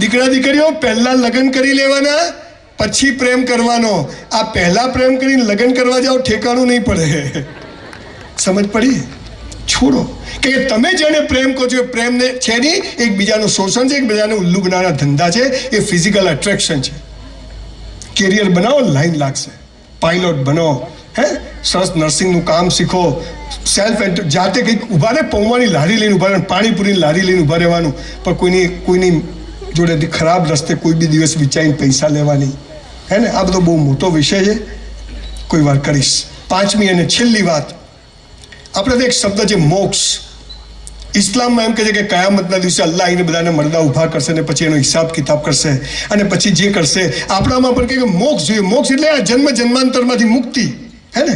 દીકરા દીકરીઓ પહેલા લગ્ન કરી લેવાના, પછી પ્રેમ કરવાનો. આ પહેલા પ્રેમ કરીને લગ્ન કરવા જાઓ, ઠેકાણું નહીં પડે. સમજ પડી? છોડો કે તમે જેને પ્રેમ કહો છો, પ્રેમને છે નહીં, એકબીજાનું શોષણ છે, એકબીજાને ઉલ્લુ બનાવવાના ધંધા છે, એ ફિઝિકલ એટ્રેક્શન છે. કેરિયર બનાવો, લાઈન લાગશે. પાયલોટ બનો, હે, સરસ નર્સિંગનું કામ શીખો, સેલ્ફ જાતે કંઈક ઊભા રહે, પૌવાની લારી લઈને ઊભા રહે, પાણીપુરીની લારી લઈને ઊભા રહેવાનું, પણ કોઈની જોડેથી ખરાબ રસ્તે કોઈ બી દિવસ વિચારીને પૈસા લેવાની, હે ને. આ બધો બહુ મોટો વિષય છે, કોઈ વાર કરીશ. 5મી અને છેલ્લી વાત, આપણે તો એક શબ્દ છે મોક્ષ. ઇસ્લામમાં એમ કહે છે કે કયામતના દિવસે અલ્લાહ એને બધાને મરદા ઊભા કરશે ને પછી એનો હિસાબ કિતાબ કરશે, અને પછી જે કરશે. આપણામાં પણ કહે કે મોક્ષ જોઈએ. મોક્ષ એટલે આ જન્મ જન્માંતરમાંથી મુક્તિ, હે ને.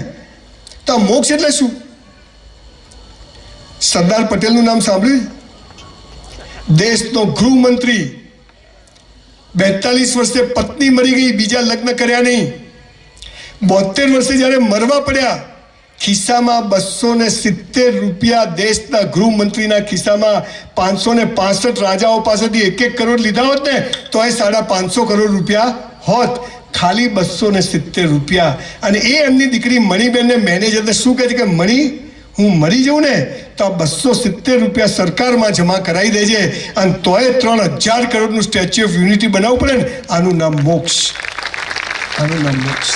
તો આ મોક્ષ એટલે શું? સરદાર પટેલનું નામ સાંભળ્યું? દેશનો ગૃહમંત્રી, 42 વર્ષે પત્ની મરી ગઈ, બીજા લગ્ન કર્યા નહીં. 72 વર્ષે જ્યારે મરવા પડ્યા, ખિસ્સામાં 270 રૂપિયા, દેશના ગૃહમંત્રીના ખિસ્સામાં 565 રાજાઓ પાસેથી 1 કરોડ લીધા હોત ને તો એ 550 કરોડ રૂપિયા હોત. ખાલી 270 રૂપિયા. અને એ એમની દીકરી મણીબેનને મેનેજરને શું કહે છે કે મણી, હું મરી જાઉં ને તો આ 270 રૂપિયા સરકારમાં જમા કરાવી દેજે, અને તોય 3000 કરોડનું સ્ટેચ્યુ ઓફ યુનિટી બનાવવું પડે ને. આનું નામ મોક્ષ. આનું નામ મોક્ષ.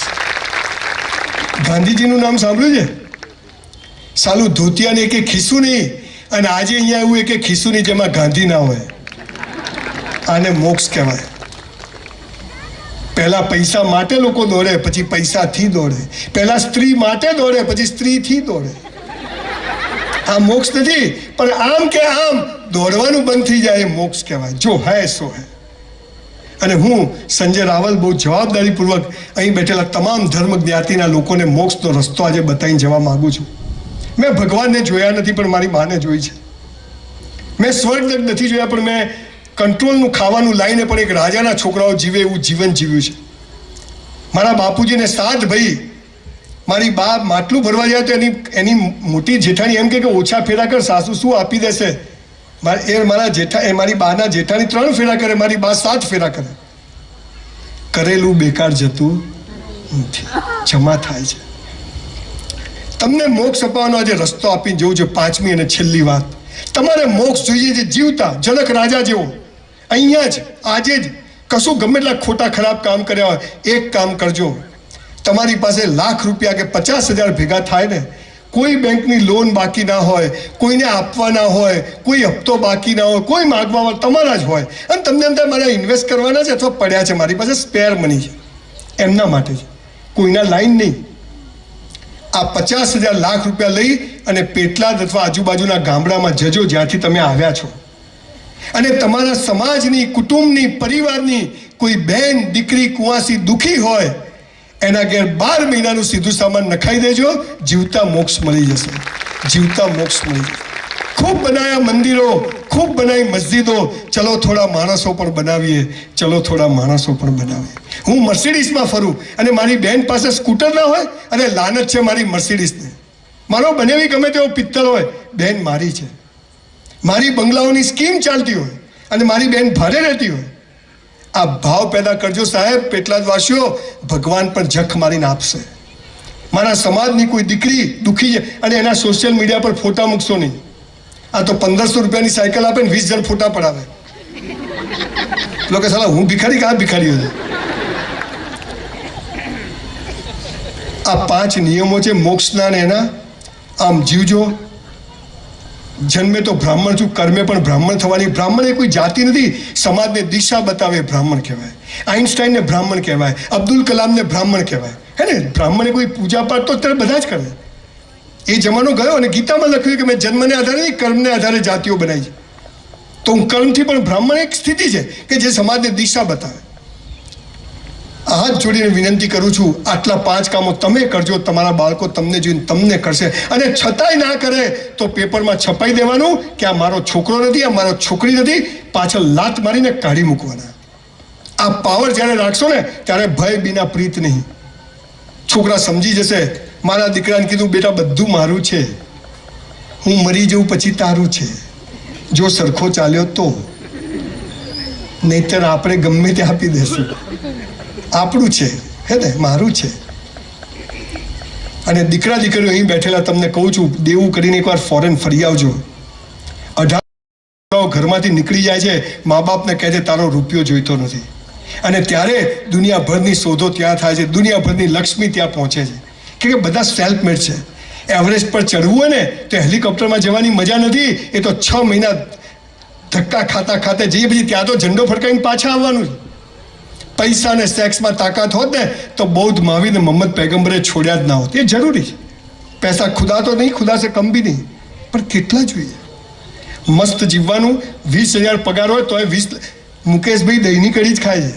ગાંધીજીનું નામ સાંભળ્યું છે? સાલું ધોતિયાને એક ખિસ્સું નહીં, અને આજે અહીંયા એવું એક ખિસ્સું નહીં જેમાં ગાંધી ના હોય. આને મોક્ષ કહેવાય. પહેલા પૈસા માટે લોકો દોડે, પછી પૈસાથી દોડે. પહેલા સ્ત્રી માટે દોડે, પછી સ્ત્રીથી દોડે. આ મોક્ષ નથી, પણ આમ કે આમ દોડવાનું બંધ થઈ જાય એ મોક્ષ કહેવાય. જો હૈ સો હૈ. અને હું સંજય રાવલ બહુ જવાબદારીપૂર્વક અહીં બેઠેલા તમામ ધર્મ જ્ઞાતિના લોકોને મોક્ષનો રસ્તો આજે બતાવીને જવા માગું છું. મેં ભગવાનને જોયા નથી પણ મારી માને જોઈ છે. મેં સ્વર્ગ નથી જોયા પણ મેં કંટ્રોલનું ખાવાનું લાવીને પણ એક રાજાના છોકરાઓ જીવે એવું જીવન જીવ્યું છે. મારા બાપુજીને 7 ભાઈ, મારી બા માટલું ભરવા જાય તો એની મોટી જેઠાણી એમ કે ઓછા ફેરા કર, સાસુ શું આપી દેશે. મારી બાના જેઠાણી 3 ફેરા કરે, મારી બા 7 ફેરા કરે. કરેલું બેકાર જતું નથી, જમા થાય છે. તમને મોક્ષ અપાવવાનો આજે રસ્તો આપીને જવું છે. 5મી અને છેલ્લી વાત, તમારે મોક્ષ જોઈએ છે જીવતા જનક રાજા જેવો. અહીંયા જ આજે જ કશું ગમે એટલા ખોટા ખરાબ કામ કર્યા હોય, એક કામ કરજો. તમારી પાસે ₹1,00,000 કે 50,000 ભેગા થાય ને, કોઈ બેંકની લોન બાકી ના હોય, કોઈને આપવા ના હોય, કોઈ હપ્તો બાકી ના હોય, કોઈ માગવા વાળા તમારા જ હોય, અને તમને અંદર મારે ઇન્વેસ્ટ કરવાના છે અથવા પડ્યા છે, મારી પાસે સ્પેર મની છે, એમના માટે છે, કોઈના લાઈન નહીં. આ 50,000 લાખ રૂપિયા લઈ અને પેટલાદ અથવા આજુબાજુના ગામડામાં જજો જ્યાંથી તમે આવ્યા છો, અને તમારા સમાજની, કુટુંબની, પરિવારની કોઈ બહેન, દીકરી, કુંવાસી દુઃખી હોય, એના ઘેર 12 મહિનાનું સીધું સામાન નખાઈ દેજો. જીવતા મોક્ષ મળી જશે, જીવતા મોક્ષ મળી જશે. ખૂબ બનાવ્યા મંદિરો, ખૂબ બનાવી મસ્જિદો, ચલો થોડા માણસો પણ બનાવીએ, ચલો થોડા માણસો પણ બનાવીએ. હું મર્સિડીઝમાં ફરું અને મારી બહેન પાસે સ્કૂટર ના હોય અને લાનત છે મારી મર્સિડીઝને. મારો બનેવી ગમે તેવો પિત્તળ હોય, બહેન મારી છે. મારી બંગલાઓની સ્કીમ ચાલતી હોય અને મારી બહેન ભારે રહેતી હોય. આ ભાવ પેદા કરજો સાહેબ. પેટલાદવાસીઓ, ભગવાન પણ જખ મારીને આપશે. મારા સમાજની કોઈ દીકરી દુઃખી છે અને એના સોશિયલ મીડિયા પર ફોટા મૂકશો નહીં. આ તો 1500 રૂપિયાની સાયકલ આપે ને 20 જણ ફોટા પડાવે. લોકો સાલા હું ભિખારી, કાં ભિખારી હતો. આ 5 નિયમો છે મોક્ષના ને એના. આમ જીવજો. જન્મે તો બ્રાહ્મણ છું, કર્મે પણ બ્રાહ્મણ થવાની. બ્રાહ્મણ એ કોઈ જાતિ નથી, સમાજને દિશા બતાવે બ્રાહ્મણ કહેવાય. આઈન્સ્ટાઈનને બ્રાહ્મણ કહેવાય, અબ્દુલ કલામને બ્રાહ્મણ કહેવાય, હે ને. બ્રાહ્મણે કોઈ પૂજા પાઠ તો અત્યારે બધા જ કરે. એ જમાનો ગયો અને ગીતામાં લખ્યું કે મેં જન્મને આધારે નહીં, કર્મને આધારે જાતિઓ બનાવી છે. તો હું કર્મથી પણ બ્રાહ્મણ એક સ્થિતિ છે કે જે સમાજને દિશા બતાવે. હાથ જોડીને વિનંતી કરું છું, આટલા 5 કામો તમે કરજો. તમારા બાળકો તમને જોઈને તમને કરશે, અને છતાંય ના કરે તો પેપરમાં છપાઈ દેવાનું કે આ મારો છોકરો નથી, આ મારો છોકરી નથી, પાછળ લાત મારીને કાઢી મૂકવાના. આ પાવર જ્યારે રાખશો ને ત્યારે ભય બીના પ્રીત નહીં. છોકરા સમજી જશે. મારા દીકરાને કીધું, બેટા બધું મારું છે, હું મરી જઉં પછી તારું છે, જો સરખો ચાલ્યો તો, નહીતર આપણે ગમે તે આપી દેશું. આપણું છે, હે ને, મારું છે. અને દીકરા દીકરીઓ અહીં બેઠેલા તમને કહું છું, દેવું કરીને એકવાર ફોરેન ફરી આવજો. 18 ઘરમાંથી નીકળી જાય છે, મા બાપને કહે છે તારો રૂપિયો જોઈતો નથી, અને ત્યારે દુનિયાભરની શોધો ત્યાં થાય છે, દુનિયાભરની લક્ષ્મી ત્યાં પહોંચે છે, કે બધા સેલ્ફ મેડ છે. એવરેસ્ટ પર ચડવું હોય ને તો હેલિકોપ્ટરમાં જવાની મજા નથી, એ તો 6 મહિના ધક્કા ખાતા ખાતે જઈએ, પછી ત્યાં તો ઝંડો ફડકાઈને પાછા આવવાનું છે. પૈસા અને સેક્સમાં તાકાત હોત ને તો બૌદ્ધ મહાવીર ને મોહમ્મદ પૈગંબરે છોડ્યા જ ના હોત. એ જરૂરી છે. પૈસા ખુદા તો નહીં, ખુદા સે કમ ભી નહીં, પણ કેટલા જોઈએ. મસ્ત જીવવાનું. 20,000 પગાર હોય તો 20 મુકેશભાઈ દહીંની કઢી જ ખાય છે,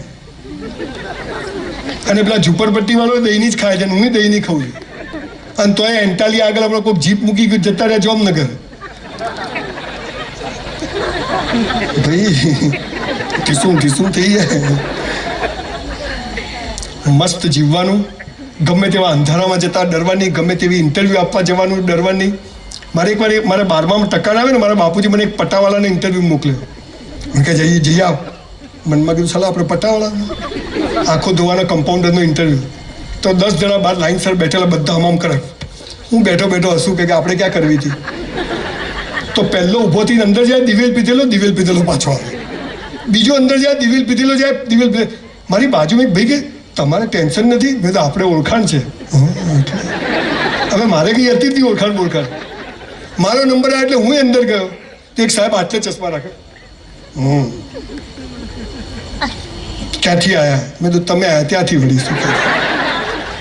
અને પેલા ઝુંપડપટ્ટી વાળો દહીંની જ ખાય છે, હું દહીંની ખાઉં છું. અને તોય એન્ટાલી આગળ આપણે કોઈ જીપ મૂકી ગયું, જતા રહ્યા જામનગર. ભાઈ ઠીસું થઈ જાય. મસ્ત જીવવાનું. ગમે તેવા અંધારામાં જતા ડરવાની, ગમે તેવી ઇન્ટરવ્યૂ આપવા જવાનું ડરવાની. મારે એકવાર મારા 12માં ટકા આવે ને, મારા બાપુજી મને એક પટાવાળાને ઇન્ટરવ્યૂ મોકલ્યો. મેં કહે જઈ આવ. મનમાં કીધું સાલા આપણે પટાવાળા, આંખો ધોવાના કમ્પાઉન્ડરનો ઇન્ટરવ્યૂ. તો 10 જણા બહાર લાઈનસર બેઠેલા, બધા હમામ કરે. હું બેઠો હસું કે આપણે ક્યાં કરવી હતી. તો પહેલો ઊભો થઈને અંદર જાય, દિવેલ પીધેલો પાછો આવે. બીજો અંદર જાય, દિવેલ પીધેલો જાય. મારી બાજુમાં એક ભાઈ કે તમારે ટેન્શન નથી, મેં તો આપણે ઓળખાણ છે. હવે મારે કઈ હતી જ નહીં ઓળખાણ. મારો નંબર આવ્યો એટલે હું અંદર ગયો. તો એક સાહેબ આટલે ચશ્મા રાખે. ક્યાંથી આવ્યા? મેં તો તમે આવ્યા ત્યાંથી વળીશું.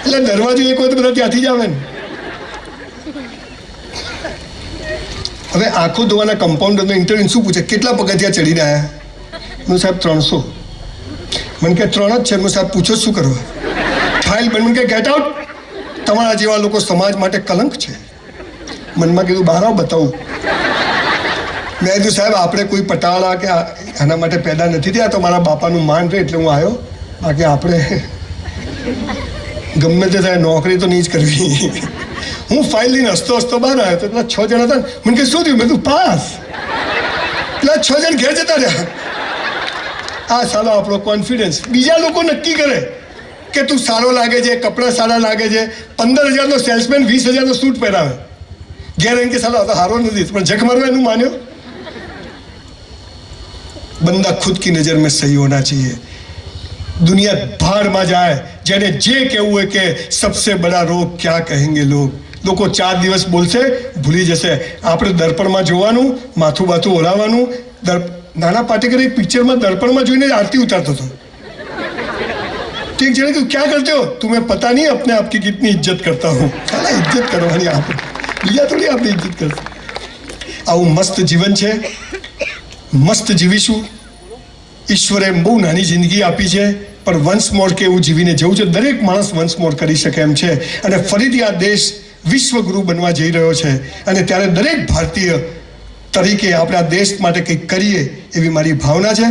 એટલે દરવાજો એક હોય તો બધા ત્યાંથી જ આવે ને. હવે આંખો ધોવાના કમ્પાઉન્ડરનો ઇન્ટરવ્યુ શું પૂછે, કેટલા પગથિયા ચડીને આવ્યા? મેં સાહેબ 300. મને કે 3 જ છે. મેં સાહેબ પૂછો શું કરવા? ફાઇલ બન. મને કે ગેટ આઉટ. તમારા જેવા લોકો સમાજ માટે કલંક છે. મનમાં કીધું બહાર આવો બતાવું. મેં કીધું સાહેબ આપણે કોઈ પટાળા કે આના માટે પેદા નથી થયા, તો મારા બાપાનું માન રહે એટલે હું આવ્યો. બાકી આપણે ગમે તે થાય નોકરી તો નહીં જ કરવી. હું ફાઇલ લઈને હસતો હસતો બહાર આવ્યો તો પેલા 6 જણા હતા ને, મને કે શું થયું? મેં કીધું પાસ. પેલા 6 જણ ઘેર જતા રહ્યા. આ સાલો આપણો કોન્ફિડન્સ. બીજા લોકો નક્કી કરે કે તું સારો લાગે છે, કપડાં સારા લાગે છે. 15,000નો સેલ્સમેન 20,000નો સૂટ પહેરાવે, ઘેર એમ કે સાલો આ તો સારો નથી, પણ જખ મારવા એનું માન્યો. બંદા ખુદ કી નજર में सही होना चाहिए. दुनिया भाड़ में जाए, જેને જે કહેવું હોય કે સબસે બડા રોગ ક્યાં કહેંગે લોગ. લોકો 4 દિવસ બોલશે, ભૂલી જશે. આપણે દર્પણમાં જોવાનું, માથું બાથું ઓળાવવાનું. નાના પાટેકર એક પિક્ચરમાં દર્પણમાં જોઈને આરતી ઉતારતો હતો. ઠીક છે તું ક્યાં કરતે હો? तुम्हें पता नहीं अपने आप की कितनी इज्जत करता हूँ. ખાલી ઇજ્જત કરવાની આપણે, બીજા થોડી આપણે ઇજ્જત કરશું. આવું મસ્ત જીવન છે, મસ્ત જીવીશું. ઈશ્વરે બહુ નાની જિંદગી આપી છે, પણ વન્સ મોર કે એવું જીવીને જવું છે. દરેક માણસ વન્સ મોર કરી શકે એમ છે. અને ફરીથી આ દેશ વિશ્વગુરુ બનવા જઈ રહ્યો છે. અને ત્યારે દરેક ભારતીય તરીકે આપણે આ દેશ માટે કંઈક કરીએ એવી મારી ભાવના છે.